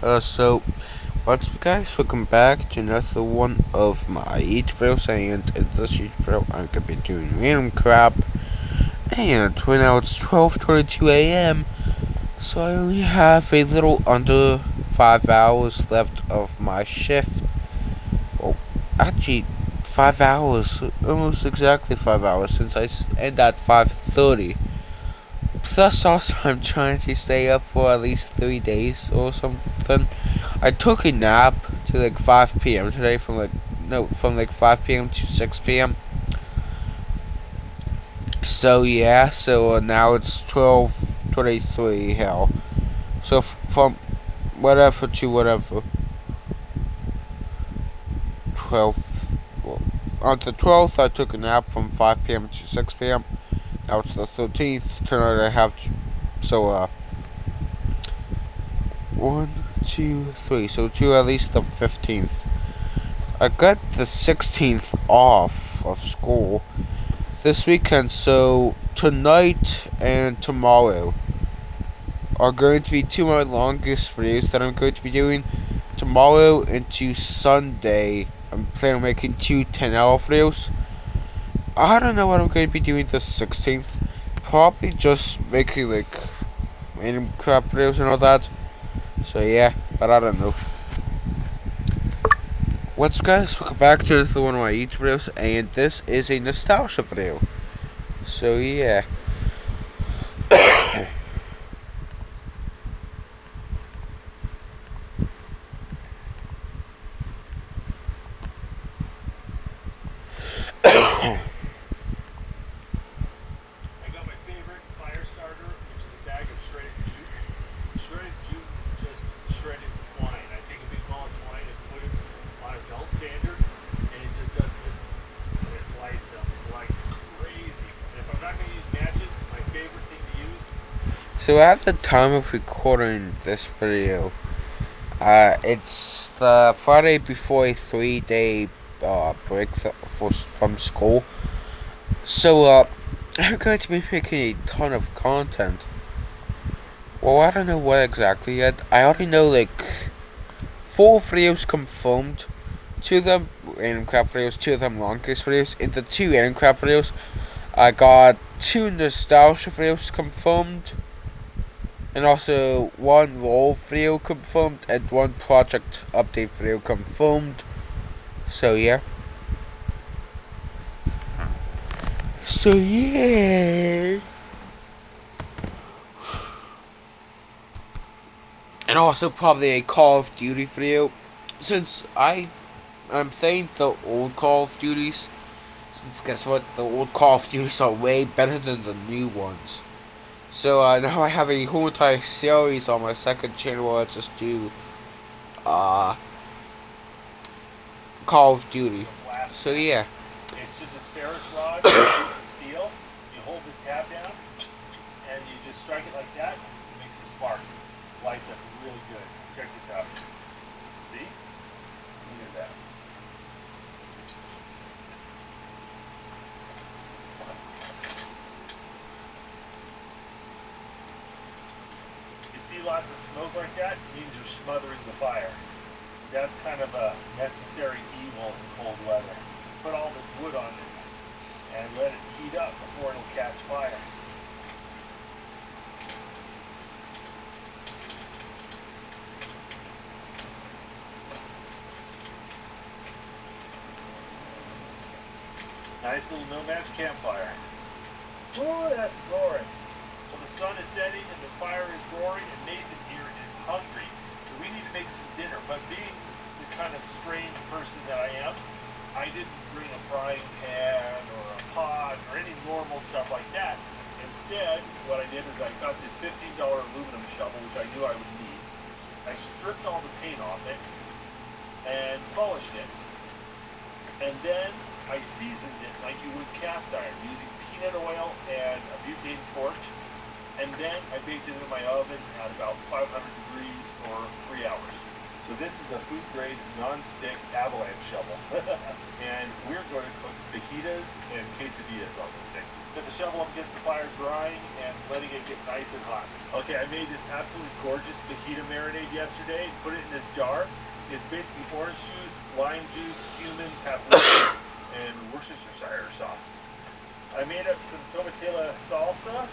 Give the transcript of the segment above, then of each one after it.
So, what's up guys, welcome back to another one of my YouTubers, and in this YouTuber I'm gonna be doing random crap, and right now it's 12:22 a.m, so I only have a little under 5 hours left of my shift. Well, actually, 5 hours, almost exactly 5 hours, since I end at 5:30. Plus, also, I'm trying to stay up for at least 3 days or something. I took a nap to like 5 p.m. today from like 5 p.m. to 6 p.m. So, yeah, now it's 12:23, hell. So, from whatever to whatever. 12. Well, on the 12th, I took a nap from 5 p.m. to 6 p.m. Now it's the 13th. Tonight I have to. So, 1, 2, 3. So, to at least the 15th. I got the 16th off of school this weekend, so tonight and tomorrow are going to be two of my longest videos that I'm going to be doing. Tomorrow into Sunday, I'm planning on making two 10-hour videos. I don't know what I'm going to be doing the 16th. Probably just making like random crap videos and all that. So yeah, but I don't know. What's up guys, welcome back to another one of my YouTube videos, and this is a nostalgia video. So yeah. I got my favorite fire starter, which is a bag of shredded jute. Shredded jute is just shredded twine. I take a big ball of twine and put it on a belt sander, and it just does this, and it lights up like crazy. And if I'm not going to use matches, my favorite thing to use. So at the time of recording this video, it's the Friday before a 3-day break from school. So I'm going to be making a ton of content. Well, I don't know what exactly yet. I already know like 4 videos confirmed. 2 of them random crap videos, 2 of them longest videos. In the 2 random crap videos, I got 2 nostalgia videos confirmed, and also 1 LOL video confirmed, and 1 project update video confirmed. So yeah. So yeah. And also probably a Call of Duty video, since I'm playing the old Call of Duties. Since guess what, the old Call of Duties are way better than the new ones. So now I have a whole entire series on my second channel where I just do uh Call of Duty. So yeah. It's just this ferrous rod, a piece of steel. You hold this tab down, and you just strike it like that. It makes a spark. Lights up really good. Check this out. See? Look at that. You see lots of smoke like that? It means you're smothering the fire. That's kind of a necessary evil in cold weather. Put all this wood on it and let it heat up before it'll catch fire. Nice little no-match campfire. Ooh, that's roaring. Well, the sun is setting and the fire is roaring, and Nathan here is hungry. So we need to make some dinner. But being the kind of strange person that I am, I didn't bring a frying pan or a pot or any normal stuff like that. Instead, what I did is I got this $15 aluminum shovel, which I knew I would need. I stripped all the paint off it and polished it. And then I seasoned it like you would cast iron, using peanut oil and a butane torch. And then I baked it in my oven at about 500 degrees for 3 hours. So this is a food grade non-stick avalanche shovel. And we're going to cook fajitas and quesadillas on this thing. Put the shovel up against the fire drying and letting it get nice and hot. Okay, I made this absolutely gorgeous fajita marinade yesterday. Put it in this jar. It's basically orange juice, lime juice, cumin, paprika, and Worcestershire sauce. I made up some tomatilla salsa,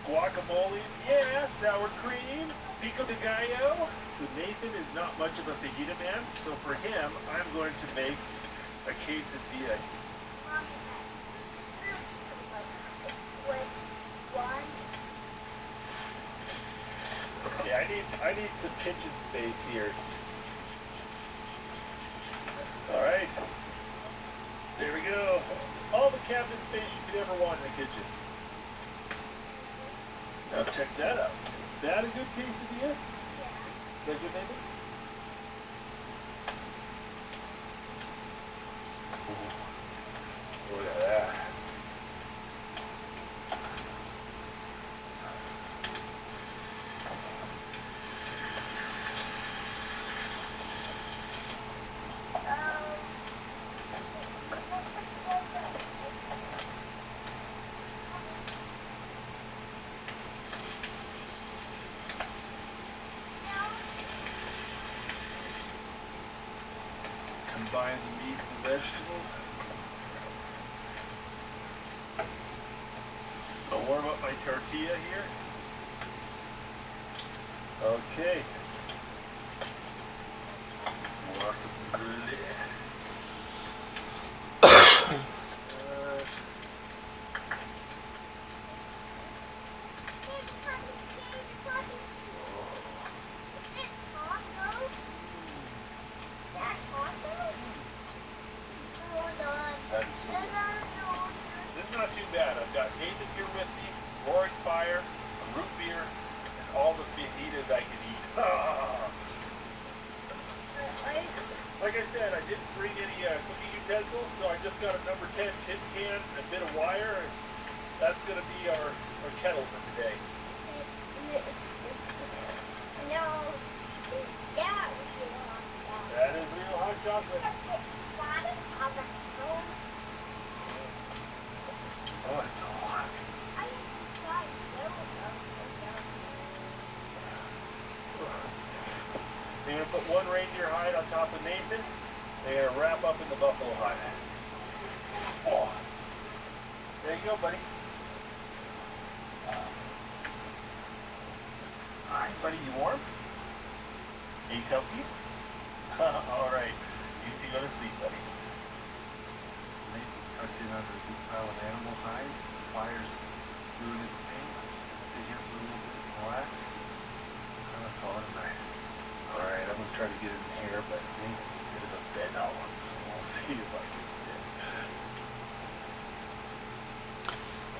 guacamole, yeah, sour cream, pico de gallo. So Nathan is not much of a fajita man, so for him, I'm going to make a quesadilla. Yeah, I need some kitchen space here. All right, there we go. All the cabinet space you could ever want in the kitchen. Now check that out. Is that a good quesadilla? Is that good, neighbor? Ooh, look at that. Combine the meat and the vegetables. I'll warm up my tortilla here. Okay. Guacamole. This is not too bad. I've got Nathan here with me, roaring fire, a root beer, and all the fajitas I can eat. Like I said, I didn't bring any cooking utensils, so I just got a number 10 tin can and a bit of wire, and that's going to be our kettle for today. That is real hot chocolate. Oh, it's still hot. They're going to put one reindeer hide on top of Nathan. They're going to wrap up in the buffalo hide. Oh. There you go, buddy. All right, buddy, you warm? Are you comfy? All right. You go to sleep, buddy. Nathan's tucked in under a big pile of animal hides. The fire's doing its thing. I'm just going to sit here for a little bit and relax. I'm going to call it a night. Alright, I'm going to try to get in here, but Nathan's a bit of a bed hog, so we'll see if I can fit.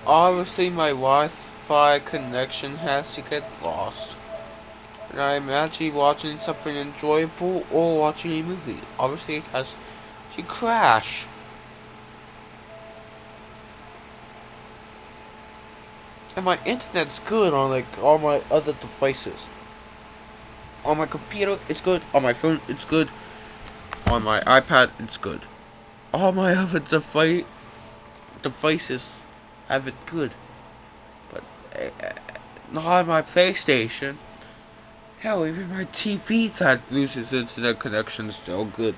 Obviously, my Wi-Fi connection has to get lost. And I'm actually watching something enjoyable or watching a movie. Obviously, it has to crash. And my internet's good on like all my other devices. On my computer, it's good. On my phone, it's good. On my iPad, it's good. All my other devices have it good. But not on my PlayStation. Hell, even my TV that loses internet connection is still good.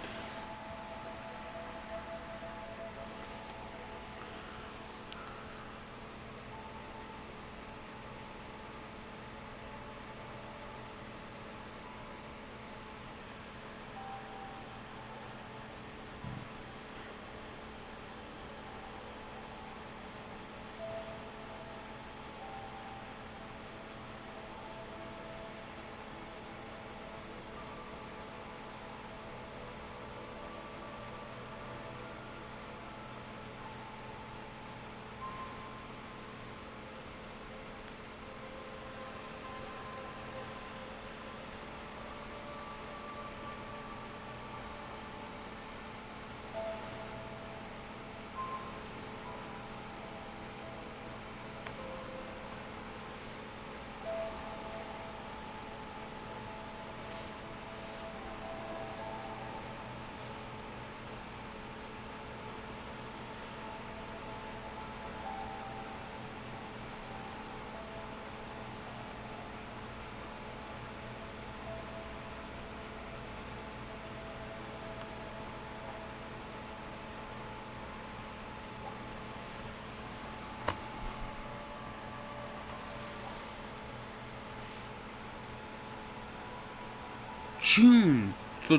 June. So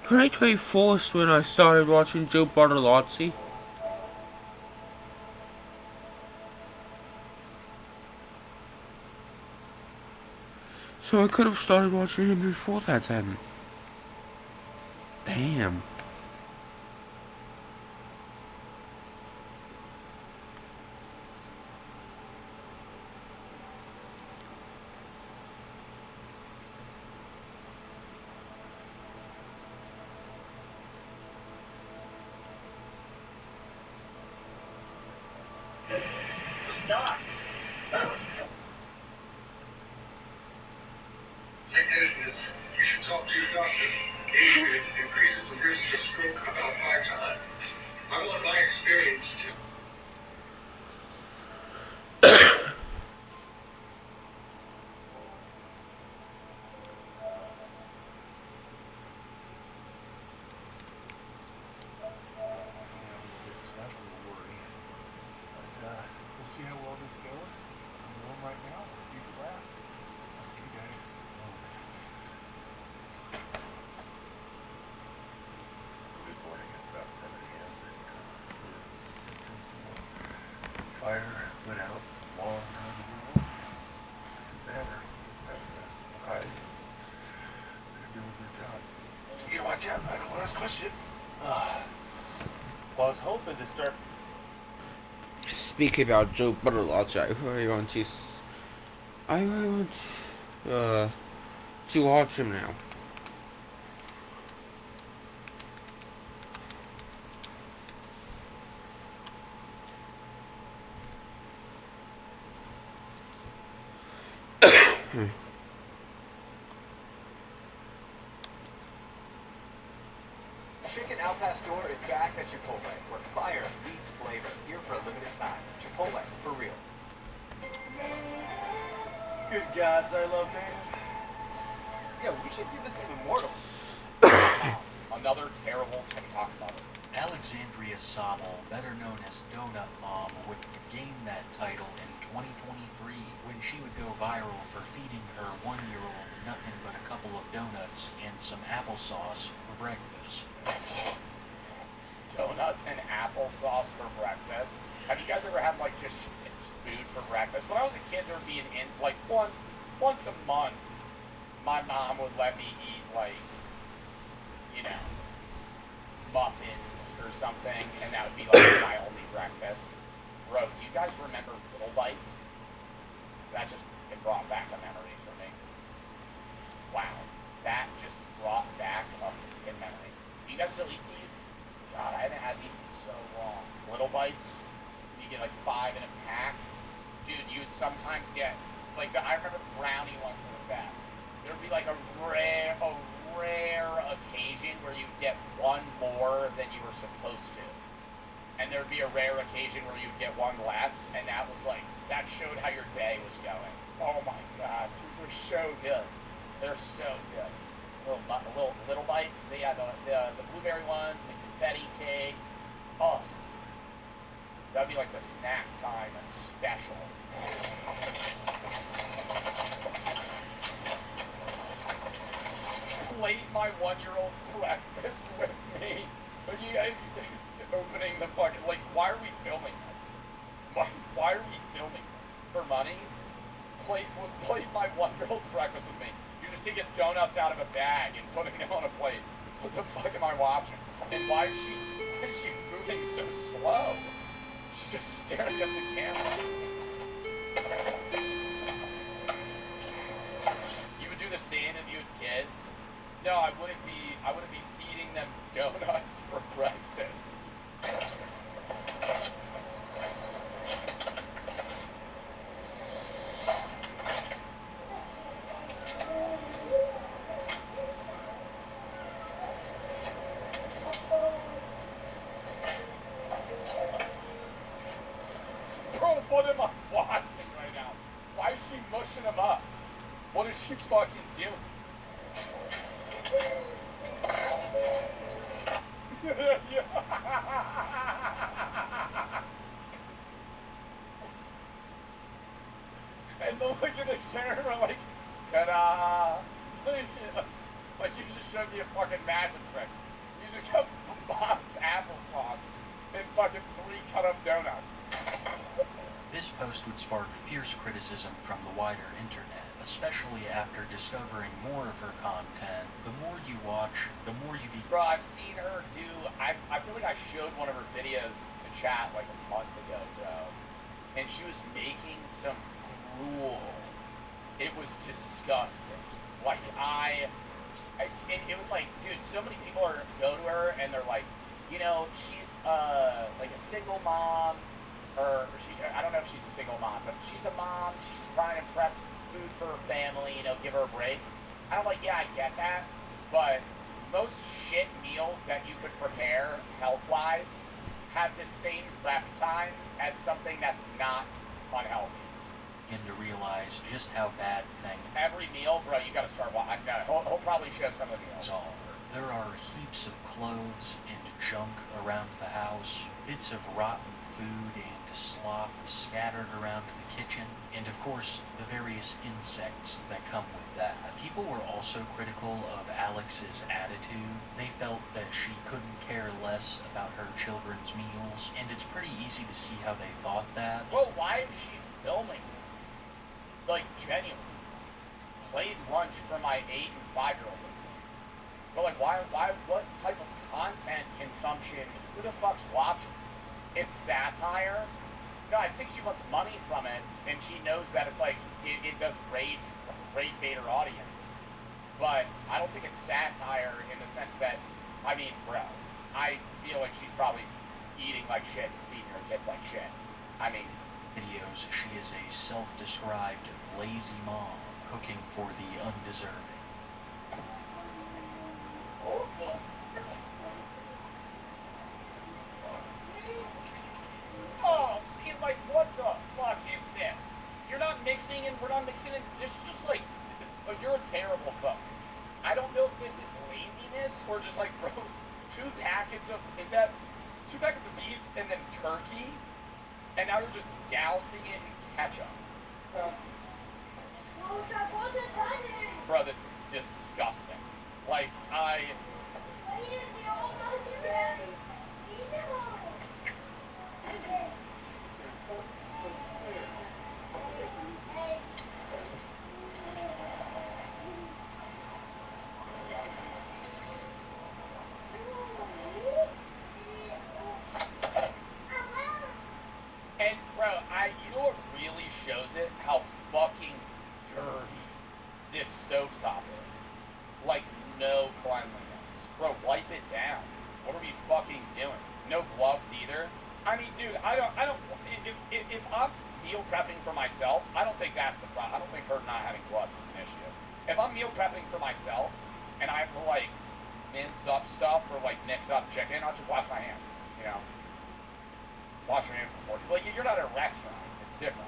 2024 is when I started watching Joe Bartolozzi. So I could have started watching him before that then. Damn. Stop. Lightheadedness. You should talk to your doctor. It increases the risk of stroke about 5 times. I want my experience to. That's a little worry. But we'll see how well this goes. I'm going right now. We'll see if it lasts. I'll see you guys. Good morning. It's about 7 a.m. Fire went out long time ago. Better. They're doing a good job. You gotta watch out. I don't want to squish it. Well, I was hoping to start. Speaking about Joe Bartolozzi, I really want to watch him now. Chicken Al Pastor is back at Chipotle, where fire meets flavor. Here for a limited time. Chipotle, for real. Good gods, I love Native. Yeah, we should do this to Immortal. Another terrible TikTok mother. Alexandria Samo, better known as Donut Mom, would gain that title in 2023 when she would go viral for feeding her 1-year-old nothing but a couple of donuts and some applesauce for breakfast. Donuts and applesauce for breakfast. Have you guys ever had like just food for breakfast? When I was a kid, there would be once a month, my mom would let me eat like, muffins or something, and that would be like my only breakfast. Bro, do you guys remember Little Bites? That just brought back a memory for me. Wow, that just brought back a fucking memory. Do you guys still eat these? God, I haven't had these in so long. Little Bites, you get like 5 in a pack. Dude, you would sometimes get, like, I remember the brownie ones were the best. There'd be like a rare occasion where you get one more than you were supposed to. And there'd be a rare occasion where you'd get one less, and that was like, that showed how your day was going. Oh my god, they're so good. They're so good. Little Bites, they had the blueberry ones, the confetti cake. Oh, that'd be like the snack time special. Late my 1-year-old's breakfast with me. You guys opening the fucking, like, why are we filming this? Why are we filming this? For money? Plate my 1-year-old's breakfast with me. You're just taking donuts out of a bag and putting them on a plate. What the fuck am I watching? And why is she moving so slow? She's just staring at the camera. You would do the same if you had kids? No, I wouldn't be feeding them donuts for breakfast. Bro, what am I watching right now? Why is she mushing them up? What is she fucking doing? And the look at the camera like, ta-da! Like be a fucking magic trick. You just get Bob's applesauce and fucking 3 cut-up donuts. This post would spark fierce criticism from the wider internet, especially after discovering more of her content. The more you watch, the more you be... Bro, I've seen her do... I feel like I showed one of her videos to chat like a month ago, bro. And she was making some gruel. It was disgusting. Like, it was like, dude, so many people go to her and they're like, you know, she's like a single mom, or she, I don't know if she's a single mom, but she's a mom, she's trying to prep food for her family, you know, give her a break. And I'm like, yeah, I get that, but most shit meals that you could prepare health-wise have the same prep time as something that's not unhealthy. Begin to realize just how bad things Every meal, bro, you gotta start watching. He'll probably show some of the meals. are. There are heaps of clothes and junk around the house, bits of rotten food and slop scattered around the kitchen, and of course, the various insects that come with that. People were also critical of Alex's attitude. They felt that she couldn't care less about her children's meals, and it's pretty easy to see how they thought that. Bro, why is she filming this? Like, genuinely. Played lunch for my 8 and 5-year-old. But like, why, what type of content consumption, who the fuck's watching this? It's satire? No, I think she wants money from it, and she knows that it's like, it does rage bait her audience. But I don't think it's satire in the sense that, I mean, bro, I feel like she's probably eating like shit and feeding her kids like shit. I mean, Videos, she is a self-described lazy mom cooking for the undeserving. oh, see, like, what the fuck is this? We're not mixing in, just like, you're a terrible cook. I don't know if this is laziness or just like, bro, 2 packets of beef and then turkey, and now you're just dousing it in ketchup. Bro, this is disgusting. Like, and bro, you know what really shows it? How fucking dirty this stovetop is. Like, no cleanliness. Bro, wipe it down. What are we fucking doing? No gloves either. I mean, dude, I don't. If I'm meal prepping for myself, I don't think that's the problem. I don't think her not having gloves is an issue. If I'm meal prepping for myself and I have to like mince up stuff or like mix up chicken, I'll just wash my hands. You know, wash your hands before. Like, you're not at a restaurant. It's different.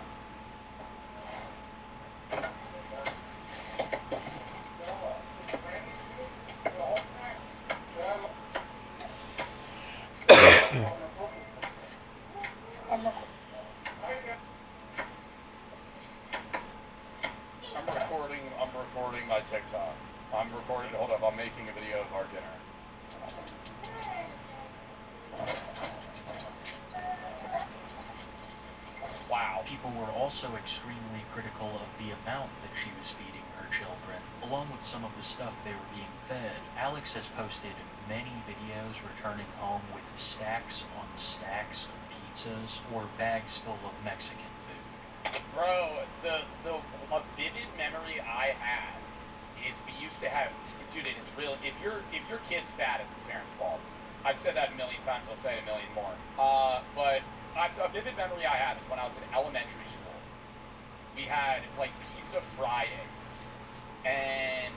I'm recording my TikTok. Hold up, I'm making a video of our dinner. Wow. People were also extremely critical of the amount that she was feeding her children, along with some of the stuff they were being fed. Alex has posted many videos returning home with stacks on stacks of pizzas or bags full of Mexican food. Bro, a vivid memory I have is we used to have, dude, it's real. If your kid's fat, it's the parents' fault. I've said that a million times. I'll say it a million more. But a vivid memory I have is when I was in elementary school. We had like pizza Fridays, and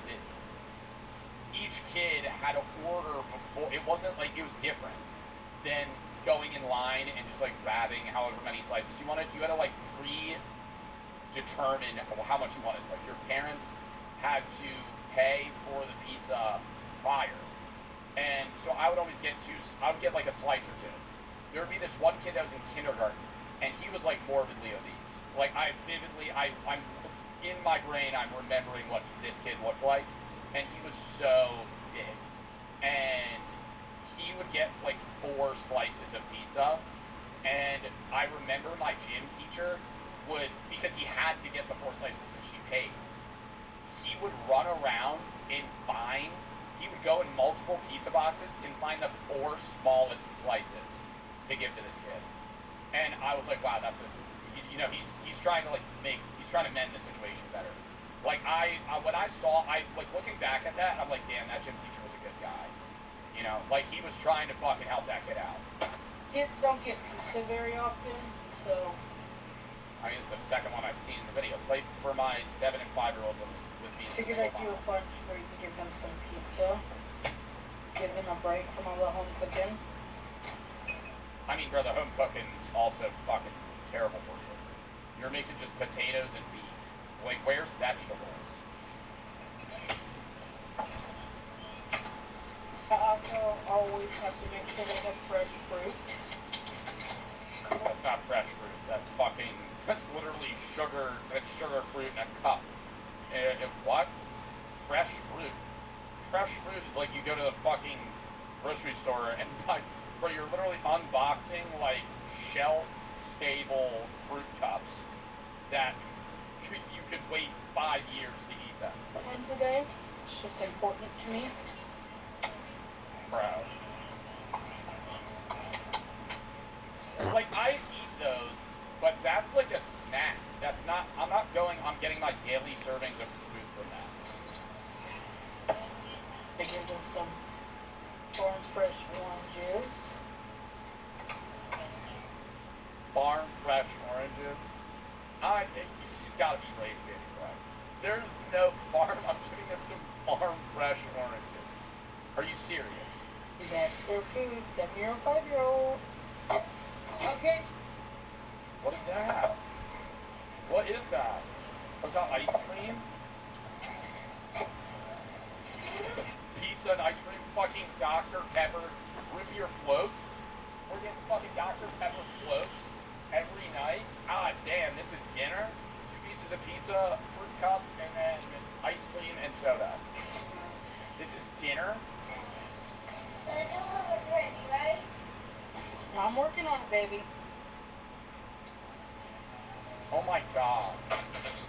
each kid had to order before. It wasn't like, it was different than going in line and just like grabbing however many slices you wanted. You had to like determine how much you wanted. Like, your parents had to pay for the pizza prior. And so I would always get like a slice or two. There would be this one kid that was in kindergarten, and he was like morbidly obese. Like, I'm in my brain, I'm remembering what this kid looked like, and he was so big, and he would get like 4 slices of pizza. And I remember my gym teacher would, because he had to get the 4 slices because she paid, he would run around and he would go in multiple pizza boxes and find the 4 smallest slices to give to this kid. And I was like, wow, he's trying to he's trying to mend the situation better. Like when I saw, looking back at that, I'm like, damn, that gym teacher was a good guy. You know, like he was trying to fucking help that kid out. Kids don't get pizza very often, so. I mean, it's the second one I've seen in the video. Play for my 7 and 5-year-old with pizza. Figured I'd do a bunch where you can give them some pizza, give them a break from all the home cooking. I mean, bro, the home cooking's also fucking terrible for you. You're making just potatoes and beef. Like, where's vegetables? I also always have to make sure they have fresh fruit. That's not fresh fruit. That's literally sugar. That's sugar fruit in a cup. What? Fresh fruit. Fresh fruit is like you go to the fucking grocery store and buy, where you're literally unboxing like shelf-stable fruit cups that you could wait 5 years to eat them. And today, it's just important to me. Bro. Like, I eat those, but that's like a snack. That's not, I'm getting my daily servings of fruit from that. I give them some farm fresh oranges. Farm fresh oranges? He's gotta be raised baby, bro. There's no farm, I'm giving him some farm fresh oranges. Are you serious? That's their food, 7-year-old, 5-year-old. Okay. What is that? What is that? Was that ice cream? Pizza and ice cream? Fucking Dr. Pepper root beer floats? We're getting fucking Dr. Pepper floats every night? Ah, damn, this is dinner? 2 pieces of pizza, fruit cup, and then ice cream and soda. This is dinner? I'm working on it, baby. Oh my god.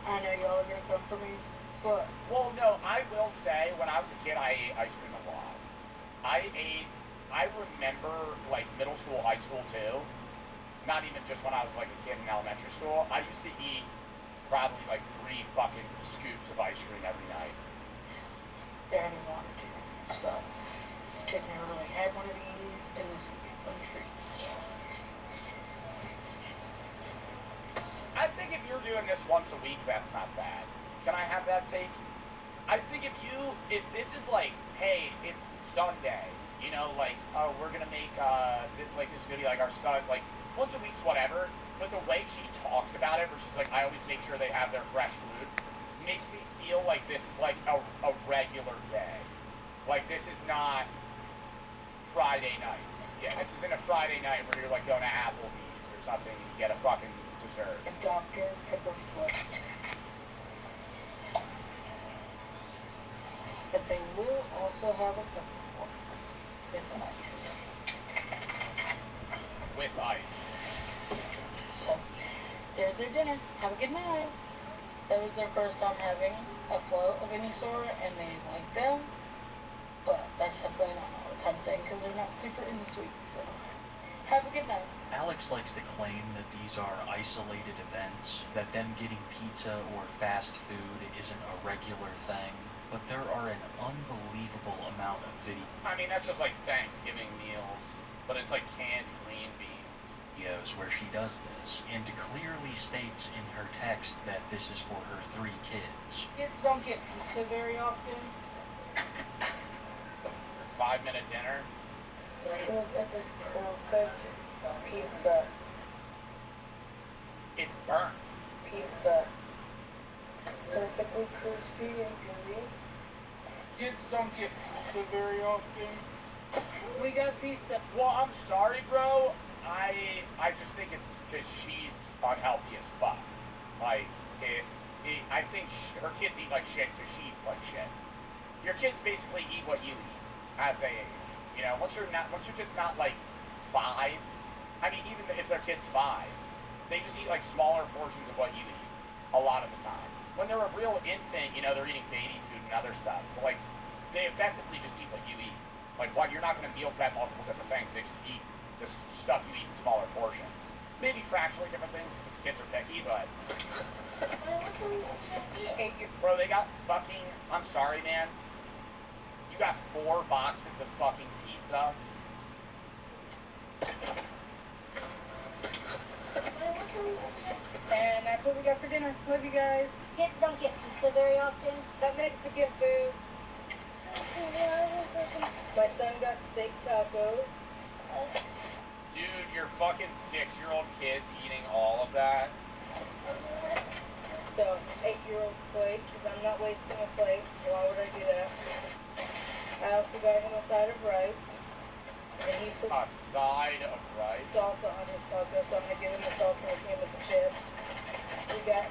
I know y'all are gonna come for me, but Well, no, I will say, when I was a kid, I ate ice cream a lot. I remember, like, middle school, high school, too. Not even just when I was, like, a kid in elementary school. I used to eat probably, like, 3 fucking scoops of ice cream every night. Daddy wanted to, so kid never really had one of these, and this would be a fun treat, so. I think if you're doing this once a week, that's not bad. Can I have that take? I think if this is like, hey, it's Sunday, you know, like, oh, we're gonna make, like, this is gonna be like our son, like, once a week's whatever, but the way she talks about it, where she's like, I always make sure they have their fresh food, makes me feel like this is like a regular day. Like, this is not Friday night. Yeah, this isn't a Friday night where you're like going to Applebee's or something and you get a fucking dessert. A Dr. Pepper float. But they will also have a cup of water with ice. With ice. So, there's their dinner. Have a good night. That was their first time having a float of any sort, and they liked them. But that's definitely not an all the time thing, because they're not super into sweets, so. Have a good night. Alex likes to claim that these are isolated events, that them getting pizza or fast food isn't a regular thing, but there are an unbelievable amount of I mean, that's just like Thanksgiving meals, but it's like canned green beans. videos where she does this, and clearly states in her text that this is for her 3 kids. Kids don't get pizza very often. 5-minute dinner. Look at this perfect pizza. It's burnt. Pizza. Perfectly crispy and gooey. Kids don't get pizza very often. We got pizza. Well, I'm sorry, bro. I just think it's because she's unhealthy as fuck. Like, I think her kids eat like shit because she eats like shit. your kids basically eat what you eat as they age. You know, once your kid's not like 5, I mean, even if their kid's 5, they just eat like smaller portions of what you eat a lot of the time. When they're a real infant, you know, they're eating baby food and other stuff. But like, they effectively just eat what you eat. Like, what, you're not going to meal prep multiple different things. They just eat just stuff you eat in smaller portions. Maybe fractionally different things because kids are picky, but bro, they got fucking. I'm sorry, man. You got 4 boxes of fucking pizza. And that's what we got for dinner. Love you guys. Kids don't get pizza very often. That makes a good food. My son got steak tacos. Dude, your fucking 6-year-old kid's eating all of that. So, 8-year-old's plate, because I'm not wasting a plate. Why would I do that? I also got him a side of rice. And he put A side of rice. salsa on his taco, so I'm going to give him the salsa with him with the chips. We got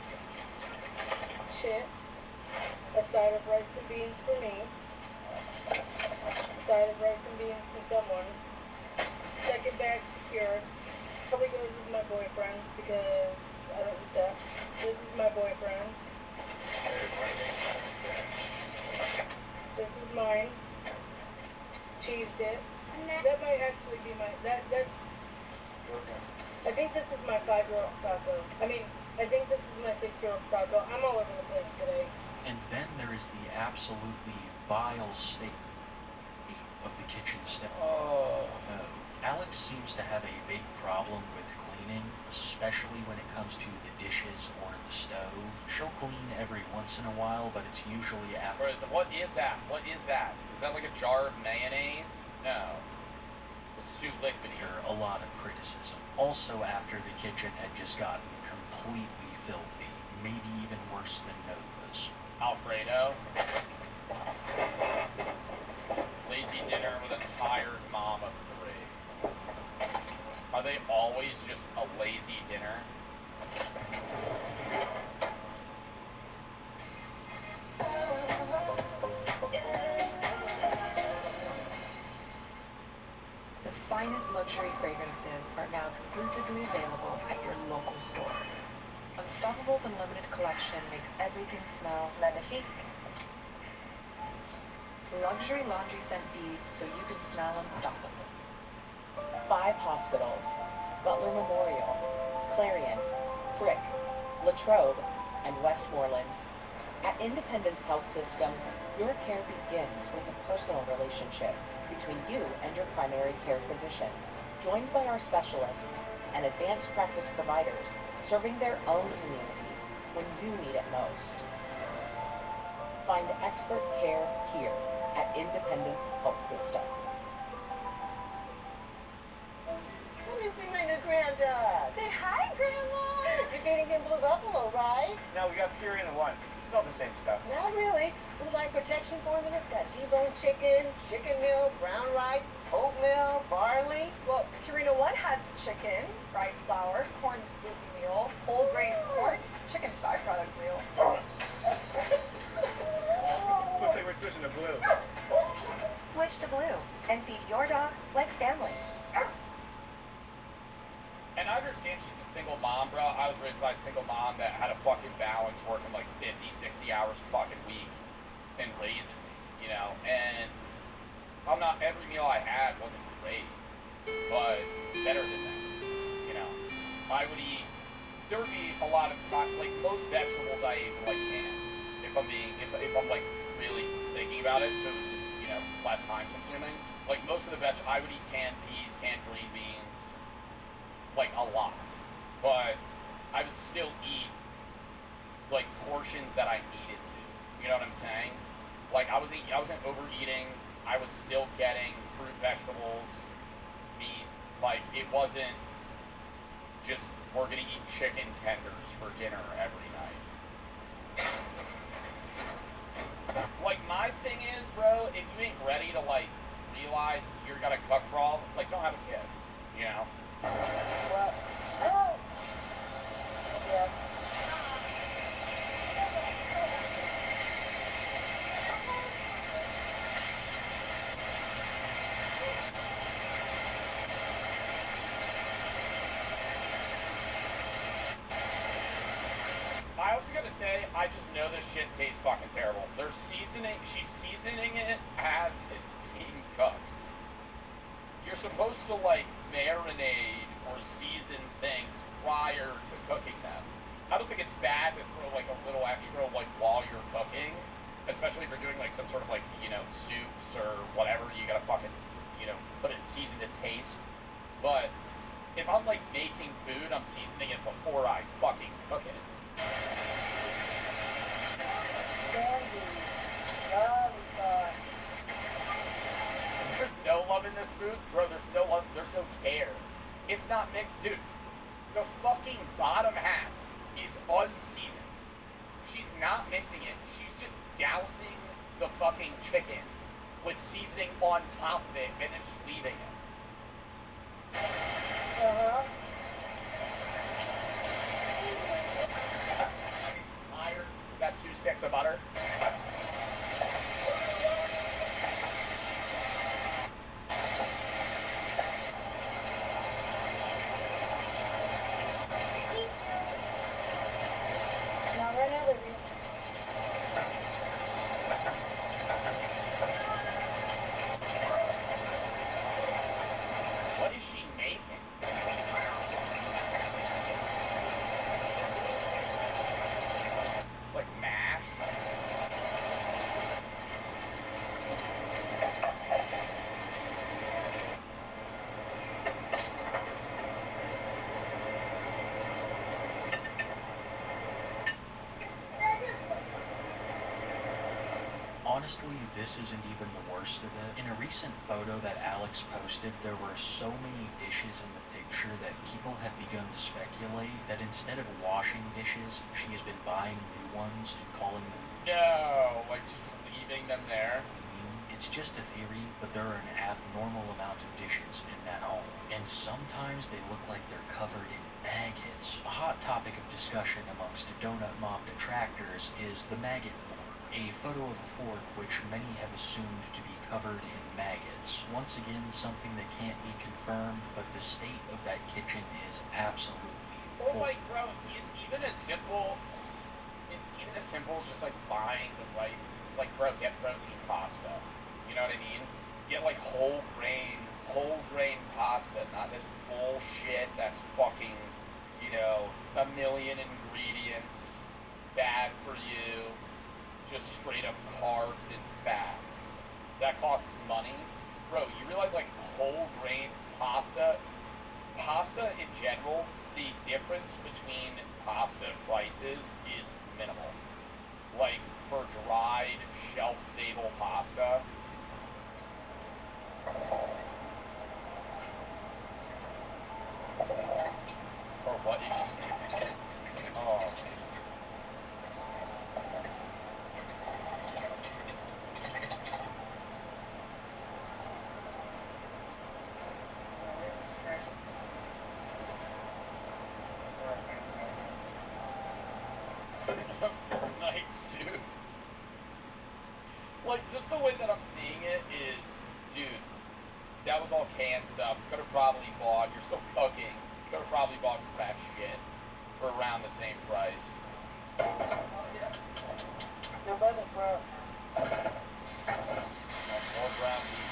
chips, a side of rice and beans for me, a side of rice and beans for someone. Second bag secured. Probably goes with my boyfriend because I don't eat that. This is my boyfriend's. This is mine. Cheese dip. That might actually be my I think this is my 5-year-old taco. I think this is my 6-year-old taco. I'm all over the place today. And then there is the absolutely vile state of the kitchen staff. Oh. No. Alex seems to have a big problem with cleaning, especially when it comes to the dishes or the stove. She'll clean every once in a while, but it's usually after. What is that? What is that? Is that like a jar of mayonnaise? No. It's too liquidy. A lot of criticism. Also after the kitchen had just gotten completely filthy, maybe even worse than Nova's. Alfredo. Lazy dinner with a tired mom of 3. Are they always just a lazy dinner? The finest luxury fragrances are now exclusively available at your local store. Unstoppable's Unlimited collection makes everything smell magnifique. Luxury laundry scent beads so you can smell unstoppable. 5 hospitals: Butler Memorial, Clarion, Frick, Latrobe, and Westmoreland. At Independence Health System, your care begins with a personal relationship between you and your primary care physician, joined by our specialists and advanced practice providers serving their own communities when you need it most. Find expert care here at Independence Health System. I'm missing my new granddad. Say hi, Grandma. You're feeding him Blue Buffalo, right? No, we got Purina 1. It's all the same stuff. Not really. Blue Light Protection Formula's got deboned chicken, chicken meal, brown rice, oatmeal, barley. Well, Purina 1 has chicken, rice flour, corn gluten meal, whole grain pork, chicken byproduct meal. Looks like we're switching to Blue. Switch to Blue and feed your dog like family. And I understand she's a single mom, bro. I was raised by a single mom that had a fucking balance, working like 50, 60 hours a fucking week and raising me, you know? And I'm not, every meal I had wasn't great, but better than this, you know? I would eat, there would be a lot of time, like most vegetables I ate were like canned, if I'm like really thinking about it, so it was just, you know, less time consuming. Like most of the I would eat canned peas, canned green beans, like a lot, but I would still eat like portions that I needed to. You know what I'm saying? Like I wasn't overeating. I was still getting fruit, vegetables, meat. Like it wasn't just we're gonna eat chicken tenders for dinner every night. Like my thing is, bro, if you ain't ready to like realize you're gonna cook for all, like don't have a kid. You know? Well, yeah. say, I just know this shit tastes fucking terrible. She's seasoning it as it's being cooked. You're supposed to, like, marinate or season things prior to cooking them. I don't think it's bad to throw, like, a little extra, like, while you're cooking. Especially if you're doing, like, some sort of, like, you know, soups or whatever. You gotta fucking, you know, put it in season to taste. But if I'm, like, making food, I'm seasoning it before I fucking cook it. There's no love in this food, bro. There's no love. There's no care. It's not mixed, dude. The fucking bottom half is unseasoned. She's not mixing it. She's just dousing the fucking chicken with seasoning on top of it and then just leaving it. Meyer, is that 2 sticks of butter? What is she making? It's like mash. Honestly, this isn't even the worst of it. In a recent photo that Alex posted, there were so many dishes in the picture that people have begun to speculate that instead of washing dishes, she has been buying new ones and calling them. No, like just leaving them there. It's just a theory, but there are an abnormal amount of dishes in that home, and sometimes they look like they're covered in maggots. A hot topic of discussion amongst Donut Mob detractors is the maggot fork, a photo of a fork which many have assumed to be covered in maggots. Once again, something that can't be confirmed, but the state of that kitchen is absolutely Or like, bro, it's even as simple as just like buying the right, like, bro, get protein pasta. You know what I mean? Get like whole grain pasta, not this bullshit that's fucking, you know, a million ingredients, bad for you, just straight up carbs and fats. That costs money. Bro, you realize like whole grain pasta in general, the difference between pasta prices is minimal. Like for dried, shelf-stable pasta, or what is she making? Oh. Night soup. Like, just the way that I'm seeing it is, dude, that was all canned stuff. Could have probably bought, you're still cooking, could have probably bought fresh shit for around the same price. Your brother, bro. More ground beef.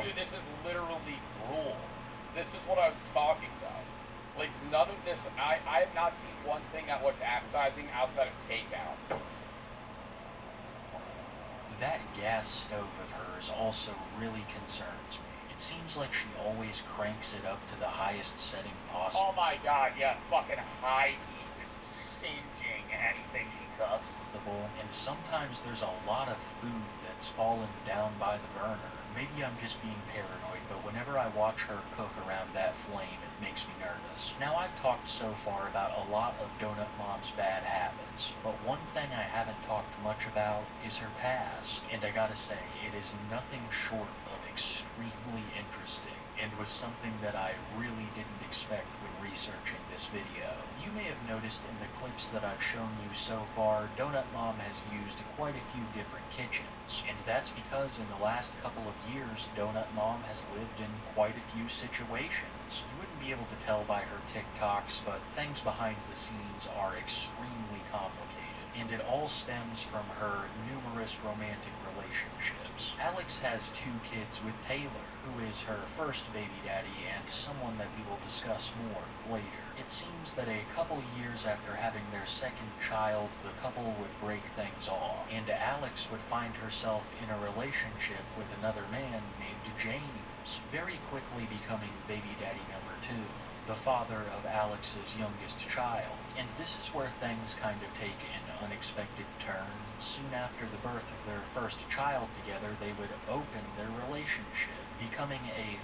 Dude, this is literally gruel. This is what I was talking about. Like, none of this, I have not seen one thing that looks appetizing outside of takeout. That gas stove of hers also really concerns me. It seems like she always cranks it up to the highest setting possible. Oh my god, yeah, fucking high heat is singeing anything she cooks. And sometimes there's a lot of food that's fallen down by the burner. Maybe I'm just being paranoid, but whenever whenever I watch her cook around that flame, it makes me nervous. Now, I've talked so far about a lot of Donut Mom's bad habits, but one thing I haven't talked much about is her past, and I gotta say, it is nothing short of extremely interesting, and was something that I really didn't expect when researching this video. You may have noticed in the clips that I've shown you so far, Donut Mom has used quite a few different kitchens, and that's because in the last couple of years, Donut Mom has lived in quite a few situations. You wouldn't be able to tell by her TikToks, but things behind the scenes are extremely complicated, and it all stems from her numerous romantic relationships. Alex has 2 kids with Taylor, who is her first baby daddy and someone that we will discuss more later. It seems that a couple years after having their second child, the couple would break things off, and Alex would find herself in a relationship with another man named James, very quickly becoming baby daddy number 2, the father of Alex's youngest child. And this is where things kind of take an unexpected turn. Soon after the birth of their first child together, they would open their relationship, becoming a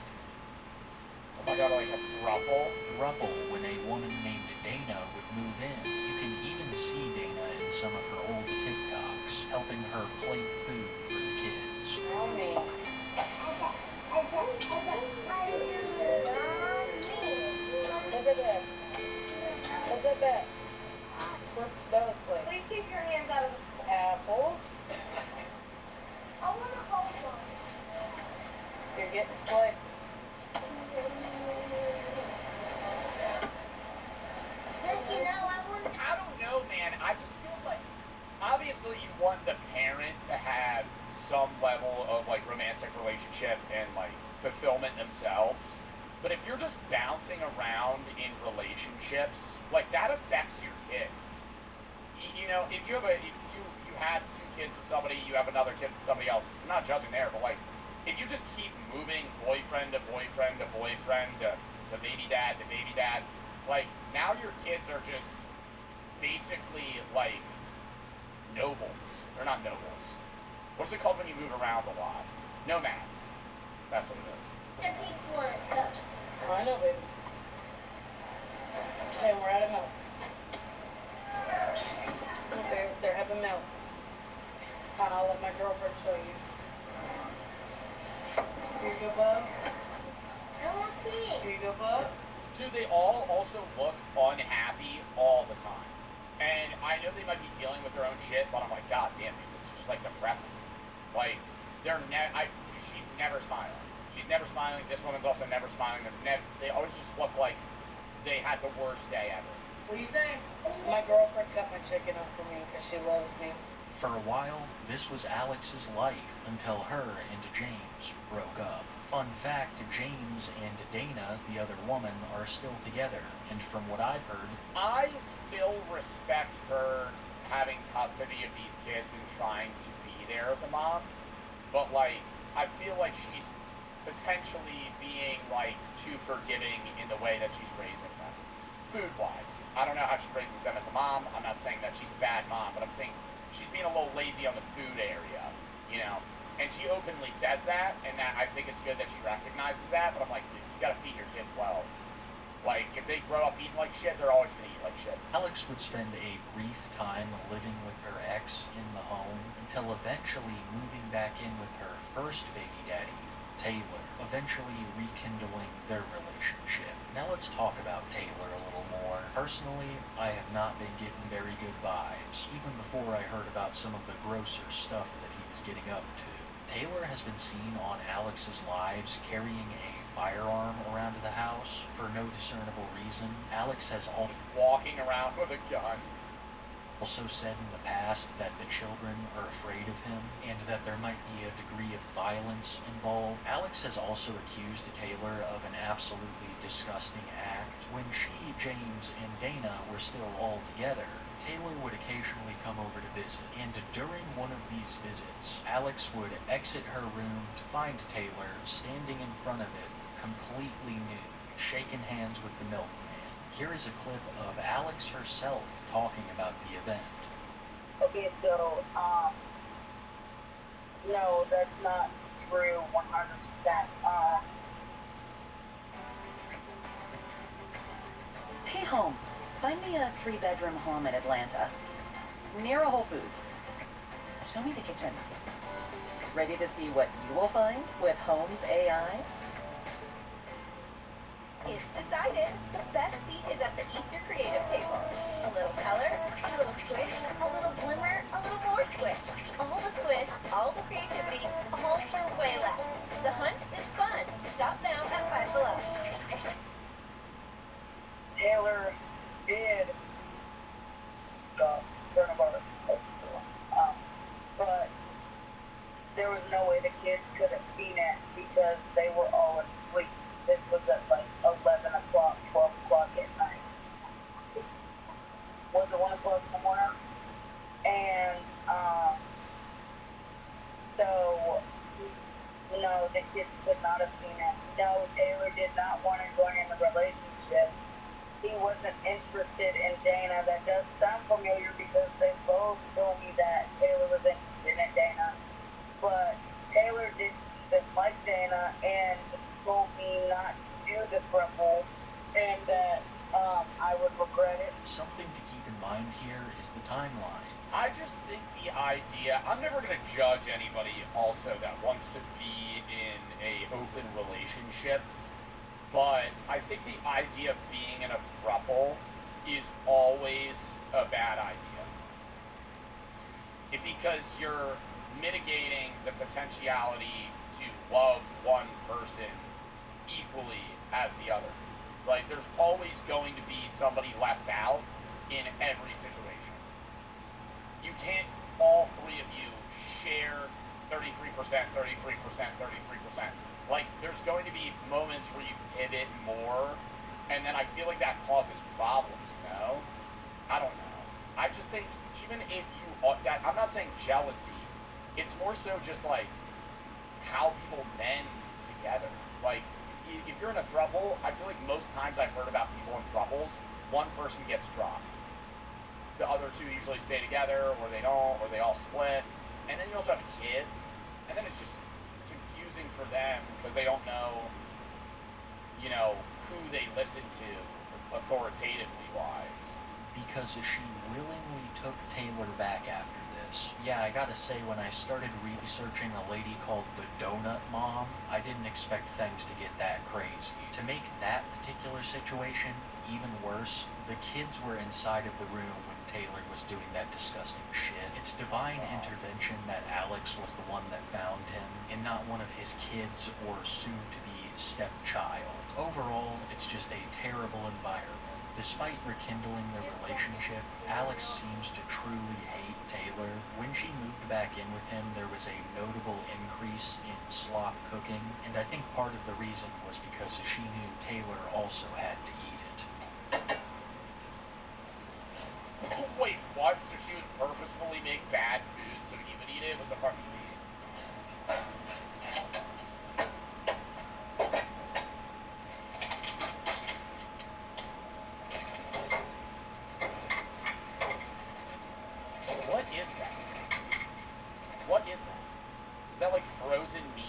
Oh my god, like a throuple? throuple when a woman named Dana would move in. You can even see Dana in some of her old TikToks, helping her plate food for the kids. Mommy. Look at that. Look at that. What's those plates? Please keep your hands out of the... Apples. I want to hold one. You're getting sliced. I don't know, man. I just feel like obviously you want the parent to have some level of like romantic relationship and like fulfillment themselves. But if you're just bouncing around in relationships, like that affects your kids. You know, if you have if you had 2 kids with somebody, you have another kid with somebody else. I'm not judging there, but like if you just keep moving boyfriend to boyfriend to boyfriend to baby dad to baby dad, like now your kids are just basically like nobles. They're not nobles. What's it called when you move around a lot? Nomads. That's what it is. I know, baby. Hey, we're out of milk. Okay, they're having milk. Fine, I'll let my girlfriend show you. Here you go, bub. Here you go, bub. Dude, they all also look unhappy all the time. And I know they might be dealing with their own shit, but I'm like, god damn, dude, this is just like depressing. Like, she's never smiling. She's never smiling. This woman's also never smiling. They always just look like they had the worst day ever. What are you saying? My girlfriend cut my chicken up for me because she loves me. For a while, this was Alex's life until her and James broke up. Fun fact, James and Dana, the other woman, are still together, and from what I've heard, I still respect her having custody of these kids and trying to be there as a mom, but like, I feel like she's potentially being like too forgiving in the way that she's raising them. Food-wise. I don't know how she raises them as a mom. I'm not saying that she's a bad mom, but I'm saying she's being a little lazy on the food area, you know? And she openly says that, and that I think it's good that she recognizes that, but I'm like, dude, you gotta feed your kids well. Like, if they grow up eating like shit, they're always gonna eat like shit. Alex would spend a brief time living with her ex in the home until eventually moving back in with her first baby daddy, Taylor, eventually rekindling their relationship. Now let's talk about Taylor a little more. Personally, I have not been getting very good vibes, even before I heard about some of the grosser stuff that he was getting up to. Taylor has been seen on Alex's lives carrying a firearm around the house for no discernible reason. Alex has Just walking around with a gun. also said in the past that the children are afraid of him and that there might be a degree of violence involved. Alex has also accused Taylor of an absolutely disgusting act. When she, James, and Dana were still all together, Taylor would occasionally come over to visit, and during one of these visits, Alex would exit her room to find Taylor standing in front of it, completely nude, shaking hands with the milkman. Here is a clip of Alex herself talking about the event. Okay, so, no, that's not true 100%. me a 3-bedroom home in Atlanta, near a Whole Foods. Show me the kitchens. Ready to see what you will find with Homes AI? It's decided. The best seat is at the Easter Creative Table. A little color, a little squish, a little glimmer, a little more squish. All the squish, all the creativity, all for way less. The hunt is fun. Shop now at Five Below. Taylor did turn of our but there was no way the kids could have seen it because they were all asleep. This was at like 11 o'clock, 12 o'clock at night. Was it 1 o'clock in the morning? And so no, the kids could not have seen it. No, Taylor did not want to join in the relationship. He wasn't interested in Dana. That does sound familiar because they both told me that Taylor was interested in Dana. But Taylor didn't even like Dana and told me not to do the throuple and that I would regret it. Something to keep in mind here is the timeline. I just think the idea, I'm never going to judge anybody also that wants to be in a open relationship, but I think the idea of being in a throuple is always a bad idea. Because you're mitigating the potentiality to love one person equally as the other. Like, there's always going to be somebody left out in every situation. You can't, all three of you, share 33%, 33%, 33%. Like, there's going to be moments where you pivot more, and then I feel like that causes problems, no? I don't know. I just think, even if you, I'm not saying jealousy, it's more so just, like, how people mend together. Like, if you're in a throuple, I feel like most times I've heard about people in throuples, one person gets dropped. The other two usually stay together, or they don't, or they all split. And then you also have kids, and then it's just confusing for them because they don't know, you know, who they listen to authoritatively wise. Because she willingly took Taylor back after this. Yeah, I gotta say, when I started researching a lady called the Donut Mom, I didn't expect things to get that crazy. To make that particular situation even worse, the kids were inside of the room when Taylor was doing that disgusting shit. It's divine intervention that Alex was the one that found him, and not one of his kids or soon-to-be stepchild. Overall, it's just a terrible environment. Despite rekindling their relationship, Alex seems to truly hate Taylor. When she moved back in with him, there was a notable increase in slop cooking, and I think part of the reason was because she knew Taylor also had to eat it. Wait, what? So she would purposefully make bad food so he would eat it? What the fuck do you mean? What is that? What is that? Is that like frozen meat?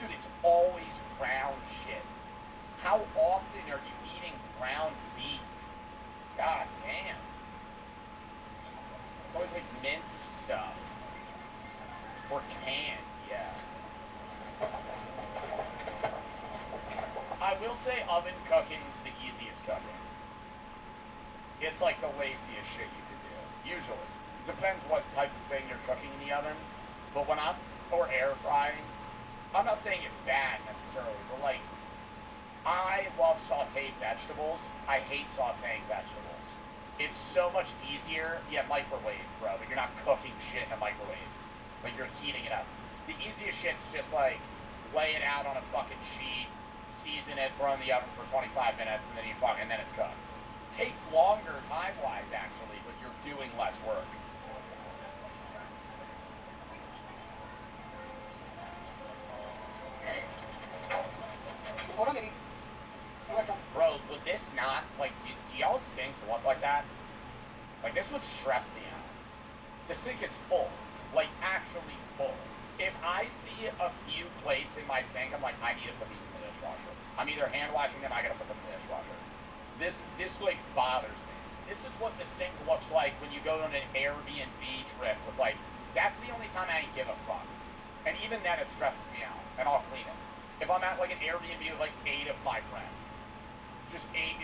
It's always brown shit. How often are you eating ground beef? God damn. It's always like minced stuff. Or canned, yeah. I will say oven cooking's the easiest cooking. It's like the laziest shit you can do, usually. Depends what type of thing you're cooking in the oven. But when or air frying, I'm not saying it's bad necessarily, but like, I love sauteed vegetables. I hate sauteing vegetables. It's so much easier. Yeah, microwave, bro, but you're not cooking shit in a microwave. Like, you're heating it up. The easiest shit's just, like, lay it out on a fucking sheet, season it, throw it in the oven for 25 minutes, and then and then it's cooked. Takes longer time-wise, actually, but you're doing less work. Bro, would this not, like, do y'all sinks look like that? Like, this would stress me out. The sink is full. Like, actually full. If I see a few plates in my sink, I'm like, I need to put these in the dishwasher. I'm either hand washing them, I gotta put them in the dishwasher. This like, bothers me. This is what the sink looks like when you go on an Airbnb trip with, like, that's the only time I give a fuck. And even then, it stresses me out, and I'll clean it. If I'm at, like, an Airbnb with, like, 8 of my friends, it's 8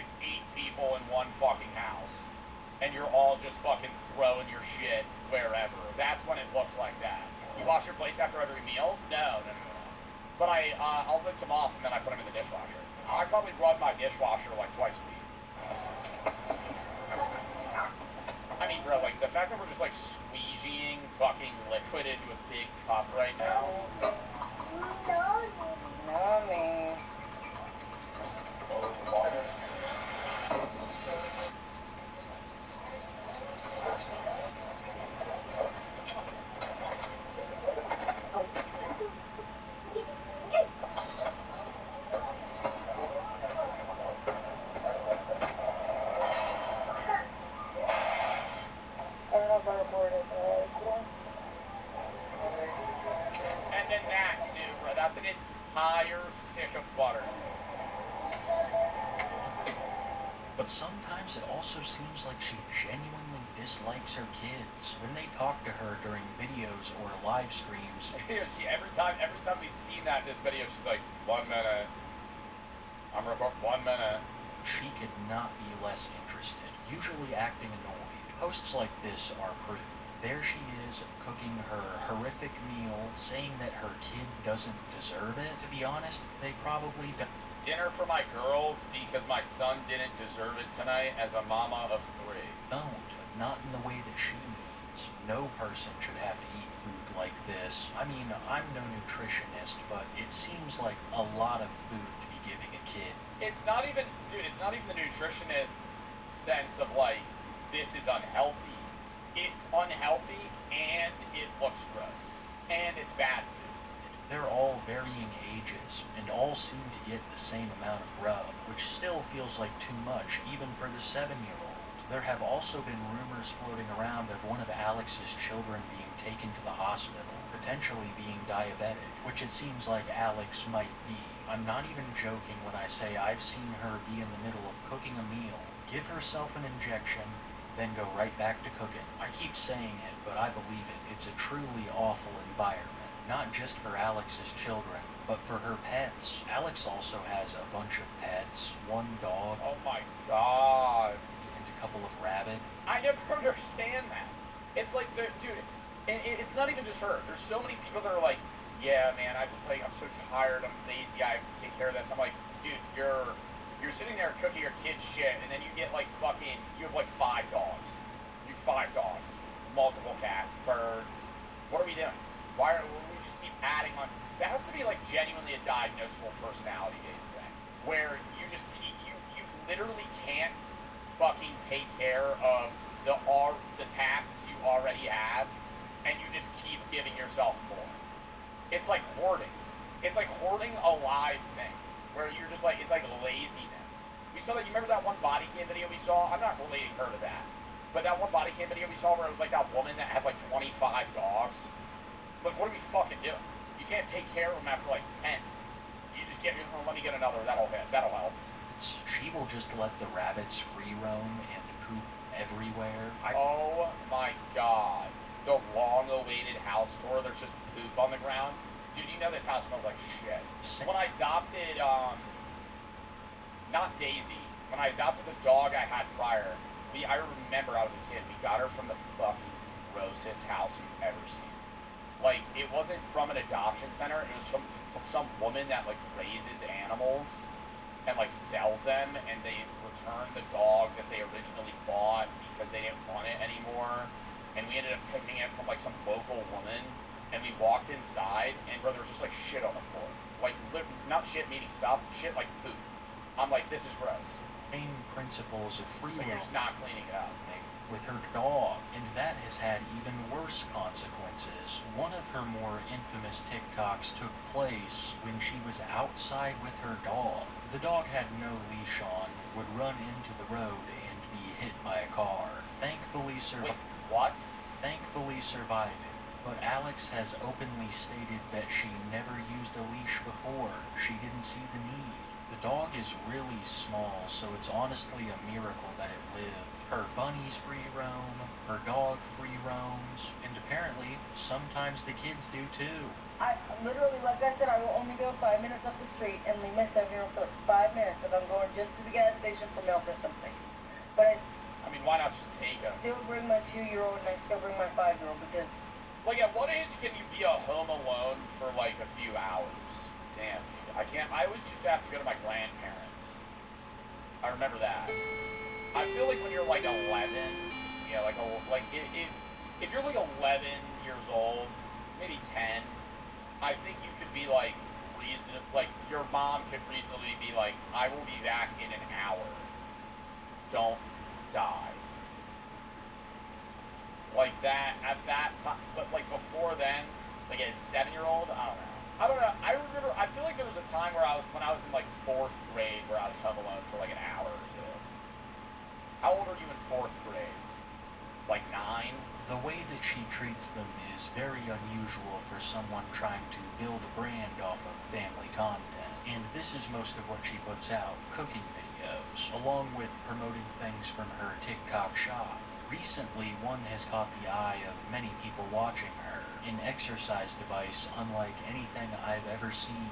people in one fucking house, and you're all just fucking throwing your shit wherever. That's when it looks like that. You wash your plates after every meal? No. But I'll rinse them off, and then I put them in the dishwasher. I probably run my dishwasher, like, twice a week. I mean, bro, like, the fact that we're just, like, squeegeeing fucking liquid into a big cup right now. Mommy. And then that, too, bro. That's an entire stick of butter. But sometimes it also seems like she genuinely dislikes her kids. When they talk to her during videos or live streams, every time we've seen that in this video, she's like, 1 minute. I'm recording 1 minute. She could not be less interested, usually acting annoyed. Posts like this are proof. There she is, cooking her horrific meal, saying that her kid doesn't deserve it. To be honest, they probably don't. Dinner for my girls because my son didn't deserve it tonight as a mama of 3. Don't. Not in the way that she needs. No person should have to eat food like this. I mean, I'm no nutritionist, but it seems like a lot of food to be giving a kid. It's not even the nutritionist sense of, like, this is unhealthy. It's unhealthy, and it looks gross. And it's bad food. They're all varying ages, and all seem to get the same amount of grub, which still feels like too much, even for the 7-year-old. There have also been rumors floating around of one of Alex's children being taken to the hospital, potentially being diabetic, which it seems like Alex might be. I'm not even joking when I say I've seen her be in the middle of cooking a meal, give herself an injection, then go right back to cooking. I keep saying it, but I believe it. It's a truly awful environment. Not just for Alex's children, but for her pets. Alex also has a bunch of pets. 1 dog. Oh my god. And a couple of rabbit. I never understand that. It's like, dude, it's not even just her. There's so many people that are like, yeah, man, I'm so tired, I'm lazy, I have to take care of this. I'm like, dude, you're sitting there cooking your kid's shit, and then you get like you have like 5 dogs. You have 5 dogs. Multiple cats, birds. What are we doing? Why are we just keep adding on? That has to be like genuinely a diagnosable personality-based thing, where you just keep you literally can't fucking take care of the tasks you already have, and you just keep giving yourself more. It's like hoarding. It's like hoarding alive things, where you're just like, it's like laziness. We saw that. You remember that one body cam video we saw? I'm not relating her to that, but that one body cam video we saw where it was like that woman that had like 25 dogs. Like, what are we fucking doing? You can't take care of them after like 10. You just let me get another. That'll help. She will just let the rabbits free roam and poop everywhere. Oh my god. The long-awaited house tour, there's just poop on the ground. Dude, you know this house smells like shit. When I adopted, not Daisy, when I adopted the dog I had prior, I remember I was a kid, we got her from the fucking grossest house you've ever seen. Like, it wasn't from an adoption center, it was from some woman that, like, raises animals. and like sells them, and they return the dog that they originally bought because they didn't want it anymore. And we ended up picking it from like some local woman, and we walked inside, and bro, there was just like shit on the floor. Like, not shit meaning stuff, shit like poop. I'm like, this is gross. Main principles of free Like, you're just not cleaning it up. with her dog, and that has had even worse consequences. One of her more infamous TikToks took place when she was outside with her dog. The dog had no leash on, would run into the road and be hit by a car. Thankfully surviving. But Alex has openly stated that she never used a leash before. She didn't see the need. The dog is really small, so it's honestly a miracle that it lived. Her bunnies free roam, her dog free roams, and apparently, sometimes the kids do too. I literally, like I said, I will only go 5 minutes up the street and leave my 7-year-old for 5 minutes if I'm going just to the gas station for milk or something. But I mean, why not just take them? Still bring my 2-year-old and I still bring my 5-year-old because... Like, at what age can you be a home alone for like a few hours? Damn, dude. I always used to have to go to my grandparents. I remember that. I feel like when you're like 11, yeah, if you're like 11 years old, maybe 10, I think you could be like your mom could reasonably be like, I will be back in an hour. Don't die. Like that at that time, but like before then, like a 7-year-old, I don't know. I remember. I feel like there was a time when I was in like 4th grade where I was home alone for like an hour or two. How old are you in 4th grade? Like 9? The way that she treats them is very unusual for someone trying to build a brand off of family content. And this is most of what she puts out, cooking videos, along with promoting things from her TikTok shop. Recently, one has caught the eye of many people watching her, an exercise device unlike anything I've ever seen.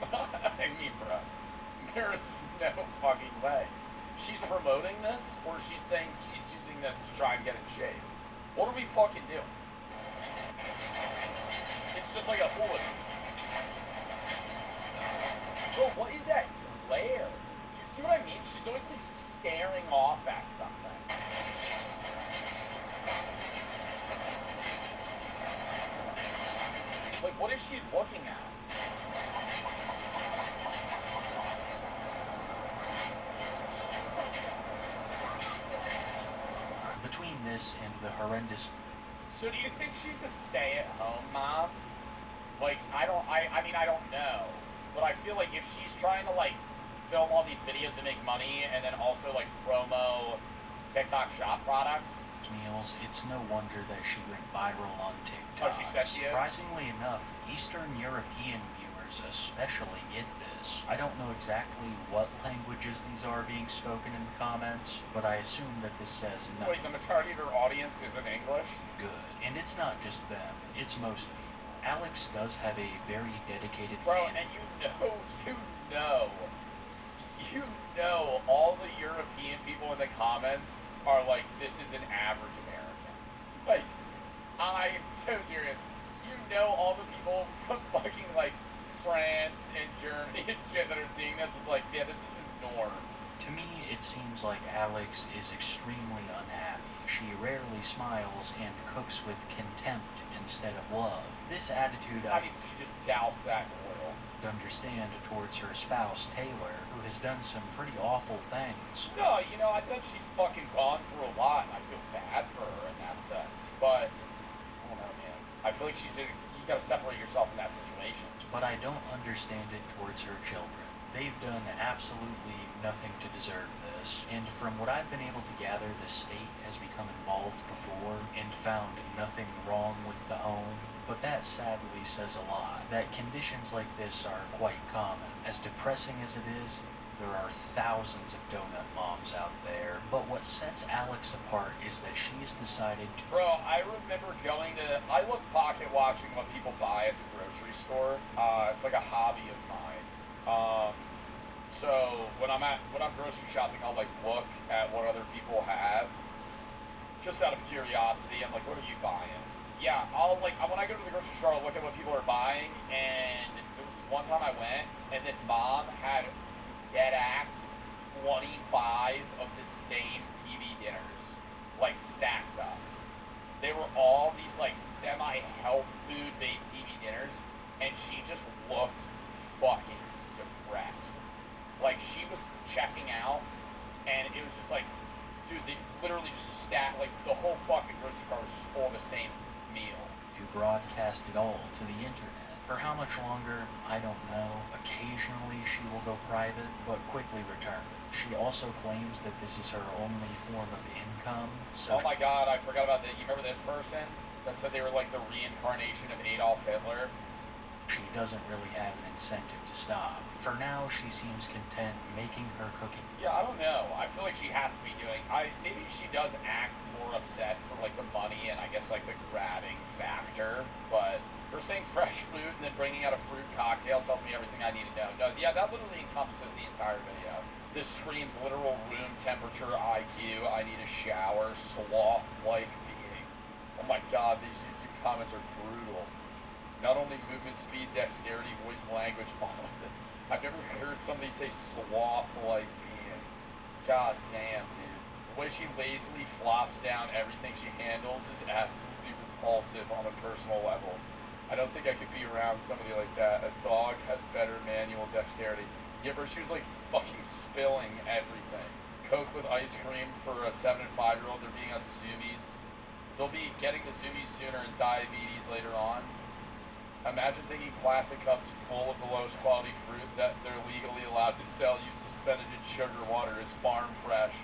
I mean, bro, there's no fucking way. She's promoting this, or she's saying she's using this to try and get in shape. What are we fucking doing? It's just like a hooligan. Bro, what is that glare? Do you see what I mean? She's always like staring off at something. Like, what is she looking at? Between this and the horrendous... So do you think she's a stay-at-home mom? Like, I mean, I don't know. But I feel like if she's trying to, like, film all these videos to make money and then also, like, promo TikTok shop products... meals, it's no wonder that she went viral on TikTok. Oh, she said she is? Surprisingly enough, Eastern European viewers especially get this. I don't know exactly what languages these are being spoken in the comments, but I assume that this says nothing. Wait, the majority of her audience is in English? Good. And it's not just them, it's most people. Alex does have a very dedicated Bro, fan. and you know all the European people in the comments are like, this is an average American. Like, I'm so serious. You know all the people from fucking, like, France and Germany and shit that are seeing this is like, yeah, this is the norm. To me, it seems like Alex is extremely unhappy. She rarely smiles and cooks with contempt instead of love. This attitude I mean, she just doused that in oil. Understand towards her spouse, Taylor, who has done some pretty awful things. No, you know, I bet she's fucking gone through a lot, and I feel bad for her in that sense. But, I don't know, man. I feel like you gotta separate yourself from that situation. But I don't understand it towards her children. They've done absolutely nothing to deserve this, and from what I've been able to gather, the state has become involved before and found nothing wrong with the home. But that sadly says a lot, that conditions like this are quite common. As depressing as it is, there are thousands of donut moms out there. But what sets Alex apart is that she has decided to... Bro, I remember I love pocket watching what people buy at the grocery store. It's like a hobby of mine. So when I'm grocery shopping, I'll like look at what other people have, just out of curiosity. I'm like, what are you buying? Yeah, I'll like when I go to the grocery store, I'll look at what people are buying. And there was this one time I went, and this mom had dead ass 25 of the same TV dinners, like stacked up. They were all these like semi-health food based TV dinners, and she just looked fucking depressed. Like she was checking out, and it was just like, dude, they literally just stacked, like the whole fucking grocery cart was just full of the same meal. To broadcast it all to the internet. For how much longer, I don't know. Occasionally she will go private, but quickly return. She also claims that this is her only form of income, so... Oh my god, I forgot about that. You remember this person that said they were like the reincarnation of Adolf Hitler? She doesn't really have an incentive to stop. For now, she seems content making her cooking. Yeah, I don't know. I feel like she has to be doing... maybe she does act more upset for like the money and I guess like the grabbing factor, but her saying fresh fruit and then bringing out a fruit cocktail tells me everything I need to know. No, yeah, that literally encompasses the entire video. This screams literal room temperature IQ, I need a shower, sloth-like being. Oh my god, these YouTube comments are brutal. Not only movement, speed, dexterity, voice, language, all of it. I've never heard somebody say sloth-like being. God damn, dude. The way she lazily flops down everything she handles is absolutely repulsive on a personal level. I don't think I could be around somebody like that. A dog has better manual dexterity. Yeah, bro, she was like fucking spilling everything. Coke with ice cream for a 7 and 5-year-old. They're being on Zoomies. They'll be getting the Zoomies sooner and diabetes later on. Imagine thinking plastic cups full of the lowest quality fruit that they're legally allowed to sell you suspended in sugar water is farm fresh.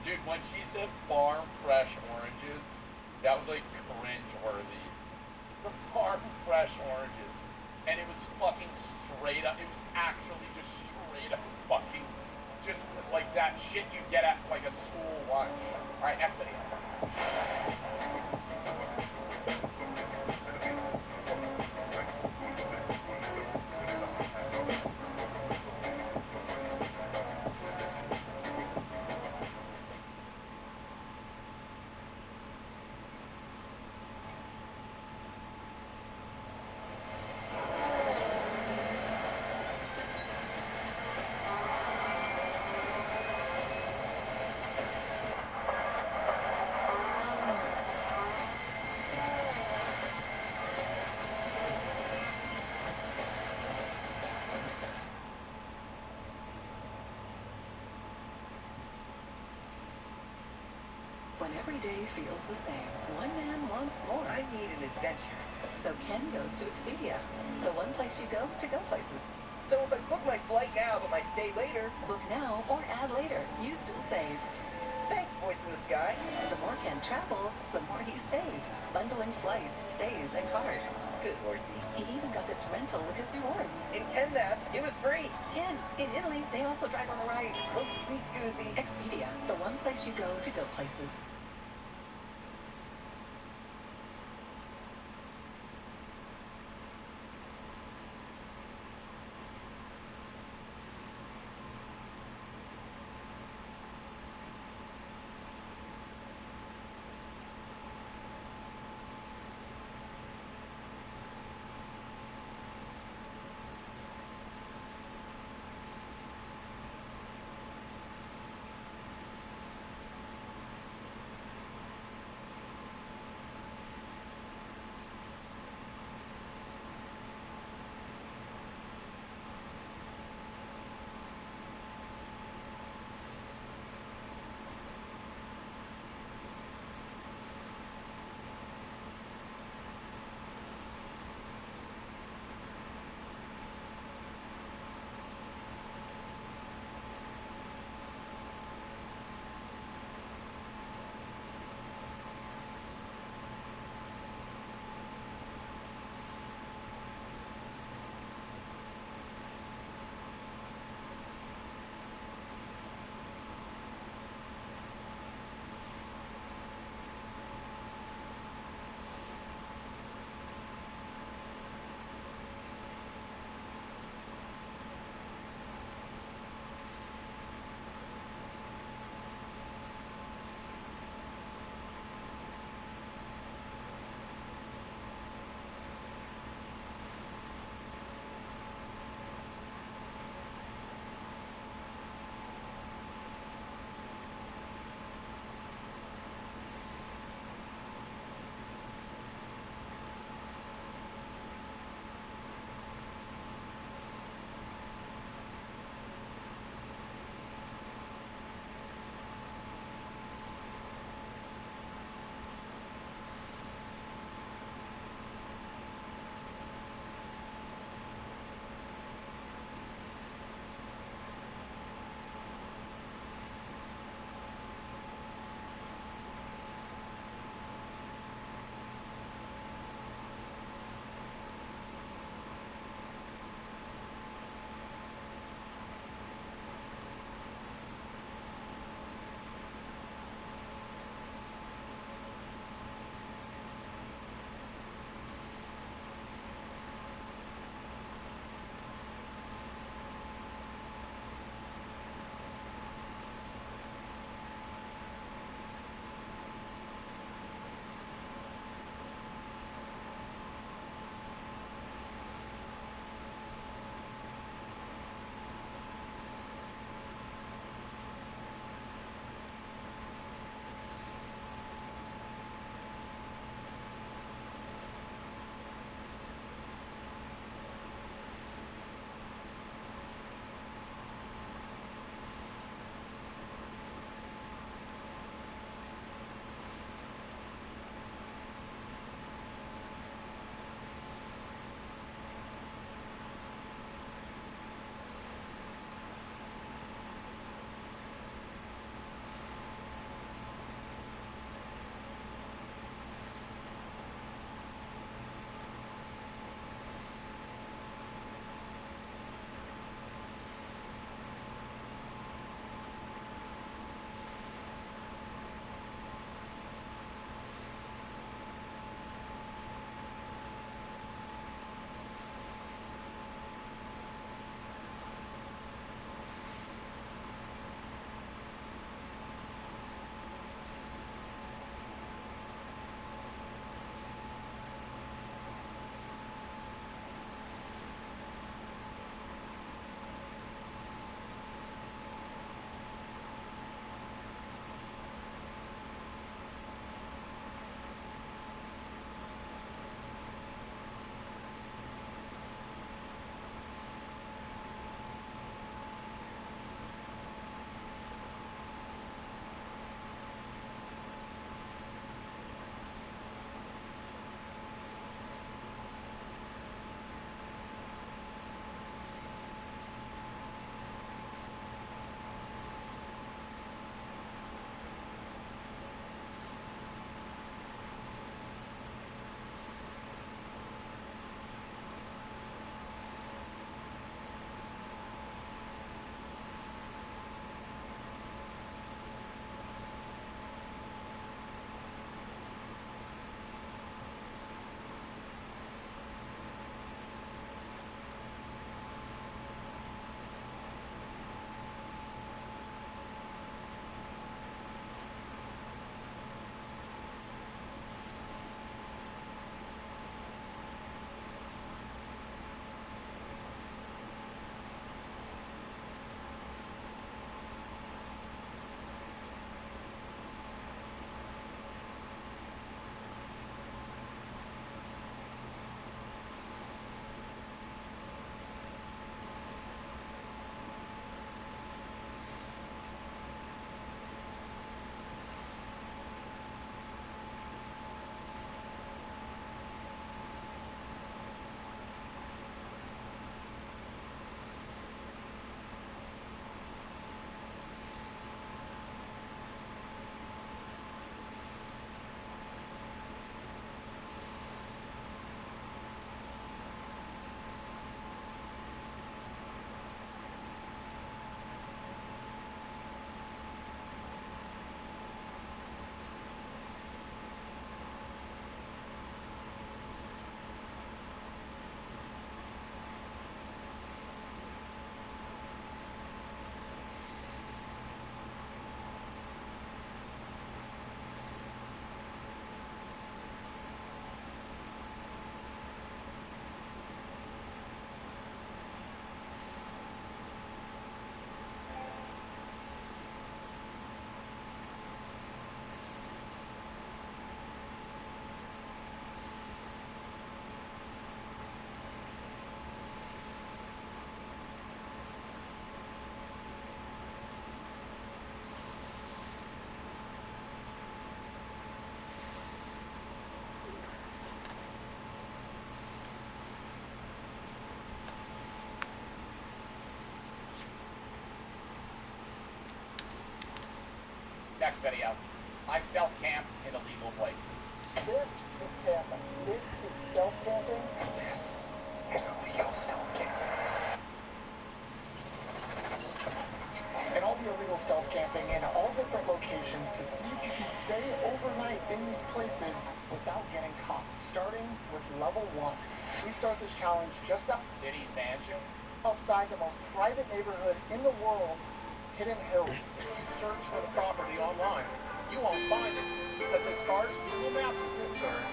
Dude, when she said farm fresh oranges, that was like cringe-worthy. The farm fresh oranges. And it was fucking straight up, it was actually just straight up fucking, just like that shit you get at like a school lunch. Alright, next video. When every day feels the same, one man wants more. I need an adventure. So Ken goes to Expedia, the one place you go to go places. So if I book my flight now but my stay later... Book now or add later. You still save. Thanks, voice in the sky. The more Ken travels, the more he saves. Bundling flights, stays, and cars. Good, horsey. He even got this rental with his rewards. In Kenneth, it was free. Ken, in Italy, they also drive on the right. Oh, me scoozy. Expedia, the one place you go to go places. Next video. I stealth camped in illegal places. This is camping. This is stealth camping. This is illegal stealth camping. And I'll be illegal stealth camping in all different locations to see if you can stay overnight in these places without getting caught. Starting with level 1. We start this challenge just Diddy's Mansion. outside the most private neighborhood in the world, Hidden Hills. Search for the property online. You won't find it because as far as Google Maps is concerned,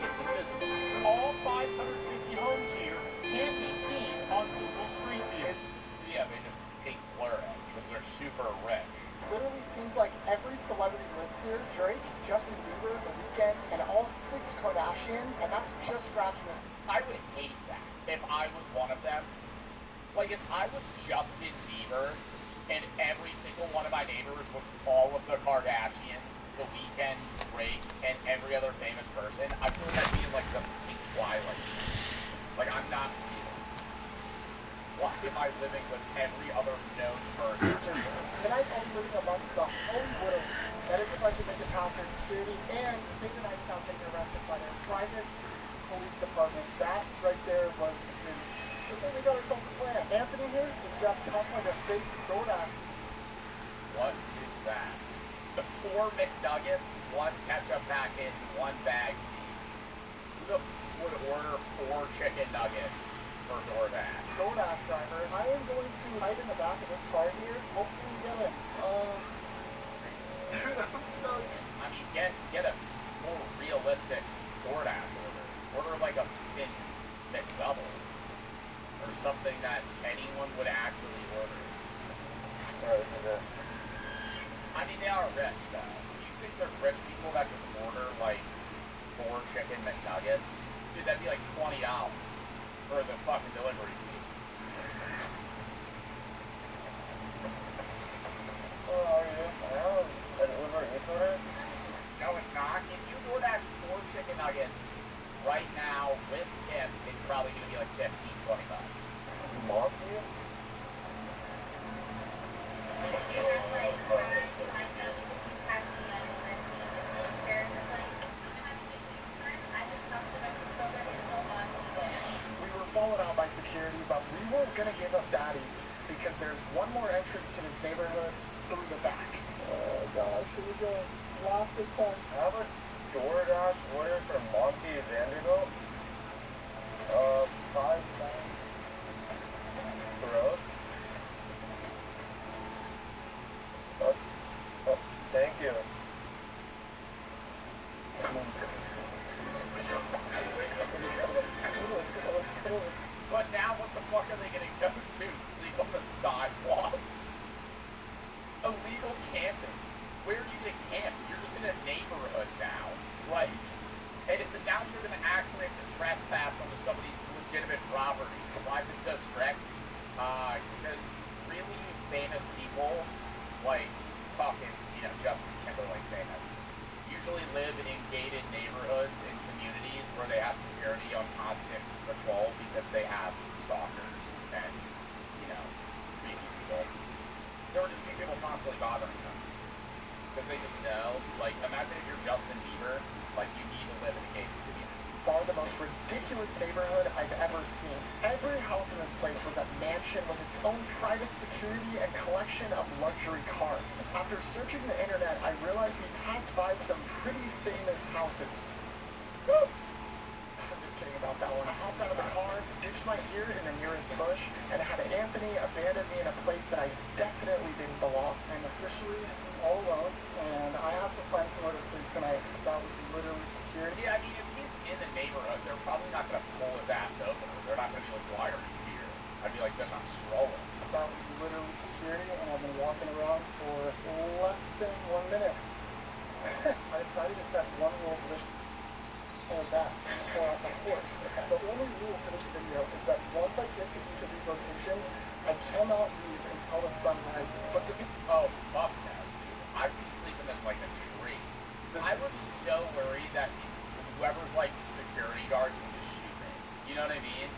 it's invisible. All 550 homes here can't be seen on Google Street View. Yeah, they just hate blur it because they're super rich. Literally seems like every celebrity lives here. Drake, Justin Bieber, The Weeknd, and all 6 Kardashians, and that's just scratching this. I would hate that if I was one of them. Like, if I was Justin Bieber and every single one of my neighbors was all of the Kardashians, The Weeknd, Drake, and every other famous person, I feel like I'd be in, like, the pink Twilight. Like, I'm not Bieber. Why am I living with every other known person? Tonight I'll be living amongst the Hollywood elites. That isn't like to make it past their security and to stay the night without getting arrested by their private police department. That right there was him. So then we got ourselves a plan. Anthony here is dressed up like a fake DoorDash. What is that? The 4 McNuggets, 1 ketchup packet, 1 bag deep. Who the would order 4 chicken nuggets for DoorDash? DoorDash driver. I am going to hide in the back of this car here. Hopefully get in. Dude, I'm so... I mean, get a more realistic DoorDash order. Order like a fucking McDouble. Or something that anyone would actually order. This is it. I mean, they are rich, though. Do you think there's rich people that just order, like, 4 chicken McNuggets? Dude, that'd be like $20 for the fucking delivery fee. Oh, are you? An Uber Eats order? No, it's not. If you DoorDash 4 chicken nuggets right now with tip, it's probably going to be like $15-20. Mom to you? We were followed out by security, but we weren't going to give up baddies because there's one more entrance to this neighborhood through the back. Oh gosh, here we go. Lock the tent. I have a DoorDash order from Monty Vanderbilt. 5 times. Gross. Thank you. But now what the fuck are they going to go to? Sleep on the sidewalk? Illegal camping. Where are you going to camp? You're just in a neighborhood now. Like, and now you're going to actually have to trespass onto somebody's legitimate property. Why is it so strict? Because really famous people, like talking, Justin Timberlake famous, usually live in gated neighborhoods and communities where they have security on constant patrol because they have stalkers and, creepy people. There would just be people constantly bothering them. Because they just know, like, imagine if you're Justin Bieber, like, you need to live in a gated community. Far the most ridiculous neighborhood I've ever seen. Every house in this place was a mansion with its own private security and collection of luxury cars. After searching the internet, I realized we passed by some pretty famous houses. Woo! I'm just kidding about that one. I hopped out of the car, ditched my gear in the nearest bush, and had Anthony abandon me in a place that I definitely didn't belong. I'm officially all alone, and I have to find somewhere to sleep tonight. That was literally security. Yeah, I mean, if he's in the neighborhood, they're probably not going to pull his ass over. They're not going to be like, why are you here? I'd be like, bitch, I'm strolling. That was literally security, and I've been walking around for less than 1 minute. I decided to set one rule for this. What was that? Oh, that's a horse. The only rule to this video is that once I get to each of these locations, I cannot leave until the sun rises. But to be... Oh, fuck no, dude. I'd be sleeping in, like, a tree. I would be so worried that whoever's, like, security guards would just shoot me. You know what I mean?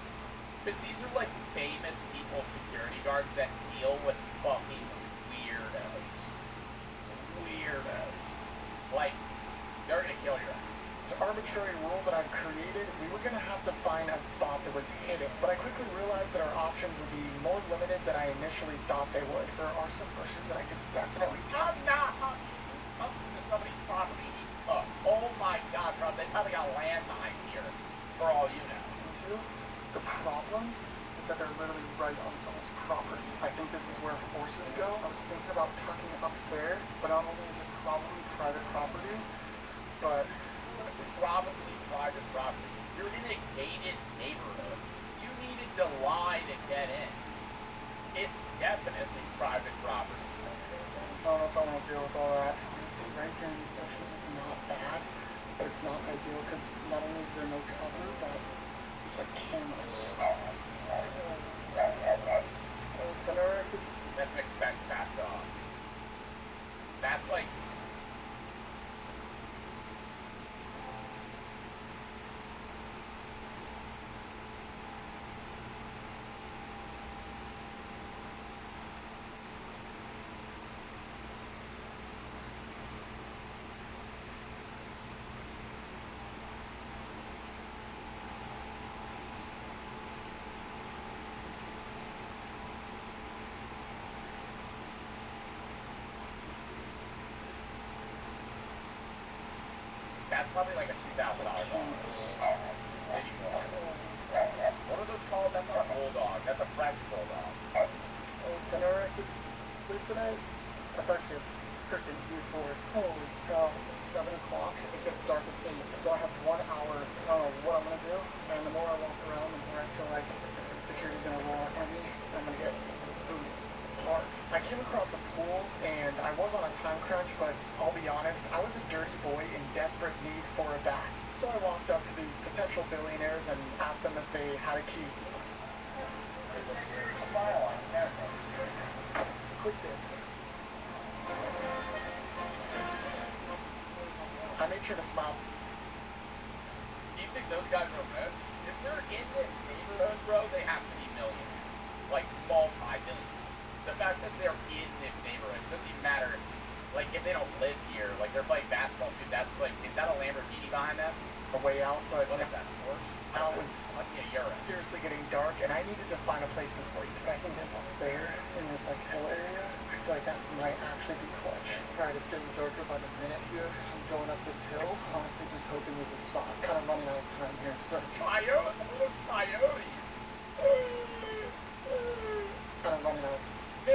Because these are, like, famous people, security guards that deal with fucking weirdos. arbitrary rule that I've created, we were gonna have to find a spot that was hidden. But I quickly realized that our options would be more limited than I initially thought they would. There are some bushes that I could definitely I'm not jumps into somebody's property, he's cooked. Oh my god, bro, they probably got landmines here, for all you know. into. The problem is that they're literally right on someone's property. I think this is where horses go. I was thinking about tucking up there, but not only is it probably private property, but Probably private property. You're in a gated neighborhood. You needed to lie to get in. It's definitely private property. I don't know if I want to deal with all that. Honestly, right here in these bushes is not bad, but it's not ideal because not only is there no cover, but there's like cameras. That's an expensive ass dog. That's like that's probably like a $2,000 dog. Maybe more. What are those called? That's not a bulldog. That's a French bulldog. Can I sleep tonight? That's actually a freaking huge horse. Holy cow. It's 7 o'clock. It gets dark at 8. So I have 1 hour. I don't know what I'm going to do. And the more I walk around, the more I feel like security's going to roll out on me. I'm going to get booted hard. I came across a pool, and I was on a time crunch, but I'll be honest, I was a dirty boy in desperate need for a bath. So I walked up to these potential billionaires and asked them if they had a key. Quick dip. I made sure to smile. Do you think those guys are rich? If they're in this neighborhood, bro, they have to be millionaires. Like, multi-millionaires. The fact that they're in this neighborhood, it doesn't even matter. Like, if they don't live here, like, they're playing basketball, dude, that's like, is that a Lamborghini behind them? A way out, but What is that, Porsche? now it was Must be a Urus. seriously getting dark, and I needed to find a place to sleep. I can get up there in this like hill area. I feel like that might actually be clutch. All right, it's getting darker by the minute here. I'm going up this hill, honestly just hoping there's a spot. Kind of running out of time here, so Coyote? Those coyotes. kind of running out. No,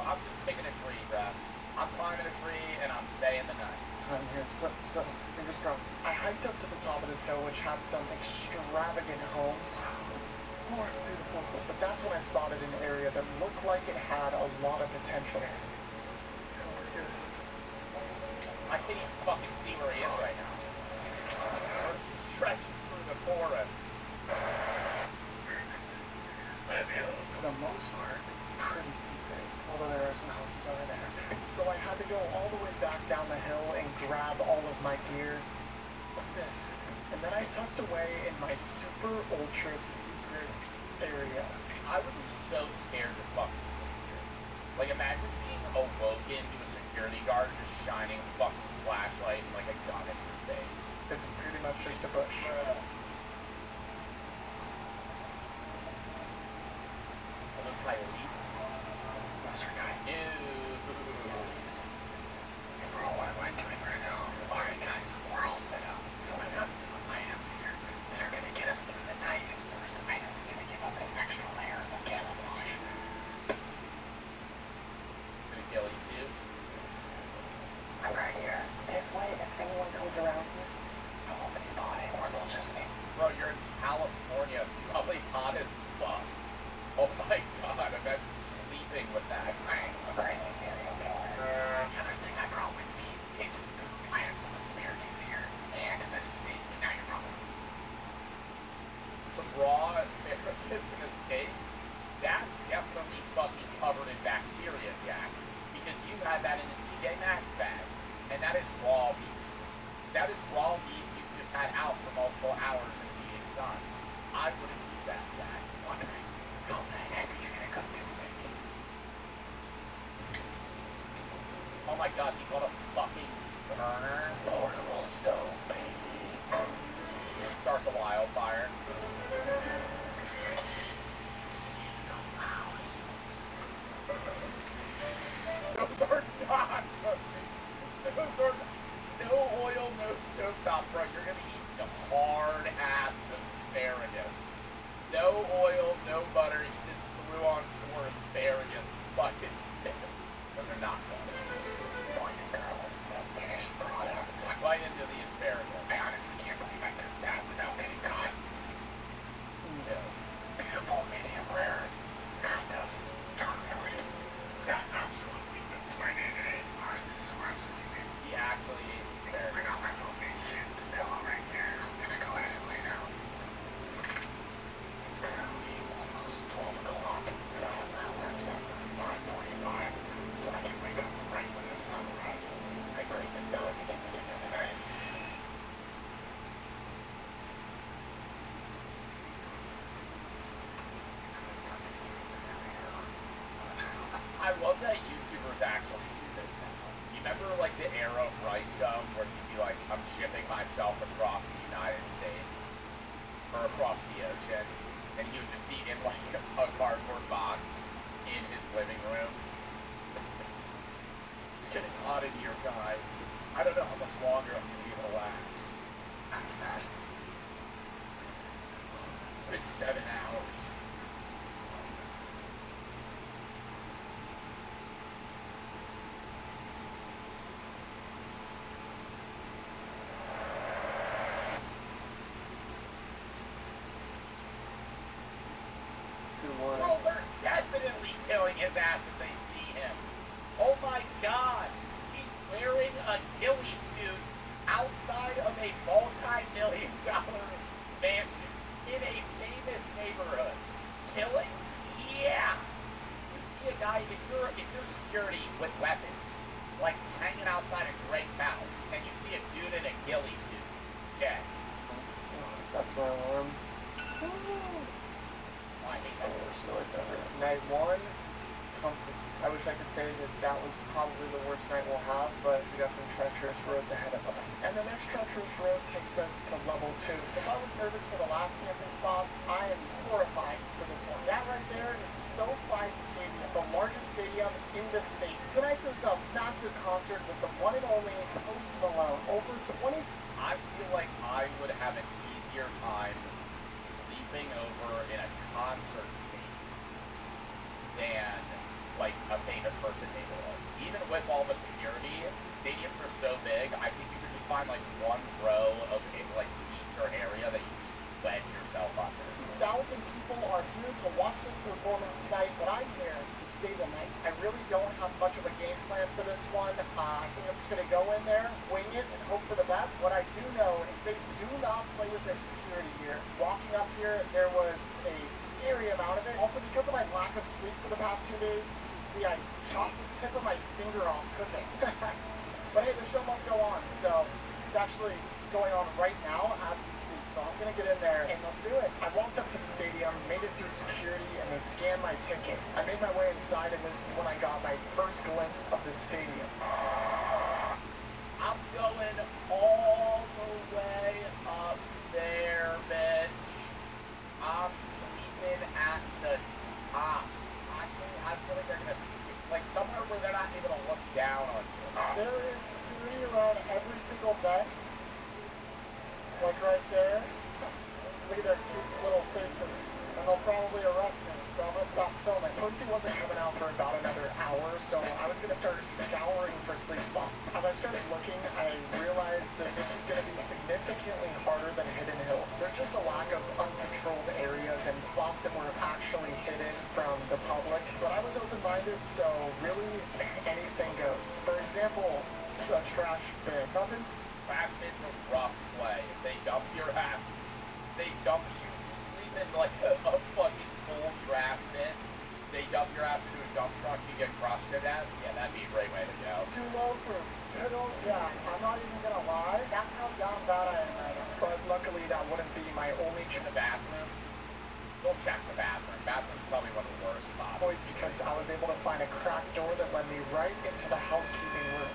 I'm just picking a tree, bruh. I'm climbing a tree and I'm staying the night. Time here, so fingers crossed. I hiked up to the top of this hill, which had some extravagant homes. Oh, it's beautiful. But that's when I spotted an area that looked like it had a lot of potential. I can't even fucking see where he is right now. We're stretching through the forest. Let's go. For the most part, it's pretty secret, although there are some houses over there. So I had to go all the way back down the hill and grab all of my gear, like this. And then I tucked away in my super ultra secret area. I would be so scared to fucking sleep here. Like, imagine being awoken to a security guard just shining a fucking flashlight and like a gun in your face. It's pretty much just a bush. Are those coyotes? Those are Ew. Hey bro, what am I doing right now? Alright guys, we're all set up. So I have some items here that are gonna get us through the night. This first item is gonna give us an extra layer of camouflage. Is it a ghillie suit? I'm right here. This way, if anyone comes around here, I won't be spotted, or they'll just think, Bro, you're in California. It's probably hot as fuck. Oh my god, imagine sleeping with that. I'm a crazy serial killer. The other thing I brought with me is food. I have some asparagus here, and a steak. Now you're probably... Some raw asparagus and a steak? That's definitely fucking covered in bacteria, Jack. Because you had that in a TJ Maxx bag. And that is raw beef. That is raw beef you've just had out for multiple hours in the heating sun. I wouldn't eat that, Jack. Wondering, how the heck are you gonna cook this steak? Oh my god, you got a fucking burner? Portable stove, baby. It starts a wildfire. So loud. Those are not cooking. Those are no oil, no stovetop, bro. You're gonna eat the hard ass asparagus. No oil, no butter. You just threw on 4 asparagus bucket sticks. Those are not good. Boys and girls, a finished product. Right into the asparagus. I honestly can't believe I cooked that without getting caught. No. Beautiful, medium rare. Kind of. Don't really. That absolutely makes my day today. Alright, this is where I'm sleeping. He actually ate asparagus. I got my little makeshift pillow right there. I'm gonna go ahead and lay down. It's currently almost 12 o'clock, and I have my alarm set for 5:45, so I can wake up right when the sun rises. I pray to God to get me through the night. It's really tough to sleep right now. I love that YouTubers actually do this now. You remember like the era of Rice Gum where you'd be like, I'm shipping myself across the United States or across the ocean, and he would just be in like a cardboard box in his living room. It's getting hot in here, guys. I don't know how much longer I'm gonna be able to last. After that, It's been 7 hours. Bro, they're definitely killing his ass if they see him. Oh my god, he's wearing a ghillie suit outside of a multi-million-dollar mansion in a famous neighborhood. Killing? Yeah. You see a guy, if you're security with weapons, like hanging outside of Drake's house, and you see a dude in a ghillie suit, check. that's my alarm. I think It's the worst noise ever. Night 1, comforts. I wish I could say that that was probably the worst night we'll have, but we got some treacherous roads ahead of us. And the next treacherous road takes us to level 2. If I was nervous for the last camping spots, I am horrified for this one. That right there is SoFi Stadium, the largest stadium in the States. Tonight there's a massive concert with the one and only Post Malone. Over 20... I feel like I would have an easier time sleeping over in a concert venue than like a famous person neighborhood. Even with all the security, stadiums are so big, I think you could just find like one row of like seats or area that you just wedge yourself under. 2,000 people are here to watch this performance tonight, but I'm here to stay the night. I really don't have much of a game plan for this one. I think I'm just going to go in there, wing it, and hope for the best. What I do know is they do not play with their security here. Walking up here, there was a scary amount of it. Also, because of my lack of sleep for the past 2 days, you can see I chopped the tip of my finger off cooking. But hey, the show must go on, so it's actually going on right now as we speak. So I'm gonna get in there and let's do it. I walked up to the stadium, made it through security, and they scanned my ticket. I made my way inside, and this is when I got my first glimpse of the stadium. I'm going all the way up there, bitch. I'm sleeping at the top. I feel like they're gonna sleep, like somewhere where they're not able to look down on you. There is security around every single vent. Like right there. Look at their cute little faces. And they'll probably arrest me, so I'm gonna stop filming. Posty wasn't coming out for about another hour, so I was gonna start scouring for sleep spots. As I started looking, I realized that this is gonna be significantly harder than Hidden Hills. There's just a lack of uncontrolled areas and spots that were actually hidden from the public. But I was open-minded, so really anything goes. For example, a trash bin. Nothing's Trash bin's a rough play. If they dump your ass, they dump you. You sleep in like a fucking full trash bin. They dump your ass into a dump truck, you get crushed to death. Yeah, that'd be a great way to go. too low for good old Jack. I'm not even gonna lie. That's how down bad I am right now. But luckily that wouldn't be my only In the bathroom, We'll check the bathroom. Bathroom's probably one of the worst spots. Boys, because I was able to find a cracked door that led me right into the housekeeping room.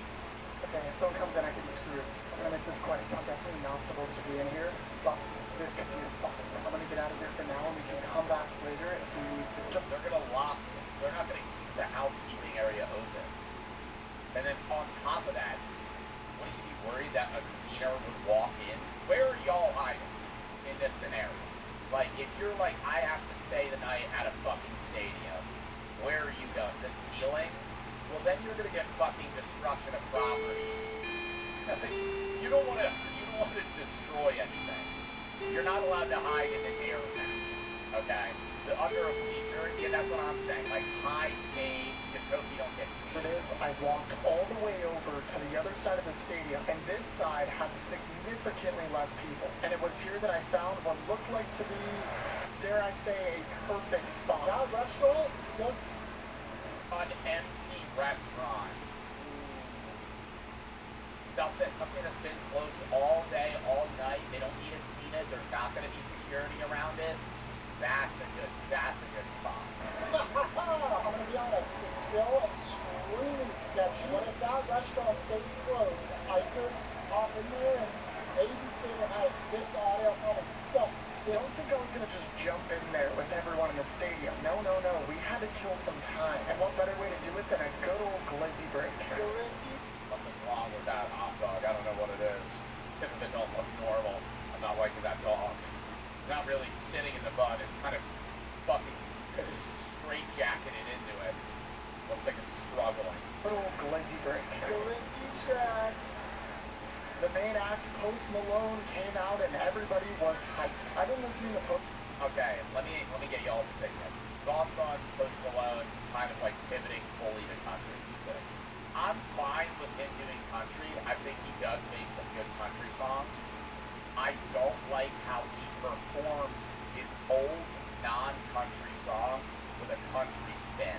Okay, if someone comes in, I could be screwed. I'm gonna make this quick. I'm definitely not supposed to be in here, but this could be a spot. So I'm gonna get out of here for now, and we can come back later if we need to. They're gonna lock. They're not gonna keep the housekeeping area open. And then on top of that, wouldn't you be worried that a cleaner would walk in? Where are y'all hiding in this scenario? Like, if you're like, I have to stay the night at a fucking stadium, where are you going? The ceiling? Well, then you're gonna get fucking destruction of property. You don't want to destroy anything. You're not allowed to hide in an air vent, okay? Under a bleacher, yeah, that's what I'm saying. Like, high stage, just hope you don't get seen. I walked all the way over to the other side of the stadium, and this side had significantly less people. And it was here that I found what looked like to be, dare I say, a perfect spot. That restaurant looks... An empty restaurant. Something that's been closed all day, all night. They don't need to clean it. There's not going to be security around it. That's a good spot. I'm gonna be honest, it's still extremely sketchy. But if that restaurant stays closed, I could hop in there and maybe stay the night. This audio probably sucks. I don't think I was gonna just jump in there with everyone in the stadium. No. We had to kill some time. And what better way to do it than a good old glizzy break? Something's wrong with that hot dog. I don't know what it is. Tip of it don't look normal. I'm not liking that dog. It's not really sitting in the bun. It's kind of fucking straight jacketed into it. Looks like it's struggling. Little glizzy break. Glizzy track. The main act, Post Malone, came out and everybody was hyped. I've been listening to Post. Okay, let me get y'all's opinion. Thoughts on Post Malone kind of like pivoting fully to country music? I'm fine with him doing country. I think he does make some good country songs. I don't like how he performs his old non-country songs with a country spin.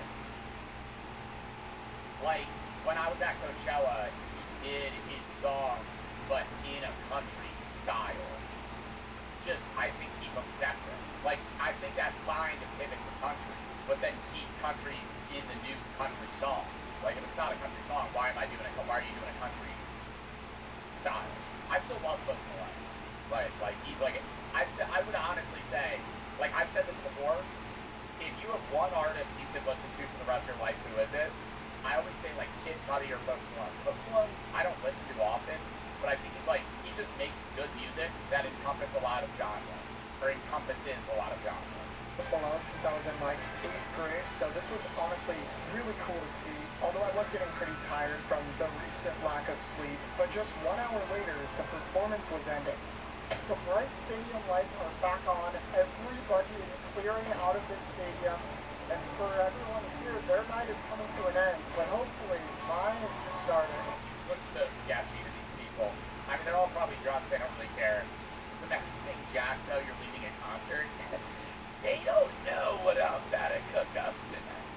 Like, when I was at Coachella, he did his songs, but in a country style. I think keep them separate. Like, I think that's fine to pivot to country, but then keep country in the new country songs. Like, if it's not a country song, why are you doing a country style? I still love Post Malone. Like he's like, I would honestly say, like I've said this before, if you have one artist you could listen to for the rest of your life, who is it? I always say like Kid Cudi or Post Malone. Post Malone, I don't listen to often, but I think he's like, he just makes good music that encompasses a lot of genres. Post Malone since I was in like 8th grade, so this was honestly really cool to see. Although I was getting pretty tired from the recent lack of sleep, but just 1 hour later, the performance was ending. The bright stadium lights are back on. Everybody is clearing out of this stadium. And for everyone here, their night is coming to an end. But hopefully, mine is just starting. This looks so sketchy to these people. I mean, they're all probably drunk. They don't really care. Just imagine saying, Jack, though, you're leaving a concert. They don't know what I'm about to cook up tonight.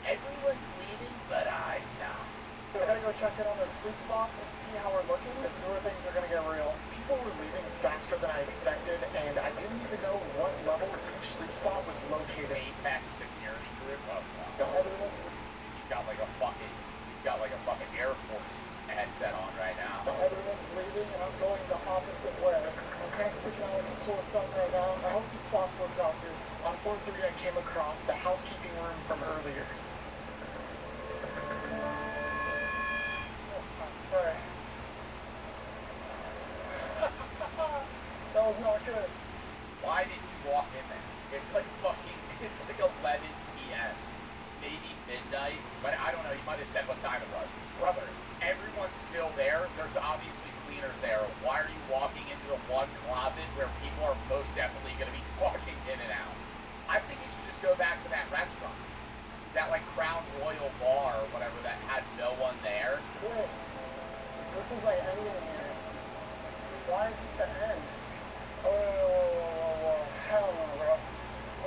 Everyone's leaving, but I'm not. We're gonna go check in on those sleep spots and see how we're looking. This is where things are gonna get real. People were leaving faster than I expected, and I didn't even know what level each sleep spot was located. Apex security group. Oh, no. Everyone's. He's got like a fucking Air Force headset on right now. Everyone's leaving, and I'm going the opposite way. I'm kind of sticking out like a sore thumb right now. I hope these spots work out, dude. On floor 3, I came across the housekeeping room from earlier. Sorry. That was not good. Why did you walk in there? It's like 11 p.m. Maybe midnight, but I don't know, you might have said what time it was. Brother, everyone's still there. There's obviously cleaners there. Why are you walking into the one closet where people are most definitely going to be walking in and out? I think you should just go back to that restaurant. That like Crown Royal bar or whatever that had no one there. Wait. This was like ending here. Why is this the end? Oh, hell no, bro.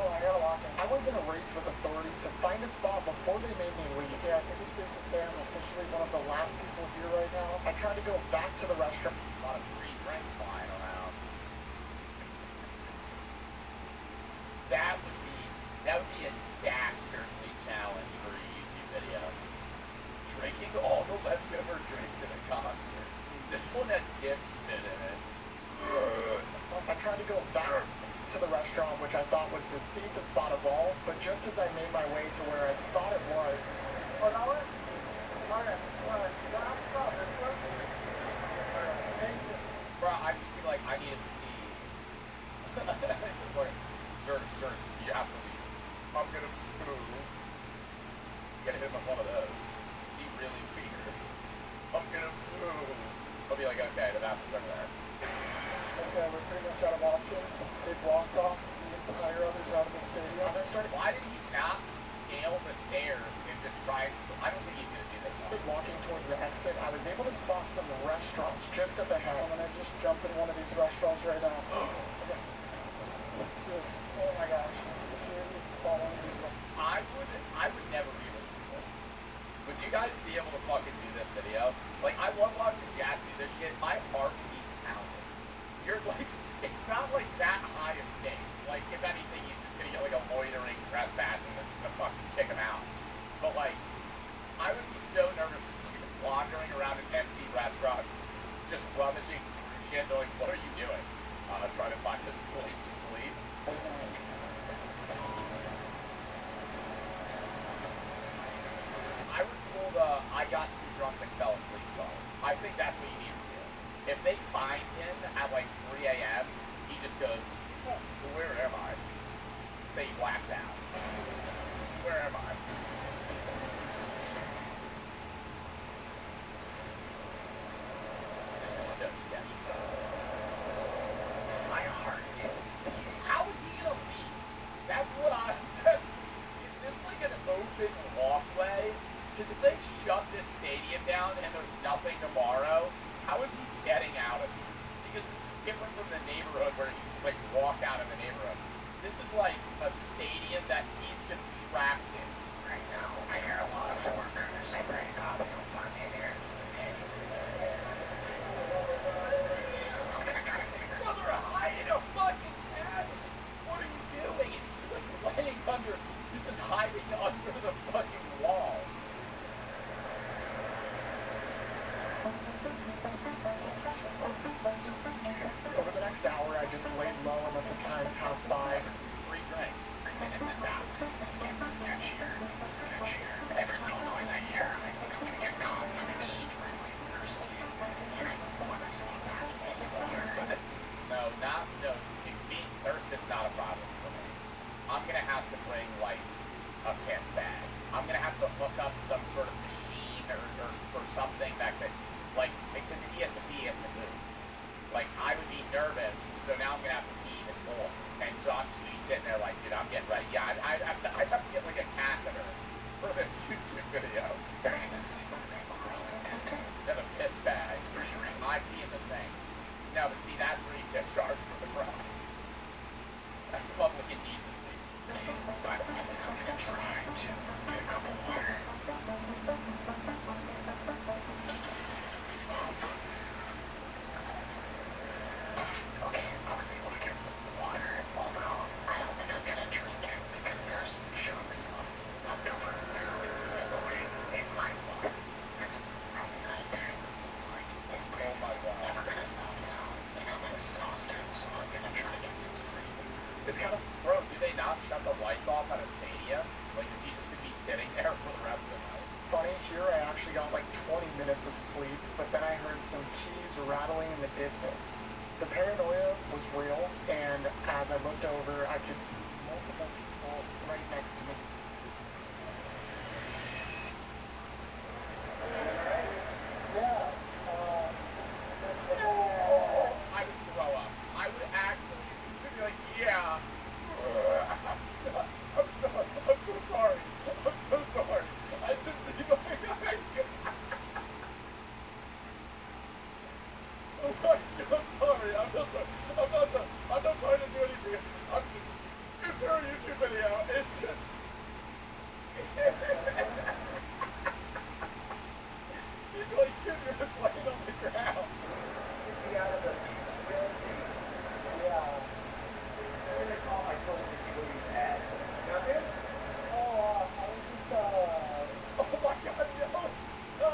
Oh, I gotta lock it. I was in a race with authority to find a spot before they made me leave. Yeah, I think it's safe to say I'm officially one of the last people here right now. I tried to go back to the restaurant. A lot of free drinks flying around. drinking all the leftover drinks at a concert. This one had dip spit in it. I tried to go back to the restaurant, which I thought was the safest spot of all, but just as I made my way to where I thought it was, bro, I'd just be like, I need to pee. Just like, sir, you have to leave. I'm gonna poo. Gotta hit him with one of those. Be really weird. I'm gonna poo. I'll be like, okay, the bathroom's over there. okay, we're pretty much out of options. They blocked off the entire other side of the stadium. As I started Why did he not scale the stairs and just try and... I don't think he's gonna do this one. walking towards the exit, I was able to spot some restaurants just up ahead. I'm gonna just jump in one of these restaurants right now. Okay. What's this? Oh my gosh. Security is following me. I would never be able to do this. Would you guys be able to fucking do this video? Like, I love watching Jack do this shit. My heart beats pounding. You're like, it's not like that high of stakes. Like, if anything, he's just gonna get like a loitering, trespassing, and just gonna fucking kick him out. But like, I would be so nervous wandering around an empty restaurant, just rummaging through shit. They're like, what are you doing? Trying to find this place to sleep. I would pull the I got too drunk and fell asleep card. I think that's what you need to do. If they find him at like 3 a.m., he just goes, oh, where am I? Say he blacked out. Where am I? This is so sketchy. My heart is... How is he gonna leave? That's what is this like an open walkway? Because if they shut this stadium down and there's nothing tomorrow, how is he getting out of here? Because this is different from the neighborhood where you just like walk out of the neighborhood. This is like a stadium that he's just trapped in. Right now, I hear a lot of workers. I pray to God they don't find me in here. I'm gonna try to see them. Brother, hide in a fucking cabin! What are you doing? It's just like laying under, he's just hiding under the fucking wall. Over the next hour, I just laid low and let the time pass by. Free drinks. The minute that passes, this gets sketchier and sketchier. Every little noise I hear, I think I'm gonna get caught. I'm extremely thirsty, and I wasn't able to pack any water. But No, being thirsty is not a problem for me. I'm gonna have to bring like a piss bag. I'm gonna have to hook up some sort of machine or something that could, like, because if he has to pee, he has to move. Like, I would be nervous, so now I'm gonna have to pee even more. And so I'm just gonna be sitting there like, dude, I'm getting ready. Yeah, I'd have to get like a catheter for this YouTube video. there is a single thing crawling distance. Is that a piss bag? It's pretty risky. I pee in the sink. No, but see, that's where you get charged for the crime. That's public indecency. But I'm gonna try to get a cup of water. Okay, I was able to get some water, although I don't think I'm gonna drink it because there are some chunks of leftover food floating in my water. This is a rough night, dude. It seems like this place is never gonna settle down, and I'm exhausted, so I'm gonna try to get some sleep. It's kind of... Bro, do they not shut the lights off at a stadium? Like, is he just gonna be sitting there for the rest of the night? funny. Here I actually got like 20 minutes of sleep, but then I heard some keys rattling in the distance. The paranoia was real, and as I looked over, I could see multiple people right next to me. I would throw up. I would actually be like, yeah. I'm so sorry. I'm so sorry. I just need my... Oh my God, I'm sorry. I'm not trying to do anything. I'm just... It's a YouTube video. It's just... You'd be like, dude, you're just laying on the ground. Oh my God, no, stop.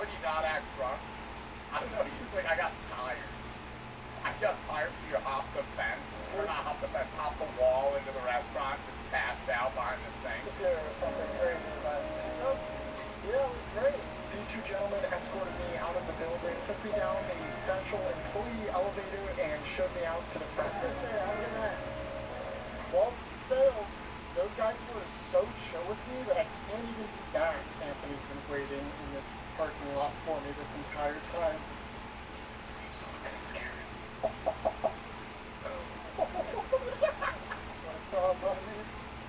when you not act drunk? I don't know, he's like, I got tired. I got tired, so you hop the fence. Or not hop the fence, hop the wall into the restaurant, just passed out behind the sink. Yeah, or something crazy, but yeah, it was great. These two gentlemen escorted me out of the building, took me down a special employee elevator, and showed me out to the front. Well, failed. Those guys were so chill with me that I can't even be back. Anthony's been waiting in this parking lot for me this entire time. He's asleep, so I'm gonna scare him. What's up, buddy?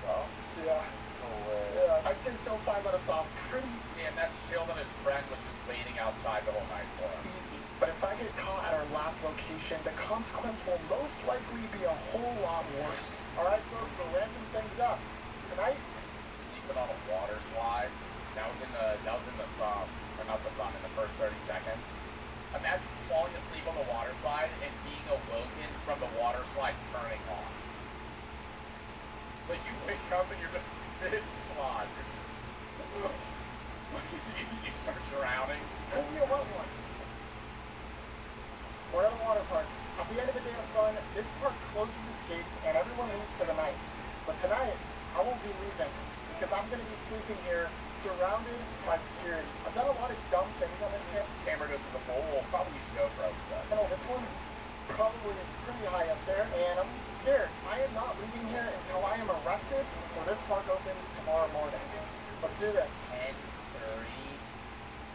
Oh? Yeah. No way. Yeah. I'd say SoFi let us off pretty Damn, that's chill that his friend was just waiting outside the whole night for him. easy. But if I get caught at our last location, the consequence will most likely be a whole lot worse. Alright, folks, we're ramping things up. Tonight, Sleeping on a water slide. That was in the thumb, or not the thumb, in the first 30 seconds. Imagine just falling asleep on the water slide and being awoken from the water slide turning on. Like you wake up and you're just mid-slide. You start drowning. could be a wet one. We're at a water park. At the end of a day of fun, this park closes its gates and everyone leaves for the night. But tonight, I won't be leaving because I'm going to be sleeping here surrounded by security. I've done a lot of dumb things on this trip. Camera goes to the bowl. Probably use GoPro for that. No, this one's probably pretty high up there, and I'm scared. I am not leaving here until I am arrested or this park opens tomorrow morning. Let's do this. 10:30.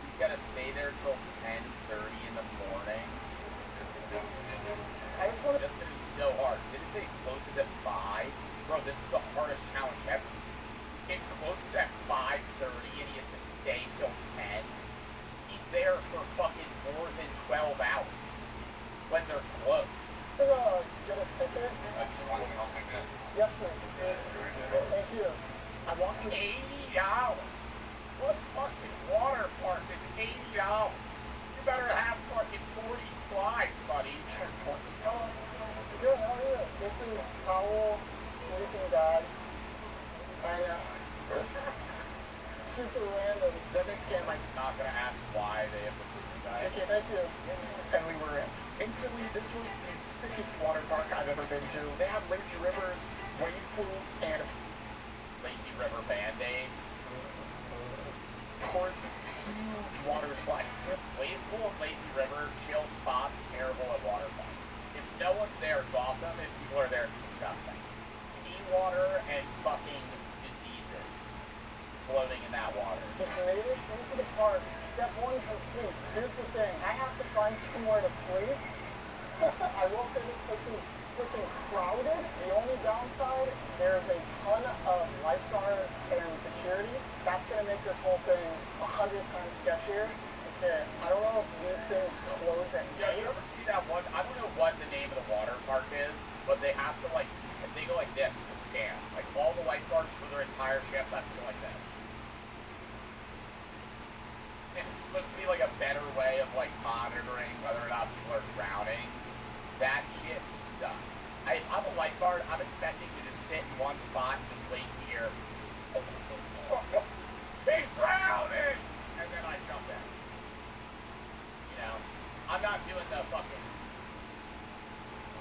He's got to stay there till 10:30 in the morning. I just want to... That's going to be so hard. Did it say it closes at 5? Bro, this is the hardest challenge ever. It closes at 5:30 and he has to stay till 10. He's there for fucking more than 12 hours when they're closed. Get a ticket? Yes, please. Thank you. I want to... $80? What fucking water park is $80? You better have fucking 40 slides, buddy. Good, how are you? This is Towel, Sleeping Bag. I know. Super random. Then they scan my Not gonna ask why they have the sleeping bag. ticket. Thank you. And we were in. Instantly, this was the sickest water park I've ever been to. They had lazy rivers, wave pools, and Lazy River Band-Aid. of course, huge water slides. Wave pool and Lazy River, chill spots, terrible at water parks. If no one's there, it's awesome. If people are there, it's disgusting. Pea water and fucking diseases floating in that water. If you made it into the park, step one complete. Here's the thing, I have to find somewhere to sleep. I will say this place is freaking crowded. The only downside, there's a ton of lifeguards and security. That's gonna make this whole thing 100 times sketchier. Okay, I don't know if these things close at Yeah, night. you ever see that one? I don't know what the name of the water park is, but they have to like, they go like this to scan. Like all the lifeguards for their entire shift have to go like this. And it's supposed to be like a better way of like monitoring whether or not people are drowning. That shit sucks. If I'm a lifeguard, I'm expecting to just sit in one spot and just wait to hear, he's drowning! And then I jump in. You know? I'm not doing the fucking...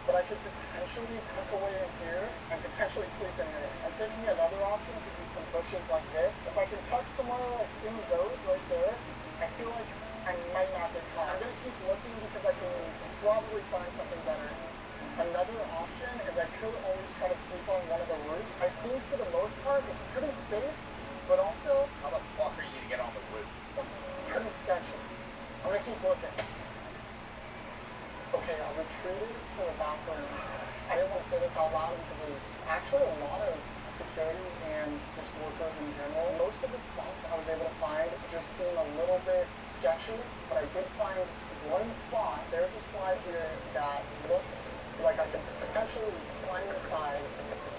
But I could potentially tuck away in here and potentially sleep in here. I'm thinking another option could be some bushes like this. If I can tuck somewhere like in those right there, I feel like I might not get caught. I'm gonna keep looking because I can probably find something better. Another option is I could always try to sleep on one of the roofs. I think for the most part it's pretty safe, but also How the fuck are you gonna get on the roof? pretty sketchy. I'm gonna keep looking. Okay, I retreated to the bathroom. I didn't want to say this out loud because there's actually a lot of security and just workers in general. Most of the spots I was able to find just seem a little bit sketchy, but I did find one spot. There's a slide here that looks like I could potentially climb inside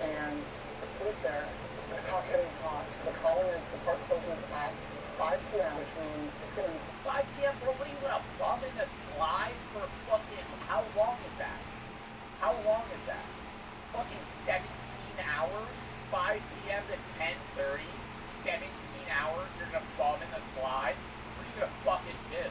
and sleep there without getting caught. The problem is the park closes at 5 p.m., which means it's going to be 5 p.m., bro, what are you gonna bum in the slide for fucking, how long is that? How long is that? Fucking 17 hours? 5 p.m. to 10:30? 17 hours you're gonna bum in the slide? What are you gonna fucking do?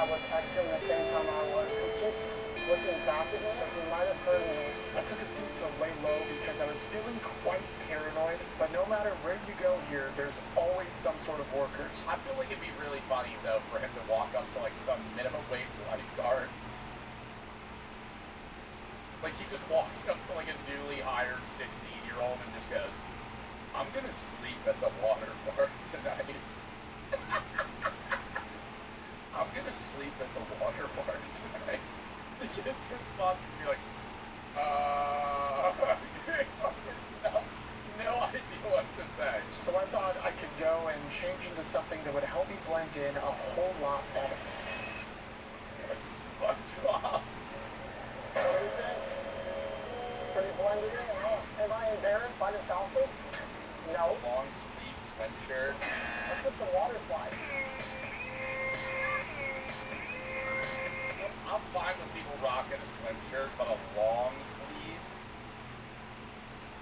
that was exiting the same time I was. He keeps looking back at me, so he might have heard me. I took a seat to lay low because I was feeling quite paranoid, but no matter where you go here, there's always some sort of workers. I feel like it'd be really funny, though, for him to walk up to, like, some minimum wage lifeguard. Like, he just walks up to, like, a newly hired 16-year-old and just goes, I'm gonna sleep at the water park tonight. I'm gonna sleep at the water park tonight. The kid's response would be like, no idea what to say. So I thought I could go and change into something that would help me blend in a whole lot better. SpongeBob. What do you think? Pretty blended in, huh? Am I embarrassed by this outfit? No. Long sleeve sweatshirt. Let's get some water slides. I'm fine with people rocking a sweatshirt, but a long sleeve?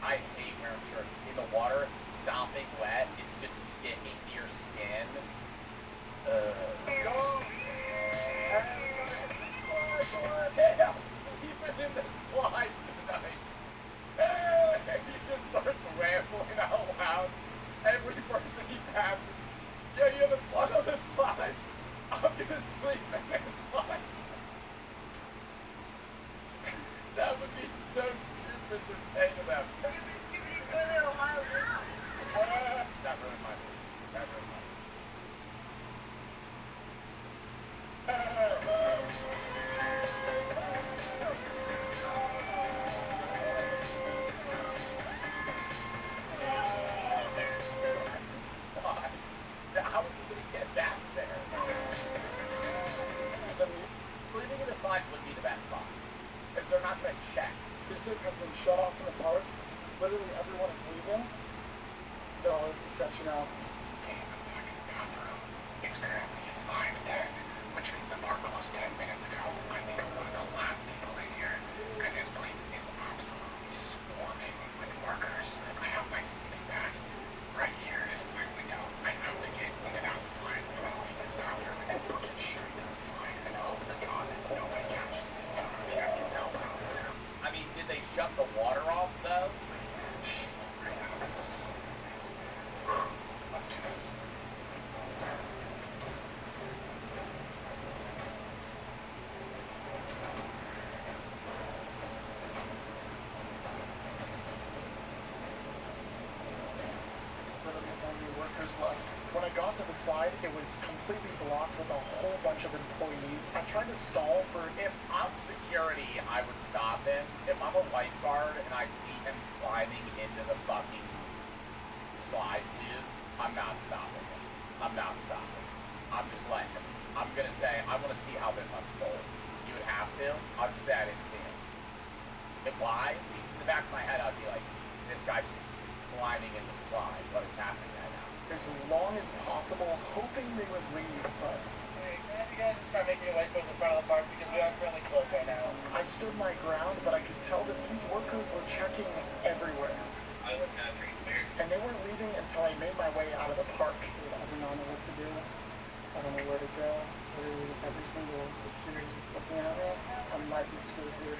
I hate wearing shirts in the water, sopping wet. It's just sticking to your skin. Go! Hey, I'm sleeping in the slide tonight. Hey, he just starts rambling out loud. Every person he passes, yeah, you have fun on the slide. I'm gonna sleep in this slide. That would be so stupid to say to them. That ruined my mood. That ruined my mood. How is he going to get back there? Sleeping in a slide would be the best spot. Because they're not going to check. Music has been shut off in the park. Literally everyone is leaving. So let's just let you know. Okay, I'm back in the bathroom. It's currently 5:10, which means the park closed 10 minutes ago. I think I'm one of the last people in here. And this place is absolutely swarming with workers. I have my sleeping bag right here. This is my window. I have to get into that slide. I'm gonna leave this bathroom and book it straight to the slide and hope to God that nobody catches me. I don't know if you guys can tell, but I'm there. I mean, did they shut the water off, though? Shaking right now because I'm so nervous. Let's do this. Left. When I got to the slide, it was completely blocked with a whole bunch of employees. I tried to stall for... If I'm security, I would stop him. If I'm a lifeguard and I see him climbing into the fucking slide tube, I'm not stopping him. I'm not stopping. I'm just letting him. I'm gonna say, I want to see how this unfolds. You would have to. I'll just say I didn't see him. And why? Because in the back of my head, I'd be like, this guy's climbing into the slide. What is happening right now? as long as possible, hoping they would leave, but... Hey, can you guys start making your way towards the front of the park because we are currently closed right now? I stood my ground, but I could tell that these workers were checking everywhere. And they weren't leaving until I made my way out of the park. Dude, I do not know what to do. I don't know where to go. Literally every single security is looking at me. I might be screwed here.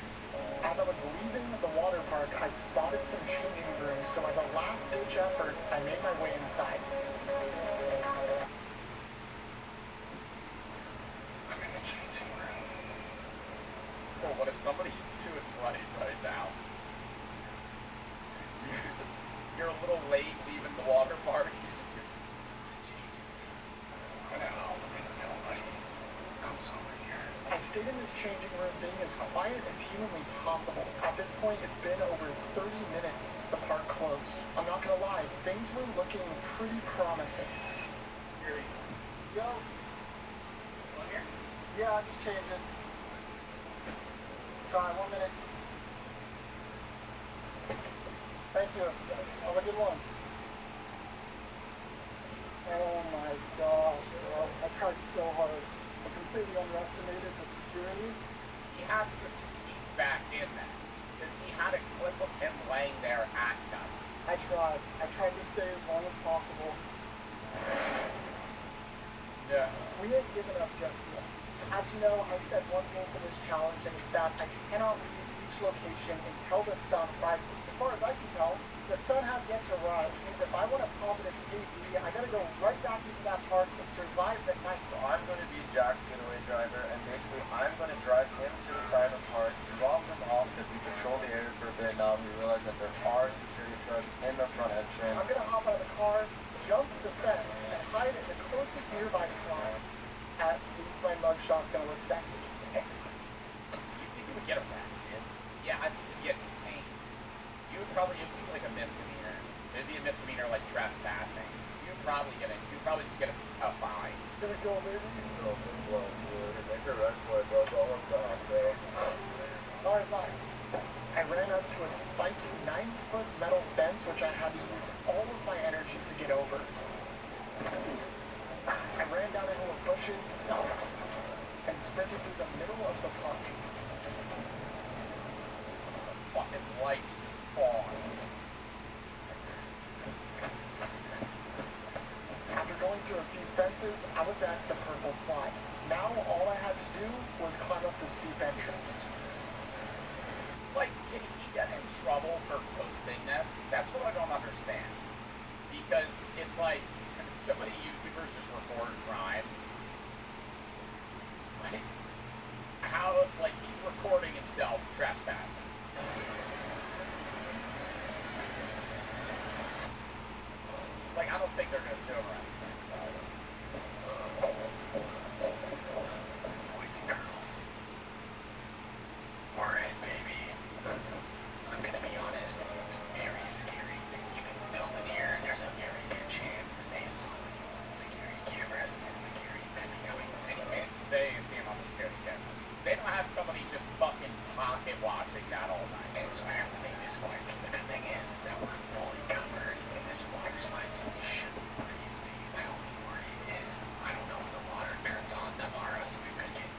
As I was leaving the water park, I spotted some changing rooms, so as a last-ditch effort, I made my way inside. I'm in the changing room. Well, what if somebody's to his right now? You're a little late leaving the water park. You just get I'm gonna hope that nobody comes over here. I stayed in this changing room being as quiet as humanly possible. At this point, it's been over 30 minutes since the park closed. I'm not gonna lie, things were looking pretty promising. Yo. Here? Yeah, I'm just changing. Sorry, 1 minute. Thank you. Have a good one. Oh my gosh, bro. I tried so hard. I completely underestimated the security. He has to sneak back in there. Because he had a clip of him laying there at night. I tried. I tried to stay as long as possible. Yeah. We ain't given up just yet. As you know, I set one goal for this challenge, and it's that I cannot leave each location until the sun rises. As far as I can tell, the sun has yet to rise. Means if I want a positive KD, I gotta go right back into that park and survive the night. So I'm going to be Jack's getaway driver, and basically I'm going to drive him to the side of the park, drop him off because we patrol the area for a bit now. We realize that there are security trucks in the front entrance. I'm gonna hop out of the car, jump the fence, and hide in the closest nearby slime. At least my mugshot's gonna look sexy. You think you would get arrested? Yeah, I think you'd get detained. You would probably, it'd be like a misdemeanor. It'd be a misdemeanor like trespassing. You'd probably just get a fine. Gonna go, baby? Make a run for it, bro. It's all about, bro. Alright, bye. I ran up to a spiked 9-foot metal fence, which I had to use all of my energy to get over. I ran down a hill of bushes and sprinted through the middle of the park. Fucking lights just on. After going through a few fences, I was at the purple slide. Now all I had to do was climb up the steep entrance. Like, can he get in trouble for posting this? That's what I don't understand. Because it's like, so many YouTubers just record crimes. Like, how, like, he's recording himself trespassing. Like, I don't think they're gonna sue him or anything. Boys and girls, we're in, baby. I'm gonna be honest, it's very scary to even film in here. There's a very good chance that they saw me on security cameras, and security could be coming any minute. They ain't see him on the security cameras. They don't have somebody just fucking pocket watching that all night. And so I have to make this quick. The good thing is that we're fully covered in this water slide, so we should be pretty safe. My only worry is I don't know when the water turns on tomorrow, so we could get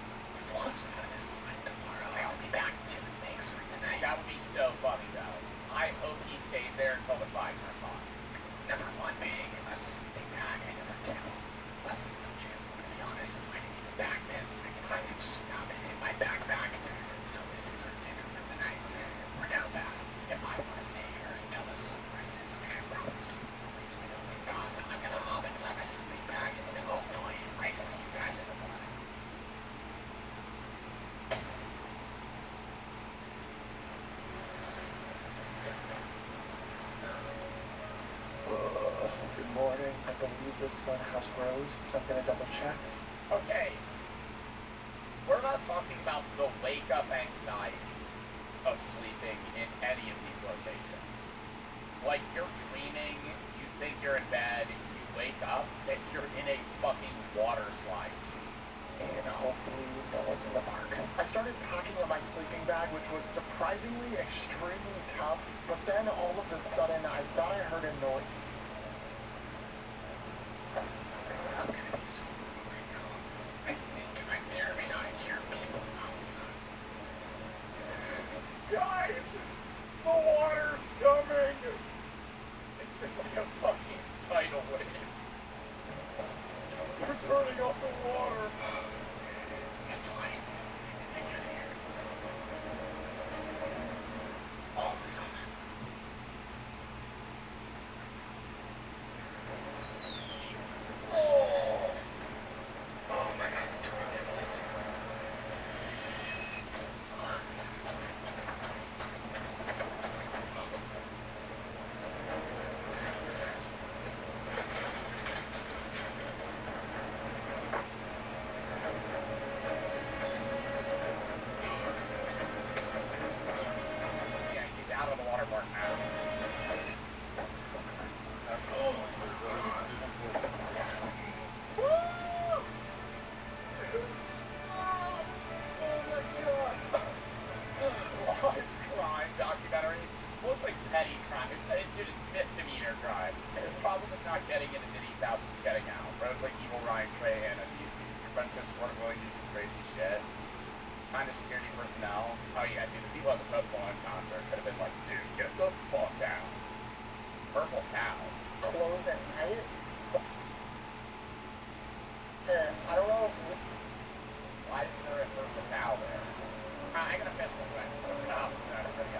flushed out of this slide tomorrow. I only packed 2 things for tonight. That would be so funny, though. I hope he stays there until the slide turns on. Number 1 being a sleeping bag, and number 2, a Slim Jim. I'm gonna be honest, I didn't even pack this. I just found it in my backpack. So this is our dinner for the night. We're down bad. If I want to stay here until the sun rises, I should probably start with the place we don't get caught. I'm gonna hop inside my sleeping bag, and hopefully I see you guys in the morning. Good morning. I believe the sun has rose. I'm gonna double check. Okay. We're not talking about the wake-up anxiety of sleeping in any of these locations. Like, you're dreaming, you think you're in bed, you wake up, and you're in a fucking water slide tube. And hopefully no one's in the park. I started packing up my sleeping bag, which was surprisingly extremely tough, but then all of a sudden I thought I heard a noise. I'm gonna be so rude right now. I think I may or may not hear people outside. Guys! The water's coming! It's just like a fucking tidal wave. They're turning off the water. It's light. I can hear it. Oh my god. Oh my god, it's too early for this. Yeah, he's out of the water park now. Live crime documentary. Well, it's like petty crime. Dude, it's misdemeanor crime. And the problem is not getting into Diddy's house, it's getting out. Bro, it's like evil Ryan Trahan on YouTube. Your friends have supported willing to do some crazy shit. Kind of security personnel. Oh yeah, dude, the people at the Post Malone concert could have been like, dude, get the fuck out. Purple Cow. Close at night? I don't know if we... I I got a pistol. Right? No, that's pretty good.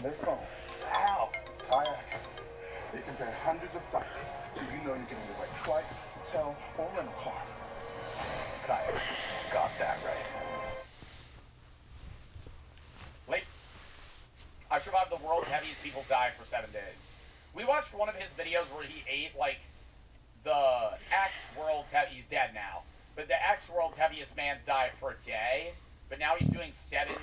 on their phone. Ow! Kayak. They compare hundreds of sites, so you know you're getting the right flight, hotel, or rental car. Kayak. Got that right. Wait. I survived the world's heaviest people's diet for 7 days. We watched one of his videos where he ate, like, the ex-world's he's dead now, but the ex-world's heaviest man's diet for a day, but now he's doing 7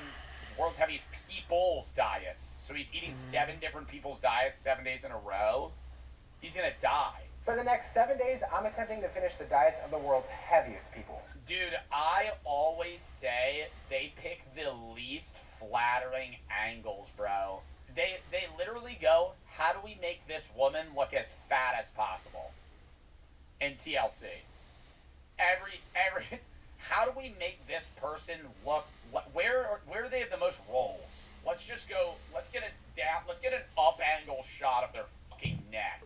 world's heaviest people's diets. So he's eating 7 different people's diets 7 days in a row. He's gonna die. For the next 7 days, I'm attempting to finish the diets of the world's heaviest people. Dude, I always say they pick the least flattering angles, bro. They literally go, how do we make this woman look as fat as possible? In TLC. How do we make this person look, where do they have the most rolls? Let's just go, let's get an up angle shot of their fucking neck.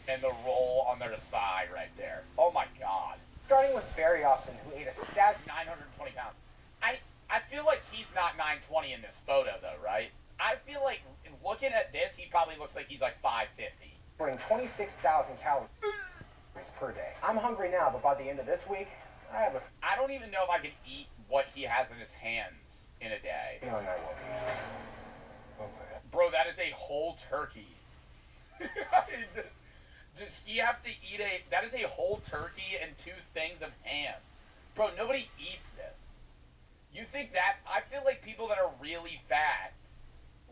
And the roll on their thigh right there. Oh my god. Starting with Barry Austin, who ate a stat 920 pounds. I feel like he's not 920 in this photo though, right? I feel like looking at this, he probably looks like he's like 550. Bring 26,000 calories per day. I'm hungry now, but by the end of this week, I don't even know if I could eat what he has in his hands in a day. Feeling I will. Bro, that is a whole turkey. Does he have to eat that is a whole turkey and 2 things of ham. Bro, nobody eats this. You think that, I feel like people that are really fat,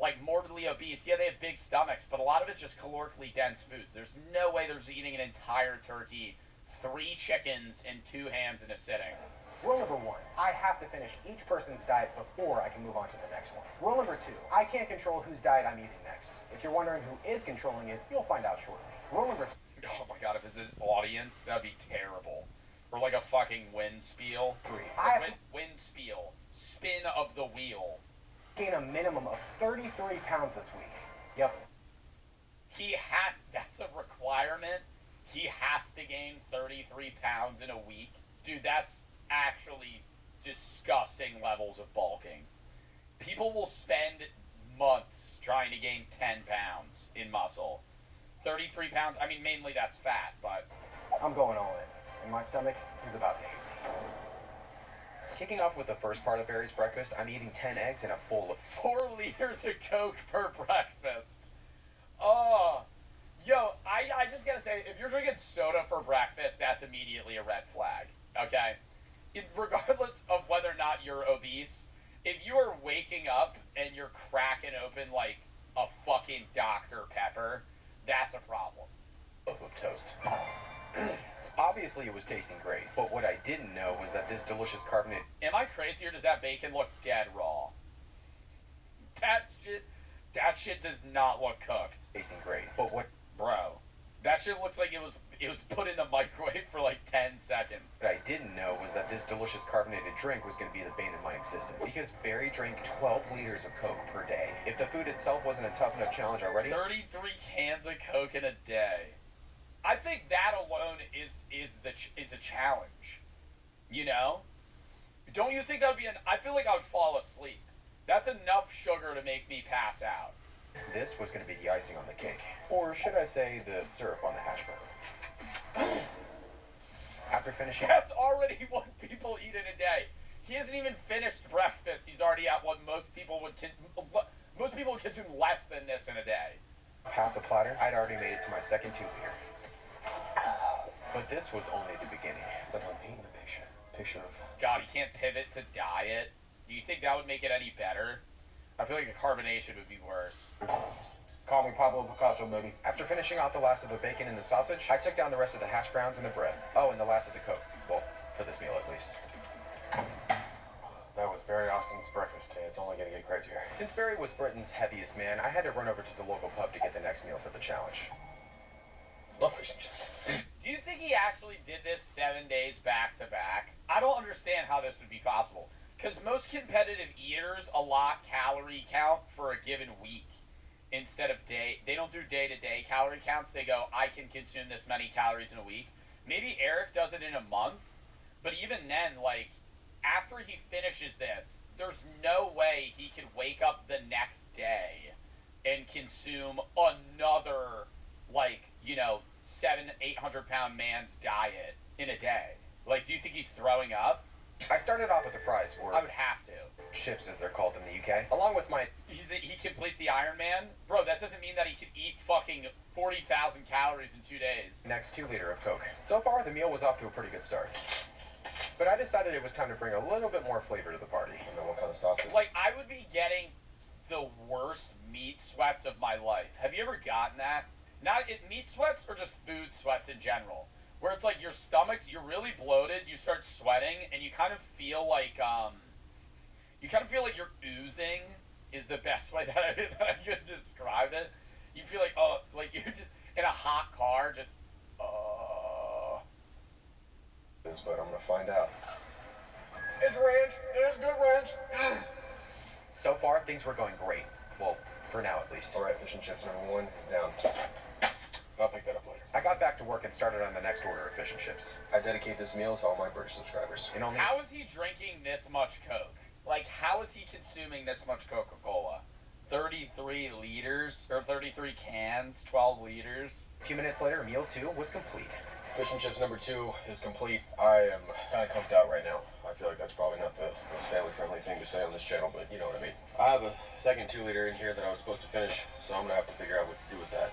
like morbidly obese, yeah, they have big stomachs, but a lot of it's just calorically dense foods. There's no way they're eating an entire turkey, 3 chickens, and 2 hams in a sitting. Rule number 1, I have to finish each person's diet before I can move on to the next one. Rule number 2, I can't control whose diet I'm eating next. If you're wondering who is controlling it, you'll find out shortly. Rule number 3. Oh my god, if it's his audience, that'd be terrible. Or like a fucking wind spiel. 3. Wind spiel. Spin of the wheel. Gain a minimum of 33 pounds this week. Yep. That's a requirement. He has to gain 33 pounds in a week. Dude, that's actually disgusting levels of bulking. People will spend months trying to gain 10 pounds in muscle. 33 pounds, I mean, mainly that's fat, but... I'm going all in, and my stomach is about to hate me. Kicking off with the first part of Barry's breakfast, I'm eating 10 eggs and a full of 4 liters of Coke per breakfast. Oh, yo, I just gotta say, if you're drinking soda for breakfast, that's immediately a red flag, okay? Regardless of whether or not you're obese, if you are waking up and you're cracking open like a fucking Dr. Pepper, that's a problem. of toast. Obviously it was tasting great, but what I didn't know was that this delicious carbonated... Am I crazy or does that bacon look dead raw? That shit does not look cooked. Tasting great, but what... Bro, that shit looks like it was put in the microwave for like 10 seconds. What I didn't know was that this delicious carbonated drink was going to be the bane of my existence. Because Barry drank 12 liters of Coke per day. If the food itself wasn't a tough enough challenge already... 33 cans of Coke in a day. I think that alone is a challenge. You know? Don't you think that would be I feel like I would fall asleep. That's enough sugar to make me pass out. This was going to be the icing on the cake. Or should I say the syrup on the hash brown. After finishing... That's already what people eat in a day. He hasn't even finished breakfast. He's already at what most people would consume less than this in a day. Half the platter, I'd already made it to my second 2-liter. But this was only the beginning. It's like I'm painting a picture of... God, you can't pivot to diet. Do you think that would make it any better? I feel like the carbonation would be worse. Call me Pablo Picasso, baby. After finishing off the last of the bacon and the sausage, I took down the rest of the hash browns and the bread. Oh, and the last of the Coke. Well, for this meal at least. That was Barry Austin's breakfast, and it's only going to get crazier. Since Barry was Britain's heaviest man, I had to run over to the local pub to get the next meal for the challenge. Love fish and chips. Do you think he actually did this 7 days back to back? I don't understand how this would be possible. Because most competitive eaters allot calorie count for a given week instead of day. They don't do day-to-day calorie counts. They go, I can consume this many calories in a week. Maybe Eric does it in a month, But even then, like, after he finishes this, there's no way he can wake up the next day and consume another, like, 700-800 pound man's diet in a day. Like, do you think he's throwing up? I started off with the fries, or I would have to. chips as they're called in the UK, along with my... He completes the Iron Man? Bro, that doesn't mean that he can eat fucking 40,000 calories in 2 days. next 2 liter of Coke. So far, the meal was off to a pretty good start. But I decided it was time to bring a little bit more flavor to the party. And then what kind of sauces? Like, I would be getting the worst meat sweats of my life. Have you ever gotten that? Not meat sweats or just food sweats in general? Where it's like your stomach, you're really bloated, you start sweating, and you kind of feel like, you're oozing is the best way that I could describe it. You feel like, like you're just in a hot car, just, But I'm gonna find out. It's ranch. It's good ranch. So far, things were going great. Well, for now at least. All right, fish and chips number 1 is down. I'll pick that up later. I got back to work and started on the next order of fish and chips. I dedicate this meal to all my British subscribers. And only how is he drinking this much Coke? Like, how is he consuming this much Coca-Cola? 33 liters, or 33 cans, 12 liters. a few minutes later, meal 2 was complete. Fish and chips number 2 is complete. I am kind of cooked out right now. I feel like that's probably not the most family-friendly thing to say on this channel, but you know what I mean. I have a second 2 liter in here that I was supposed to finish, so I'm gonna have to figure out what to do with that.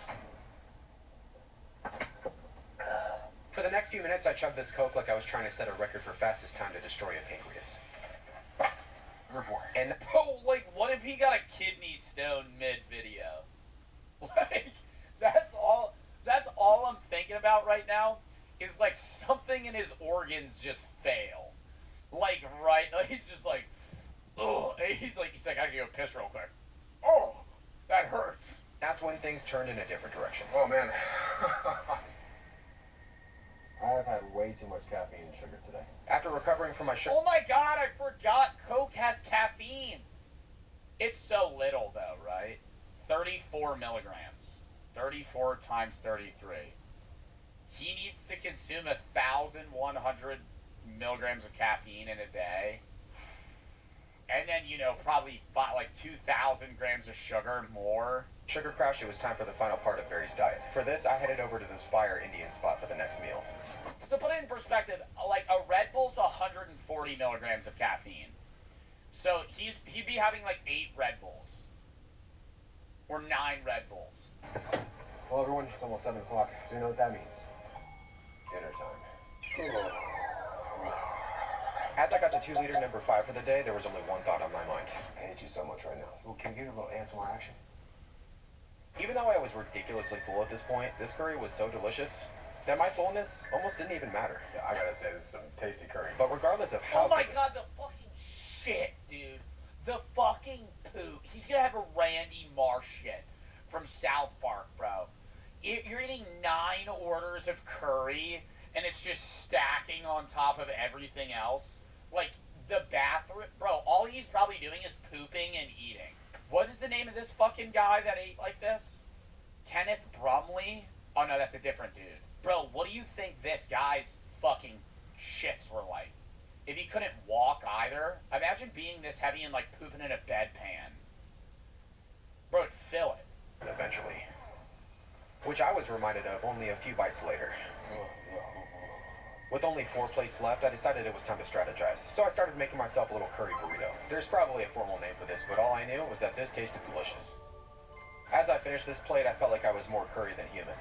For the next few minutes, I chugged this Coke like I was trying to set a record for fastest time to destroy a pancreas. Number 4. And Bro, like, what if he got a kidney stone mid-video? Like, that's all I'm thinking about right now is, like, something in his organs just fail. Like, right, like, he's just like, ugh, he's like, I gotta go piss real quick. Oh, that hurts. That's when things turned in a different direction. Oh, man. I've had way too much caffeine and sugar today. After recovering from my Oh my god, I forgot Coke has caffeine. It's so little, though, right? 34 milligrams. 34 times 33. He needs to consume 1,100 milligrams of caffeine in a day. And then, probably like 2,000 grams of sugar more. Sugar crash, it was time for the final part of Barry's diet. For this, I headed over to this fire Indian spot for the next meal. To put it in perspective, like a Red Bull's 140 milligrams of caffeine. So he'd be having like 8 Red Bulls. Or 9 Red Bulls. Well, everyone, it's almost 7 o'clock. Do you know what that means? Dinner time. As I got to 2 liter number 5 for the day, there was only one thought on my mind. I hate you so much right now. Well, can you get a little ASMR action? Even though I was ridiculously full at this point, this curry was so delicious that my fullness almost didn't even matter. Yeah, I gotta say, this is some tasty curry. But regardless of how... Oh my god, the fucking shit, dude. The fucking poop. He's gonna have a Randy Marsh shit from South Park, bro. You're eating 9 orders of curry, and it's just stacking on top of everything else. Like, the bathroom... Bro, all he's probably doing is pooping and eating. What is the name of this fucking guy that ate like this? Kenneth Brumley? Oh no, that's a different dude. Bro, what do you think this guy's fucking shits were like? If he couldn't walk either, imagine being this heavy and like pooping in a bedpan. Bro, it'd fill it. Eventually. Which I was reminded of only a few bites later. With only 4 plates left, I decided it was time to strategize. So I started making myself a little curry burrito. There's probably a formal name for this, but all I knew was that this tasted delicious. As I finished this plate, I felt like I was more curry than human.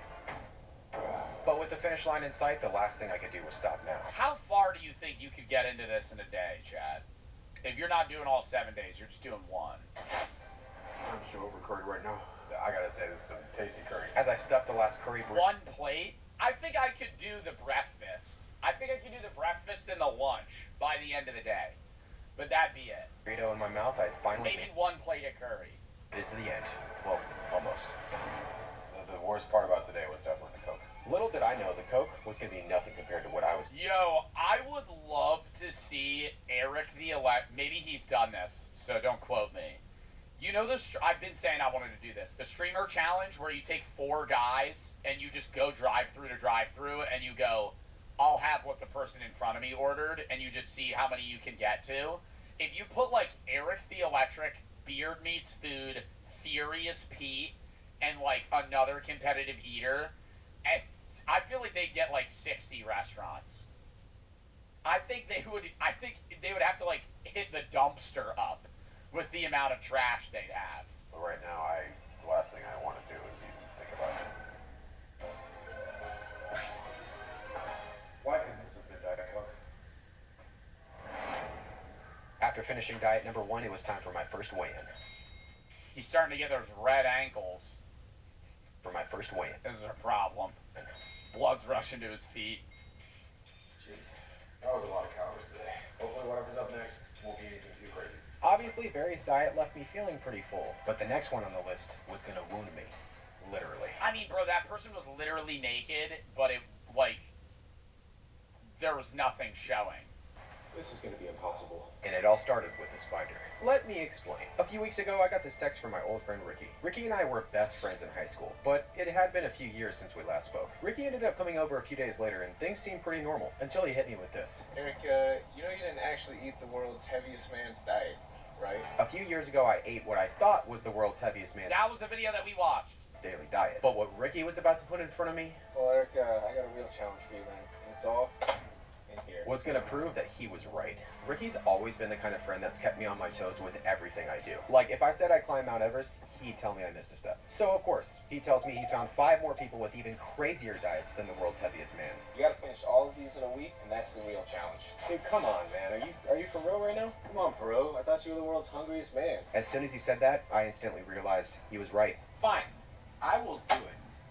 But with the finish line in sight, the last thing I could do was stop now. How far do you think you could get into this in a day, Chad? If you're not doing all 7 days, you're just doing 1. I'm so over curry right now. I gotta say, this is some tasty curry. As I stuffed the last curry burrito... 1 plate? I think I could do the breakfast. I think I could do the breakfast and the lunch by the end of the day. But that'd be it. Burrito in my mouth, I finally... Maybe 1 plate of curry. It's the end. Well, almost. The worst part about today was definitely the Coke. Little did I know the Coke was going to be nothing compared to what I was... Yo, I would love to see Eric the Elect... Maybe he's done this, so don't quote me. You know I've been saying I wanted to do this. The streamer challenge where you take 4 guys and you just go drive-through to drive-through and you go, I'll have what the person in front of me ordered, and you just see how many you can get to. If you put, like, Eric the Electric, Beard Meats Food, Furious Pete, and, like, another competitive eater, I feel like they'd get, like, 60 restaurants. I think they would have to, like, hit the dumpster up with the amount of trash they'd have. But right now, the last thing I want to do is even think about it. Why couldn't this have been Diet Coke? After finishing diet number 1, it was time for my first weigh-in. He's starting to get those red ankles. For my first weigh-in. This is a problem. Blood's rushing to his feet. Jeez, that was a lot of calories today. Hopefully whatever's up next won't be anything too crazy. Obviously, Barry's diet left me feeling pretty full, but the next one on the list was gonna wound me. Literally. I mean, bro, that person was literally naked, but it, like, there was nothing showing. This is gonna be impossible. And it all started with the spider. Let me explain. A few weeks ago, I got this text from my old friend Ricky. Ricky and I were best friends in high school, but it had been a few years since we last spoke. Ricky ended up coming over a few days later, and things seemed pretty normal, until he hit me with this. Eric, you know you didn't actually eat the world's heaviest man's diet, right? A few years ago, I ate what I thought was the world's heaviest man's That was the video that we watched. daily diet. But what Ricky was about to put in front of me... Well, Eric, I got a real challenge for you, man. And it's all... here. Was gonna prove that he was right. Ricky's always been the kind of friend that's kept me on my toes with everything I do. Like, if I said I climbed Mount Everest, he'd tell me I missed a step. So, of course, he tells me he found 5 more people with even crazier diets than the world's heaviest man. You gotta finish all of these in a week, and that's the real challenge. Dude, come on, man. Are you for real right now? Come on, bro. I thought you were the world's hungriest man. As soon as he said that, I instantly realized he was right. Fine. I will do it.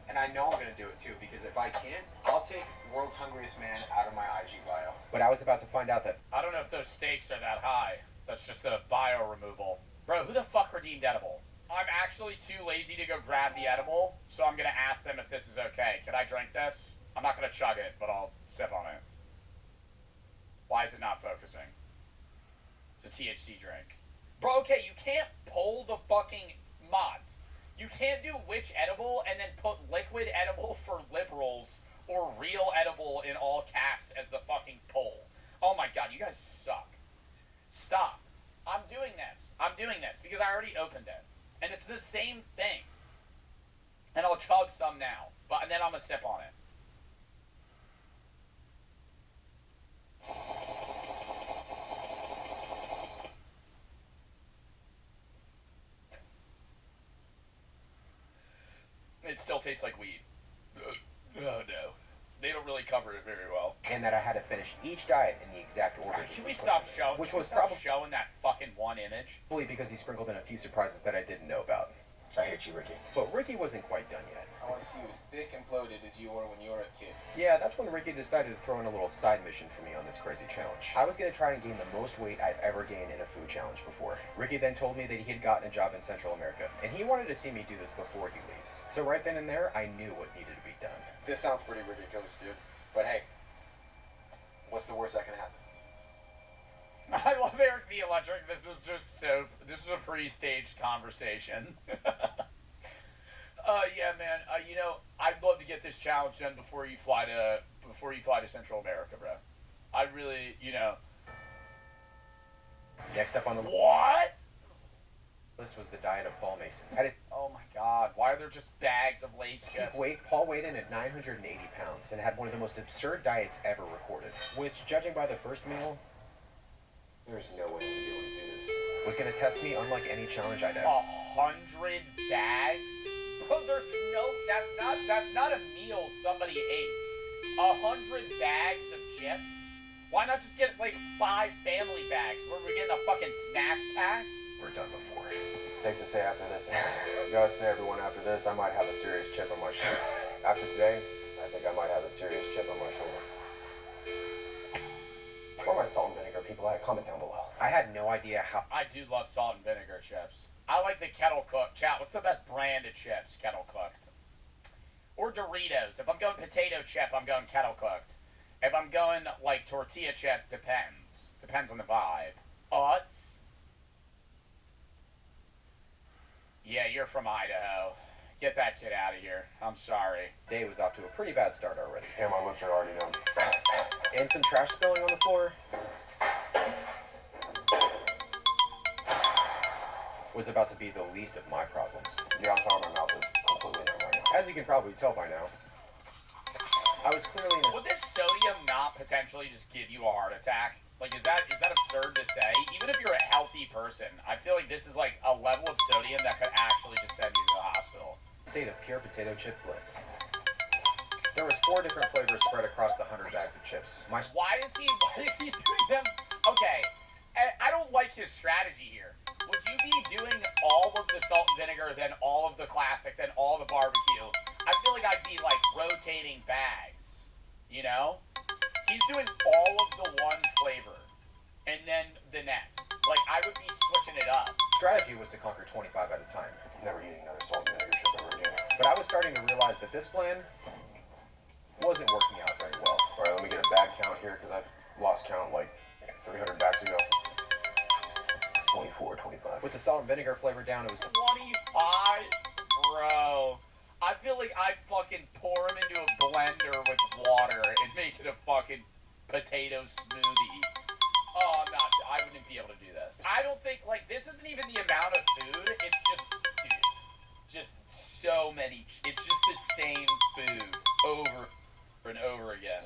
And I know I'm going to do it too, because if I can't, I'll take World's Hungriest Man out of my IG bio. But I was about to find out that... I don't know if those stakes are that high. That's just a bio removal. Bro, who the fuck redeemed edible? I'm actually too lazy to go grab the edible, so I'm going to ask them if this is okay. Can I drink this? I'm not going to chug it, but I'll sip on it. Why is it not focusing? It's a THC drink. Bro, okay, you can't pull the fucking mods. You can't do which edible and then put liquid edible for liberals or real edible in all caps as the fucking poll. Oh my god, you guys suck. Stop. I'm doing this. I'm doing this because I already opened it. And it's the same thing. And I'll chug some now. And then I'm gonna sip on it. It still tastes like weed. Oh no. They don't really cover it very well. And that I had to finish each diet in the exact order. Can we stop showing? Which was probably showing that fucking one image? Probably because he sprinkled in a few surprises that I didn't know about. I hate you, Ricky. But Ricky wasn't quite done yet. I want to see you as thick and bloated as you were when you were a kid. Yeah, that's when Ricky decided to throw in a little side mission for me on this crazy challenge. I was going to try and gain the most weight I've ever gained in a food challenge before. Ricky then told me that he had gotten a job in Central America, and he wanted to see me do this before he leaves. So right then and there, I knew what needed to be done. This sounds pretty ridiculous, dude. But hey, what's the worst that can happen? I love Eric the Electric. This was a pre-staged conversation. Yeah, man. You know, I'd love to get this challenge done before you fly to Central America, bro. I really, you know. Next up on the what? This was the diet of Paul Mason. Oh my God! Why are there just bags of Lay's chips? Paul weighed in at 980 pounds and had one of the most absurd diets ever recorded. Which, judging by the first meal, there's no way I'm gonna be able to do this. Was gonna test me unlike any challenge I'd ever. 100 bags? Bro, that's not a meal somebody ate. 100 bags of chips? Why not just get like 5 family bags? Where we're getting a fucking snack packs? We're done before. It's safe to say after this, gotta say everyone, after this, I might have a serious chip on my shoulder. After today, I think I might have a serious chip on my shoulder. Or my salt and vinegar people, comment down below. I had no idea how... I do love salt and vinegar chips. I like the kettle cooked. Chat, what's the best brand of chips? Kettle cooked. Or Doritos. If I'm going potato chip, I'm going kettle cooked. If I'm going, like, tortilla chip, depends. Depends on the vibe. Utz. Yeah, you're from Idaho. Get that kid out of here. I'm sorry. Day was off to a pretty bad start already. Yeah, my lips are already numb. And some trash spilling on the floor was about to be the least of my problems. The outside of my mouth is completely numb right now. As you can probably tell by now, I was clearly in a... Would this sodium not potentially just give you a heart attack? Like, is that absurd to say? Even if you're a healthy person, I feel like this is like a level of sodium that could actually just send you to the hospital. State of pure potato chip bliss. There was 4 different flavors spread across the 100 bags of chips. Why is he doing them? Okay, I don't like his strategy here. Would you be doing all of the salt and vinegar, then all of the classic, then all the barbecue? I feel like I'd be like rotating bags, you know? He's doing all of the one flavor, and then the next. Like, I would be switching it up. Strategy was to conquer 25 at a time. Never eating another salt and vinegar chip ever again. But I was starting to realize that this plan wasn't working out very well. Alright, let me get a bag count here, because I've lost count like 300 bags ago. 24, 25. With the salt and vinegar flavor down, it was 25? Bro. I feel like I'd fucking pour him into a blender with water and make it a fucking potato smoothie. Oh, I wouldn't be able to do this. I don't think, like, this isn't even the amount of food. It's just, dude, just so many. It's just the same food over and over again.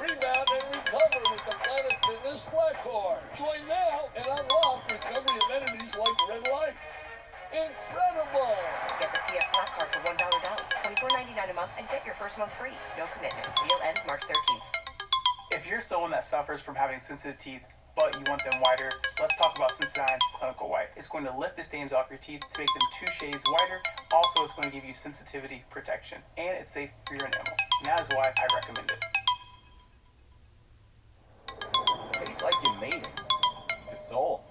Rebound and recover with the Planet Fitness Black Card. Join now and unlock recovery amenities like Red Light. Incredible! Get the PF Black Card for $1 down, $24.99 a month, and get your first month free. No commitment. Deal ends March 13th. If you're someone that suffers from having sensitive teeth, but you want them whiter, let's talk about Sensodyne Clinical White. It's going to lift the stains off your teeth to make them 2 shades whiter. Also, it's going to give you sensitivity protection, and it's safe for your enamel. And that is why I recommend it. Tastes like you made it. To Seoul.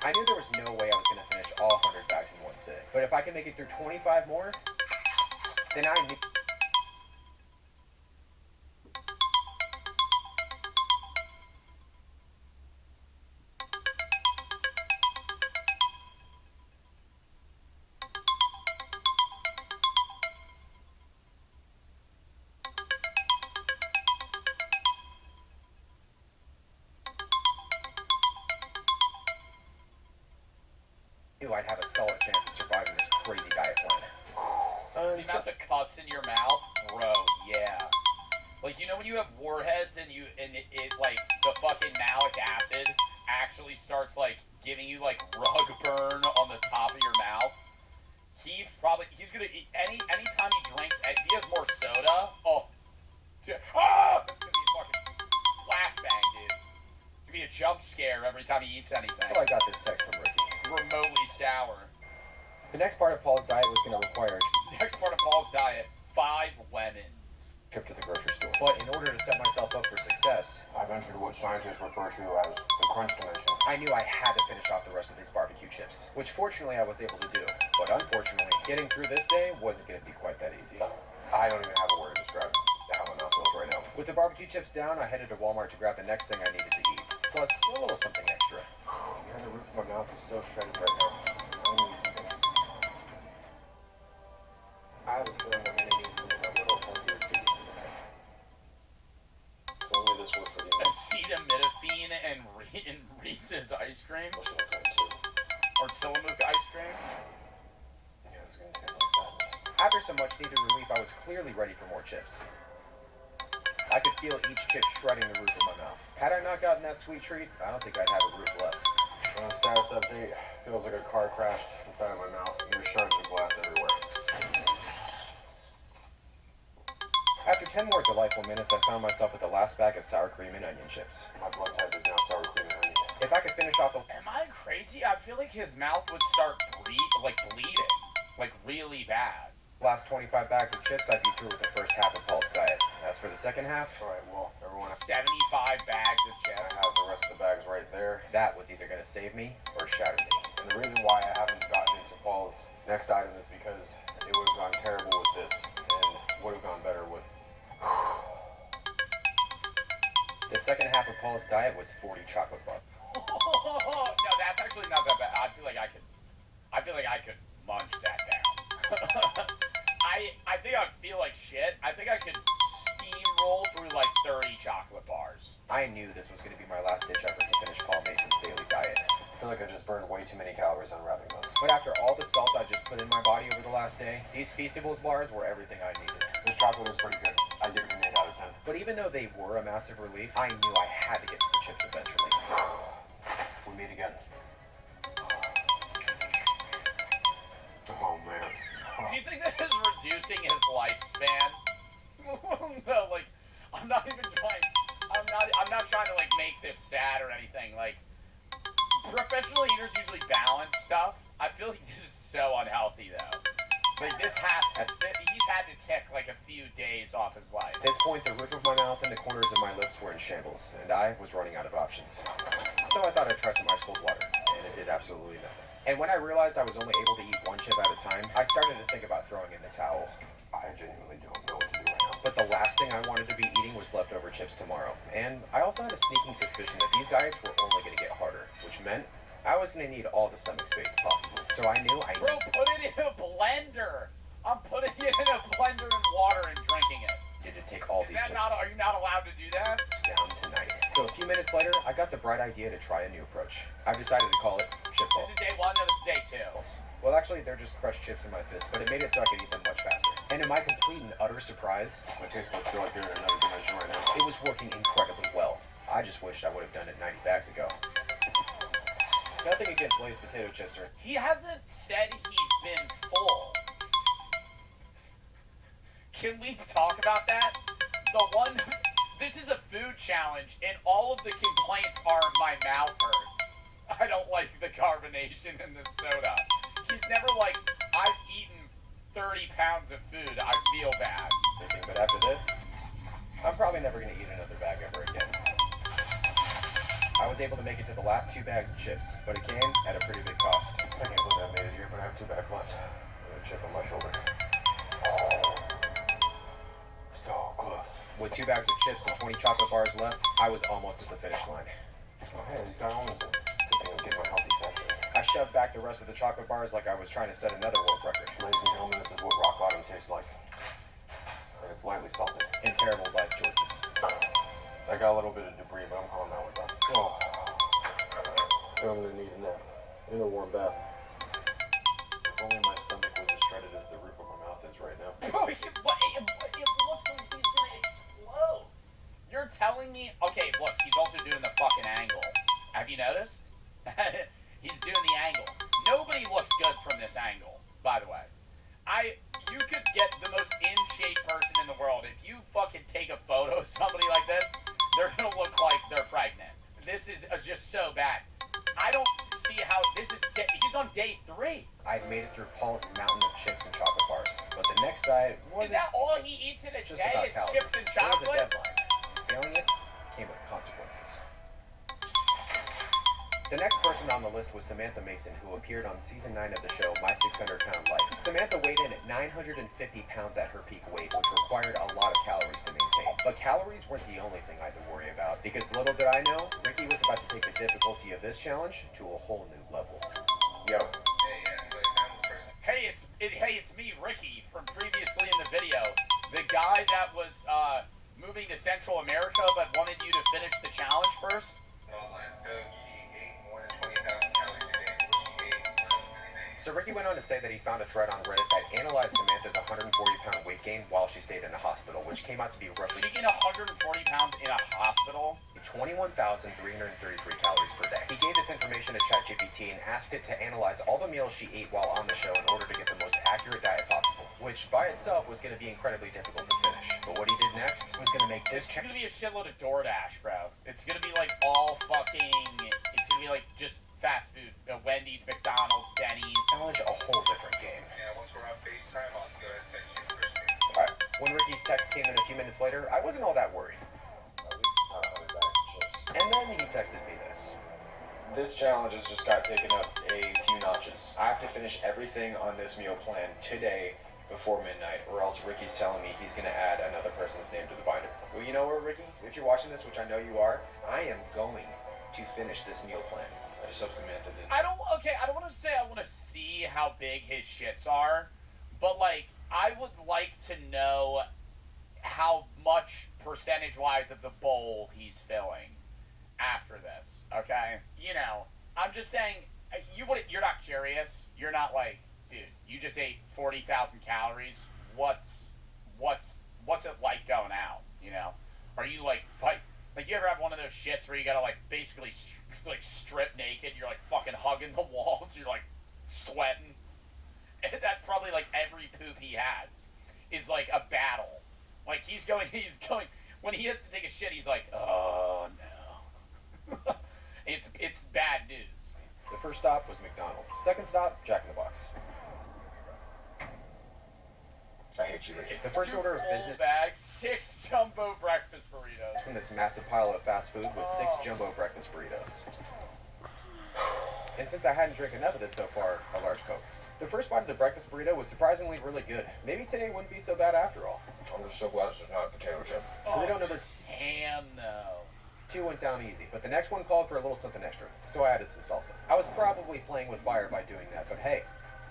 I knew there was no way I was going to finish all 100 bags in one sitting. But if I can make it through 25 more, then I knew... I'd have a solid chance at surviving this crazy diet plan. The amount of cuts in your mouth, bro, yeah. Like, you know when you have warheads and it like, the fucking malic acid actually starts, like, giving you, like, rug burn on the top of your mouth? He's gonna eat, anytime he drinks, if he has more soda, that's gonna be a fucking flashbang, dude. It's gonna be a jump scare every time he eats anything. Oh, I got this text from Ricky. Remotely sour. The next part of Paul's diet was going to require a Next part of Paul's diet, 5 lemons. Trip to the grocery store. But in order to set myself up for success, I've entered what scientists refer to as the crunch dimension. I knew I had to finish off the rest of these barbecue chips, which fortunately I was able to do. But unfortunately, getting through this day wasn't going to be quite that easy. I don't even have a word to describe how my mouth feels right now. With the barbecue chips down, I headed to Walmart to grab the next thing I needed to eat. Plus, a little something extra. Man, the roof of my mouth is so shredded right now. I need space. I have a feeling I'm gonna need something a little healthier to eat tonight. If only this were for the Acetaminophen and Reese's ice cream? Or Tillamook ice cream? Yeah, it's gonna taste like sadness. After some much-needed relief, I was clearly ready for more chips. I could feel each chip shredding the roof of my mouth. Had I not gotten that sweet treat, I don't think I'd have a roof left. Status update. Feels like a car crashed inside of my mouth. There's shards of glass everywhere. After 10 more delightful minutes, I found myself with the last bag of sour cream and onion chips. My blood type is now sour cream and onion. If I could finish off the... Am I crazy? I feel like his mouth would start bleeding. Like, really bad. Last 25 bags of chips, I'd be through with the first half of Paul's diet. As for the second half... Alright, well, everyone... 75 bags of chips. I have the rest of the bags right there. That was either going to save me or shatter me. And And the reason why I haven't gotten into Paul's next item is because it would have gone terrible with this and would have gone better with... The second half of Paul's diet was 40 chocolate bars. No, that's actually not that bad. I feel like I could munch that down. I think I'd feel like shit. I think I could steamroll through like 30 chocolate bars. I knew this was going to be my last ditch effort to finish Paul Mason's daily diet. I feel like I just burned way too many calories unwrapping those. But after all the salt I just put in my body over the last day, these Feastables bars were everything I needed. This chocolate was pretty good. I give it an 8 out of 10. But even though they were a massive relief, I knew I had to get to the chips eventually. We meet again. Oh, man. Do you think this is reducing his lifespan? No, like, I'm not trying to like make this sad or anything. Like, professional eaters usually balance stuff. I feel like this is so unhealthy though. Like he's had to tick like a few days off his life. At this point, the roof of my mouth and the corners of my lips were in shambles, and I was running out of options. So I thought I'd try some ice cold water, and it did absolutely nothing. And when I realized I was only able to eat one chip at a time, I started to think about throwing in the towel. I genuinely don't know what to do right now. But the last thing I wanted to be eating was leftover chips tomorrow. And I also had a sneaking suspicion that these diets were only going to get harder, which meant I was going to need all the stomach space possible. So I knew I Bro, put it in a blender. I'm putting it in a blender and water and drinking it. needed to take all these chips are you not allowed to do that? down tonight. So a few minutes later, I got the bright idea to try a new approach. I've decided to call it chip ball. This is day one, no, this is day two. Well, actually, they're just crushed chips in my fist, but it made it so I could eat them much faster. And to my complete and utter surprise, my taste buds feel like they're in another dimension right now. It was working incredibly well. I just wished I would have done it 90 bags ago. Nothing against Lay's potato chips or... He hasn't said he's been full. Can we talk about that? This is a food challenge, and all of the complaints are my mouth hurts. I don't like the carbonation in the soda. He's never like, I've eaten 30 pounds of food, I feel bad. But after this, I'm probably never going to eat another bag ever again. I was able to make it to the last 2 bags of chips, but it came at a pretty big cost. I can't believe I made it here, but I have 2 bags left. With a chip on my shoulder. So close. With 2 bags of chips and 20 chocolate bars left, I was almost at the finish line. Oh, hey, he's got almonds in. Good thing I'm getting my healthy fats in. I shoved back the rest of the chocolate bars like I was trying to set another world record. Ladies and gentlemen, this is what rock bottom tastes like. And it's lightly salted. And terrible life choices. I got a little bit of debris, but I'm calling that one down. Oh. I'm gonna need a nap. In a warm bath. If only my stomach was as shredded as the roof of my mouth is right now. Bro, it looks like he's gonna explode. You're telling me... Okay, look, he's also doing the fucking angle. Have you noticed? He's doing the angle. Nobody looks good from this angle, by the way. You could get the most in-shape person in the world. If you fucking take a photo of somebody like this, they're gonna look like they're pregnant. This is just so bad. I don't see how this is... He's on day 3. I'd made it through Paul's mountain of chips and chocolate bars. But the next diet wasn't... Is that all he eats in a just day about is calories. chips and There was a chocolate? deadline. Failing it came with consequences. The next person on the list was Samantha Mason, who appeared on season 9 of the show My 600-Pound Life. Samantha weighed in at 950 pounds at her peak weight, which required a lot of calories to maintain. But calories weren't the only thing I had to worry about, because little did I know, Ricky was about to take the difficulty of this challenge to a whole new level. Yo. Hey, it's me, Ricky, from previously in the video. The guy that was moving to Central America but wanted you to finish the challenge first. So Ricky went on to say that he found a thread on Reddit that analyzed Samantha's 140-pound weight gain while she stayed in a hospital, which came out to be roughly... She gained 140 pounds in a hospital? 21,333 calories per day. He gave this information to ChatGPT and asked it to analyze all the meals she ate while on the show in order to get the most accurate diet possible, which by itself was going to be incredibly difficult to finish. But what he did next was going to make this... It's going to be a shitload of DoorDash, bro. It's going to be like all fucking... It's going to be like just fast food. Wendy's, McDonald's, Denny's. Challenge a whole different game. Yeah, once we're on FaceTime, I'll go ahead and text you first. Alright, when Ricky's text came in a few minutes later, I wasn't all that worried. At least it's not 100 bags of chips. And then he texted me this. This challenge has just got taken up a few notches. I have to finish everything on this meal plan today before midnight, or else Ricky's telling me he's going to add another person's name to the binder. Well, you know what, Ricky? If you're watching this, which I know you are, I am going to finish this meal plan. I just hope Samantha didn't. I don't want to say I want to see how big his shits are, but, like, I would like to know how much percentage-wise of the bowl he's filling after this, okay? You know, I'm just saying, you're not curious. You're not like, dude, you just ate 40,000 calories. What's it like going out, you know? Are you, like, like, you ever have one of those shits where you gotta, like, basically, like, strip naked, you're, like, fucking hugging the walls, you're, like, sweating? And that's probably, like, every poop he has is, like, a battle. Like, he's going, when he has to take a shit, he's like, oh, no. It's bad news. The first stop was McDonald's. Second stop, Jack in the Box. I hate you, Ricky. The first order of business bag, 6 jumbo breakfast burritos. From this massive pile of fast food was 6 jumbo breakfast burritos. And since I hadn't drank enough of this so far, a large Coke. The first bite of the breakfast burrito was surprisingly really good. Maybe today wouldn't be so bad after all. I'm just so glad this is not a potato chip. Burrito number Damn, though. 2 went down easy, but the next one called for a little something extra, so I added some salsa. I was probably playing with fire by doing that, but hey,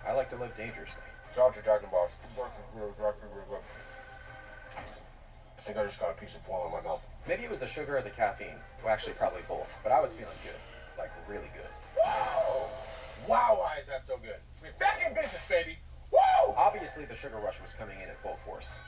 I like to live dangerously. Dr. Jack in the Box. I think I just got a piece of foil in my mouth. Maybe it was the sugar or the caffeine. Well, actually, probably both. But I was feeling good. Like, really good. Wow! Wow, why is that so good? We're back in business, baby! Woo! Obviously, the sugar rush was coming in at full force.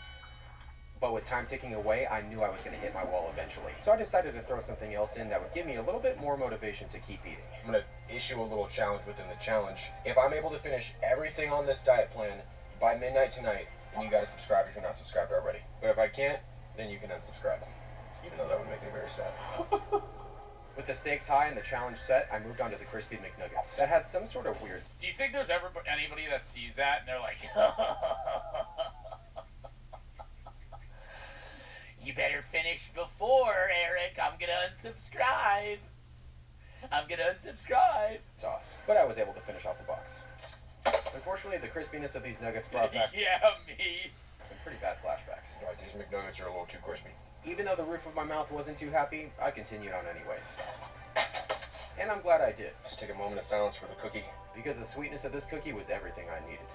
But with time ticking away, I knew I was going to hit my wall eventually. So I decided to throw something else in that would give me a little bit more motivation to keep eating. I'm going to issue a little challenge within the challenge. If I'm able to finish everything on this diet plan by midnight tonight, then you got to subscribe if you're not subscribed already. But if I can't, then you can unsubscribe. Even though that would make me very sad. With the stakes high and the challenge set, I moved on to the Crispy McNuggets. That had some sort of weird... Do you think there's ever anybody that sees that and they're like, you better finish before, Eric. I'm gonna unsubscribe. Sauce. But I was able to finish off the box. Unfortunately, the crispiness of these nuggets brought back... yeah, me. Some pretty bad flashbacks. Right, these McNuggets are a little too crispy. Even though the roof of my mouth wasn't too happy, I continued on anyways. And I'm glad I did. Just take a moment of silence for the cookie. Because the sweetness of this cookie was everything I needed.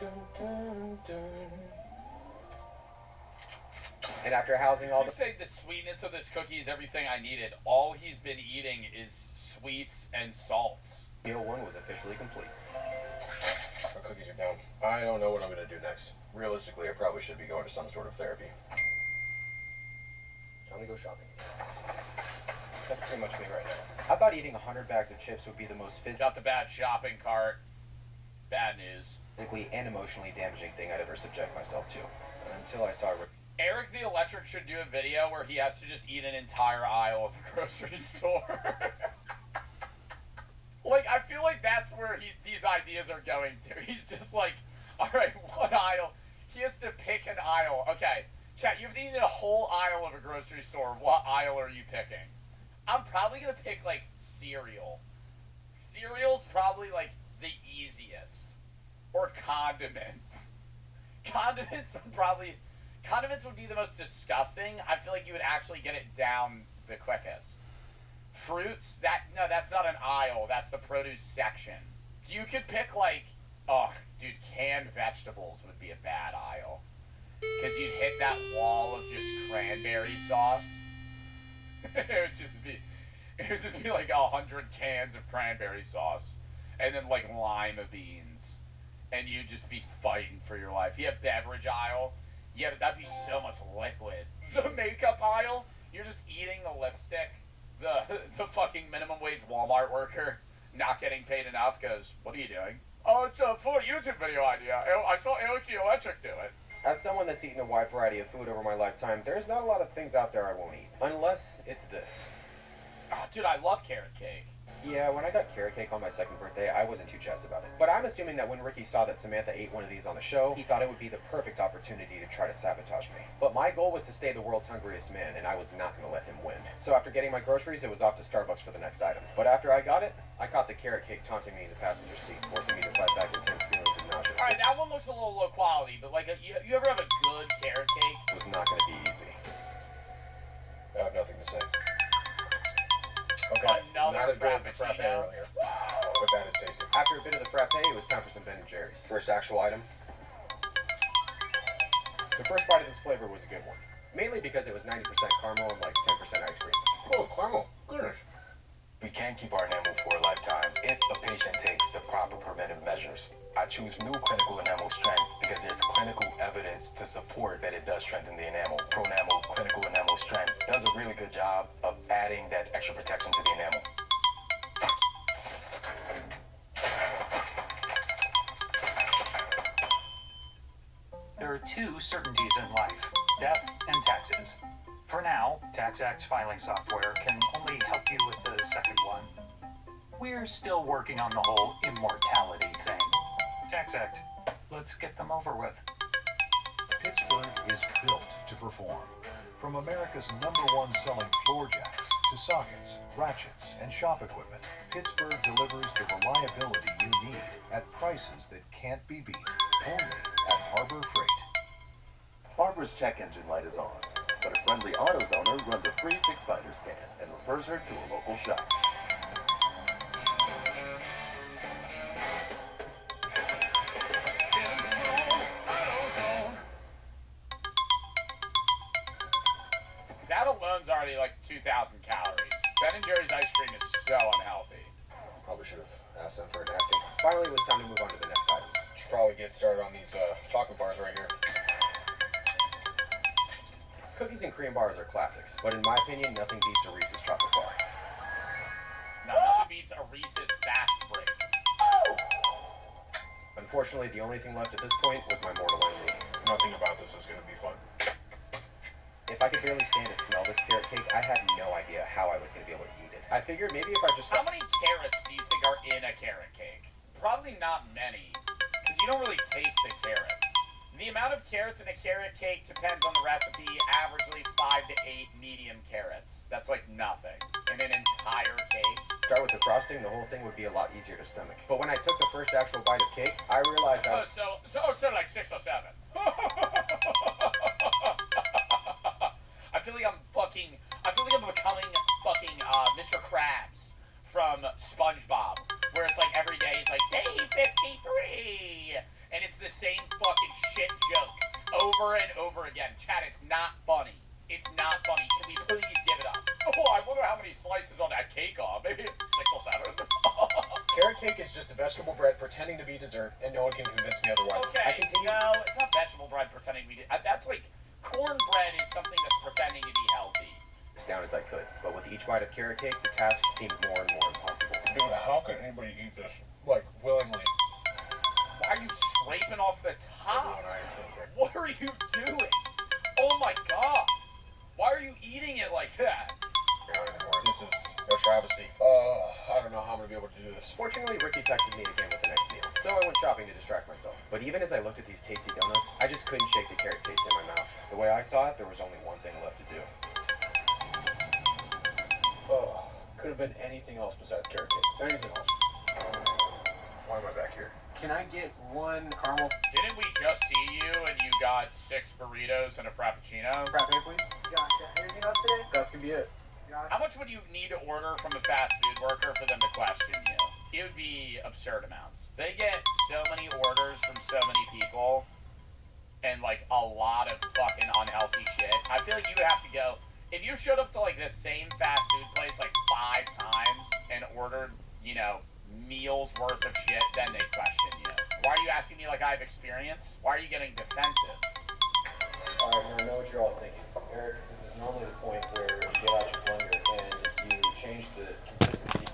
And after housing all the... say the sweetness of this cookie is everything I needed. All he's been eating is sweets and salts. Meal 1 was officially complete. My cookies are down. I don't know what I'm going to do next. Realistically, I probably should be going to some sort of therapy. Time to go shopping. That's pretty much me right now. I thought eating 100 bags of chips would be the most Got the bad shopping cart. Bad news. physically and emotionally damaging thing I'd ever subject myself to. Until I saw... Eric the Electric should do a video where he has to just eat an entire aisle of a grocery store. Like, I feel like that's where these ideas are going to. He's just like, alright, what aisle? He has to pick an aisle. Okay, chat, you've eaten a whole aisle of a grocery store. What aisle are you picking? I'm probably going to pick, like, cereal. Cereal's probably, like, the easiest. Or condiments. Condiments would be the most disgusting. I feel like you would actually get it down the quickest. Fruits, that's not an aisle, that's the produce section. You could pick, like, oh, dude, canned vegetables would be a bad aisle. Because you'd hit that wall of just cranberry sauce. it would just be like 100 cans of cranberry sauce. And then, like, lima beans. And you'd just be fighting for your life. You have beverage aisle. Yeah, but that'd be so much liquid. The makeup aisle, you're just eating the lipstick. The fucking minimum wage Walmart worker not getting paid enough because, what are you doing? Oh, it's for a YouTube video idea. I saw Eric the Electric do it. As someone that's eaten a wide variety of food over my lifetime, there's not a lot of things out there I won't eat. Unless it's this. Oh, dude, I love carrot cake. Yeah, when I got carrot cake on my second birthday, I wasn't too jazzed about it. But I'm assuming that when Ricky saw that Samantha ate one of these on the show, he thought it would be the perfect opportunity to try to sabotage me. But my goal was to stay the world's hungriest man, and I was not going to let him win. So after getting my groceries, it was off to Starbucks for the next item. But after I got it, I caught the carrot cake taunting me in the passenger seat, forcing me to fight back intense feelings of nausea. Alright, that one looks a little low quality, but like, you ever have a good carrot cake? It was not going to be easy. I have nothing to say. Okay, Another not as good as the frappe frappuccino. earlier, but that is tasty. After a bit of the frappe, it was time for some Ben & Jerry's. First actual item. The first bite of this flavor was a good one. Mainly because it was 90% caramel and like 10% ice cream. Oh, caramel. Goodness. We can keep our enamel for a lifetime if a patient takes the proper preventive measures. I choose new clinical enamel strength because there's clinical evidence to support that it does strengthen the enamel. Pronamel clinical enamel strength does a really good job of adding that extra protection to the enamel. There are two certainties in life, death and taxes. For now, TaxAct filing software can only help you with the second one. We're still working on the whole immortality thing. TaxAct, let's get them over with. Pittsburgh is built to perform. From America's #1 selling floor jacks to sockets, ratchets, and shop equipment, Pittsburgh delivers the reliability you need at prices that can't be beat, only at Harbor Freight. Barbara's check engine light is on, but a friendly AutoZoner runs a free fixed finder scan and refers her to a local shop. That alone's already like 2,000 calories. Ben & Jerry's ice cream is so unhealthy. Probably should have asked them for a napkin. Finally, it was time to move on to the next items. Should probably get started on these chocolate bars right here. Cookies and cream bars are classics, but in my opinion, nothing beats a Reese's chocolate bar. Now, nothing beats a Reese's Fast Break. Unfortunately, the only thing left at this point was my mortal enemy. Nothing about this is going to be fun. If I could barely stand to smell this carrot cake, I had no idea how I was going to be able to eat it. I figured maybe if I just... How many carrots do you think are in a carrot cake? Probably not many, because you don't really taste the carrots. The amount of carrots in a carrot cake depends on the recipe, averagely 5 to 8 medium carrots. That's like nothing in an entire cake. Start with the frosting, the whole thing would be a lot easier to stomach. But when I took the first actual bite of cake, I realized that... So like 6 or 7. I feel like I'm becoming fucking Mr. Krabs from SpongeBob, where it's like every day he's like, day 53, and it's the same fucking shit joke over and over again. Chad, it's not funny. It's not funny. Can we please give it up? Oh, I wonder how many slices on that cake are. Maybe 6 or 7. Carrot cake is just a vegetable bread pretending to be dessert, and no one can convince me otherwise. Okay, I continue. no, it's not vegetable bread pretending to be. That's like cornbread is something that's pretending to be healthy. as down as I could. But with each bite of carrot cake, the task seemed more and more impossible. Dude, how can anybody eat this, like, willingly? Why are you scraping off the top? What are you doing? Oh my god. Why are you eating it like that? This is a travesty. I don't know how I'm gonna be able to do this. Fortunately, Ricky texted me again with the next meal, so I went shopping to distract myself. But even as I looked at these tasty donuts, I just couldn't shake the carrot taste in my mouth. The way I saw it, there was only one thing left to do. Oh, could have been anything else besides carrot cake. Anything else. Why am I back here? Can I get one caramel? Didn't we just see you and you got 6 burritos and a frappuccino? Frappe, please. Gotcha. Anything else today? That's gonna be it. How much would you need to order from a fast food worker for them to question you? It would be absurd amounts. They get so many orders from so many people and like a lot of fucking unhealthy shit. I feel like you would have to go, if you showed up to like this same fast food place like 5 times and ordered, you know, meals worth of shit, then they'd question you. Why are you asking me like I have experience? Why are you getting defensive? Alright, now I know what you're all thinking. Eric, this is normally the point where you get out your blender and you change the consistency.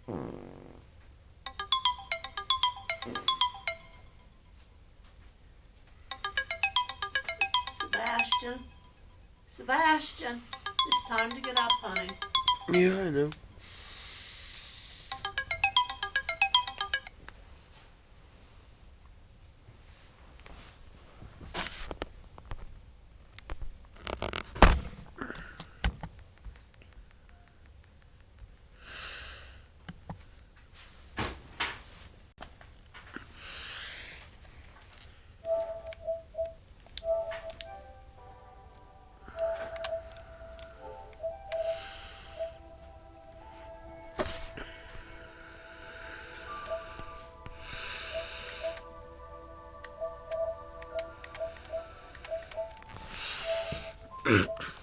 Sebastian. Sebastian. It's time to get up, honey. Yeah, I know. Ugh.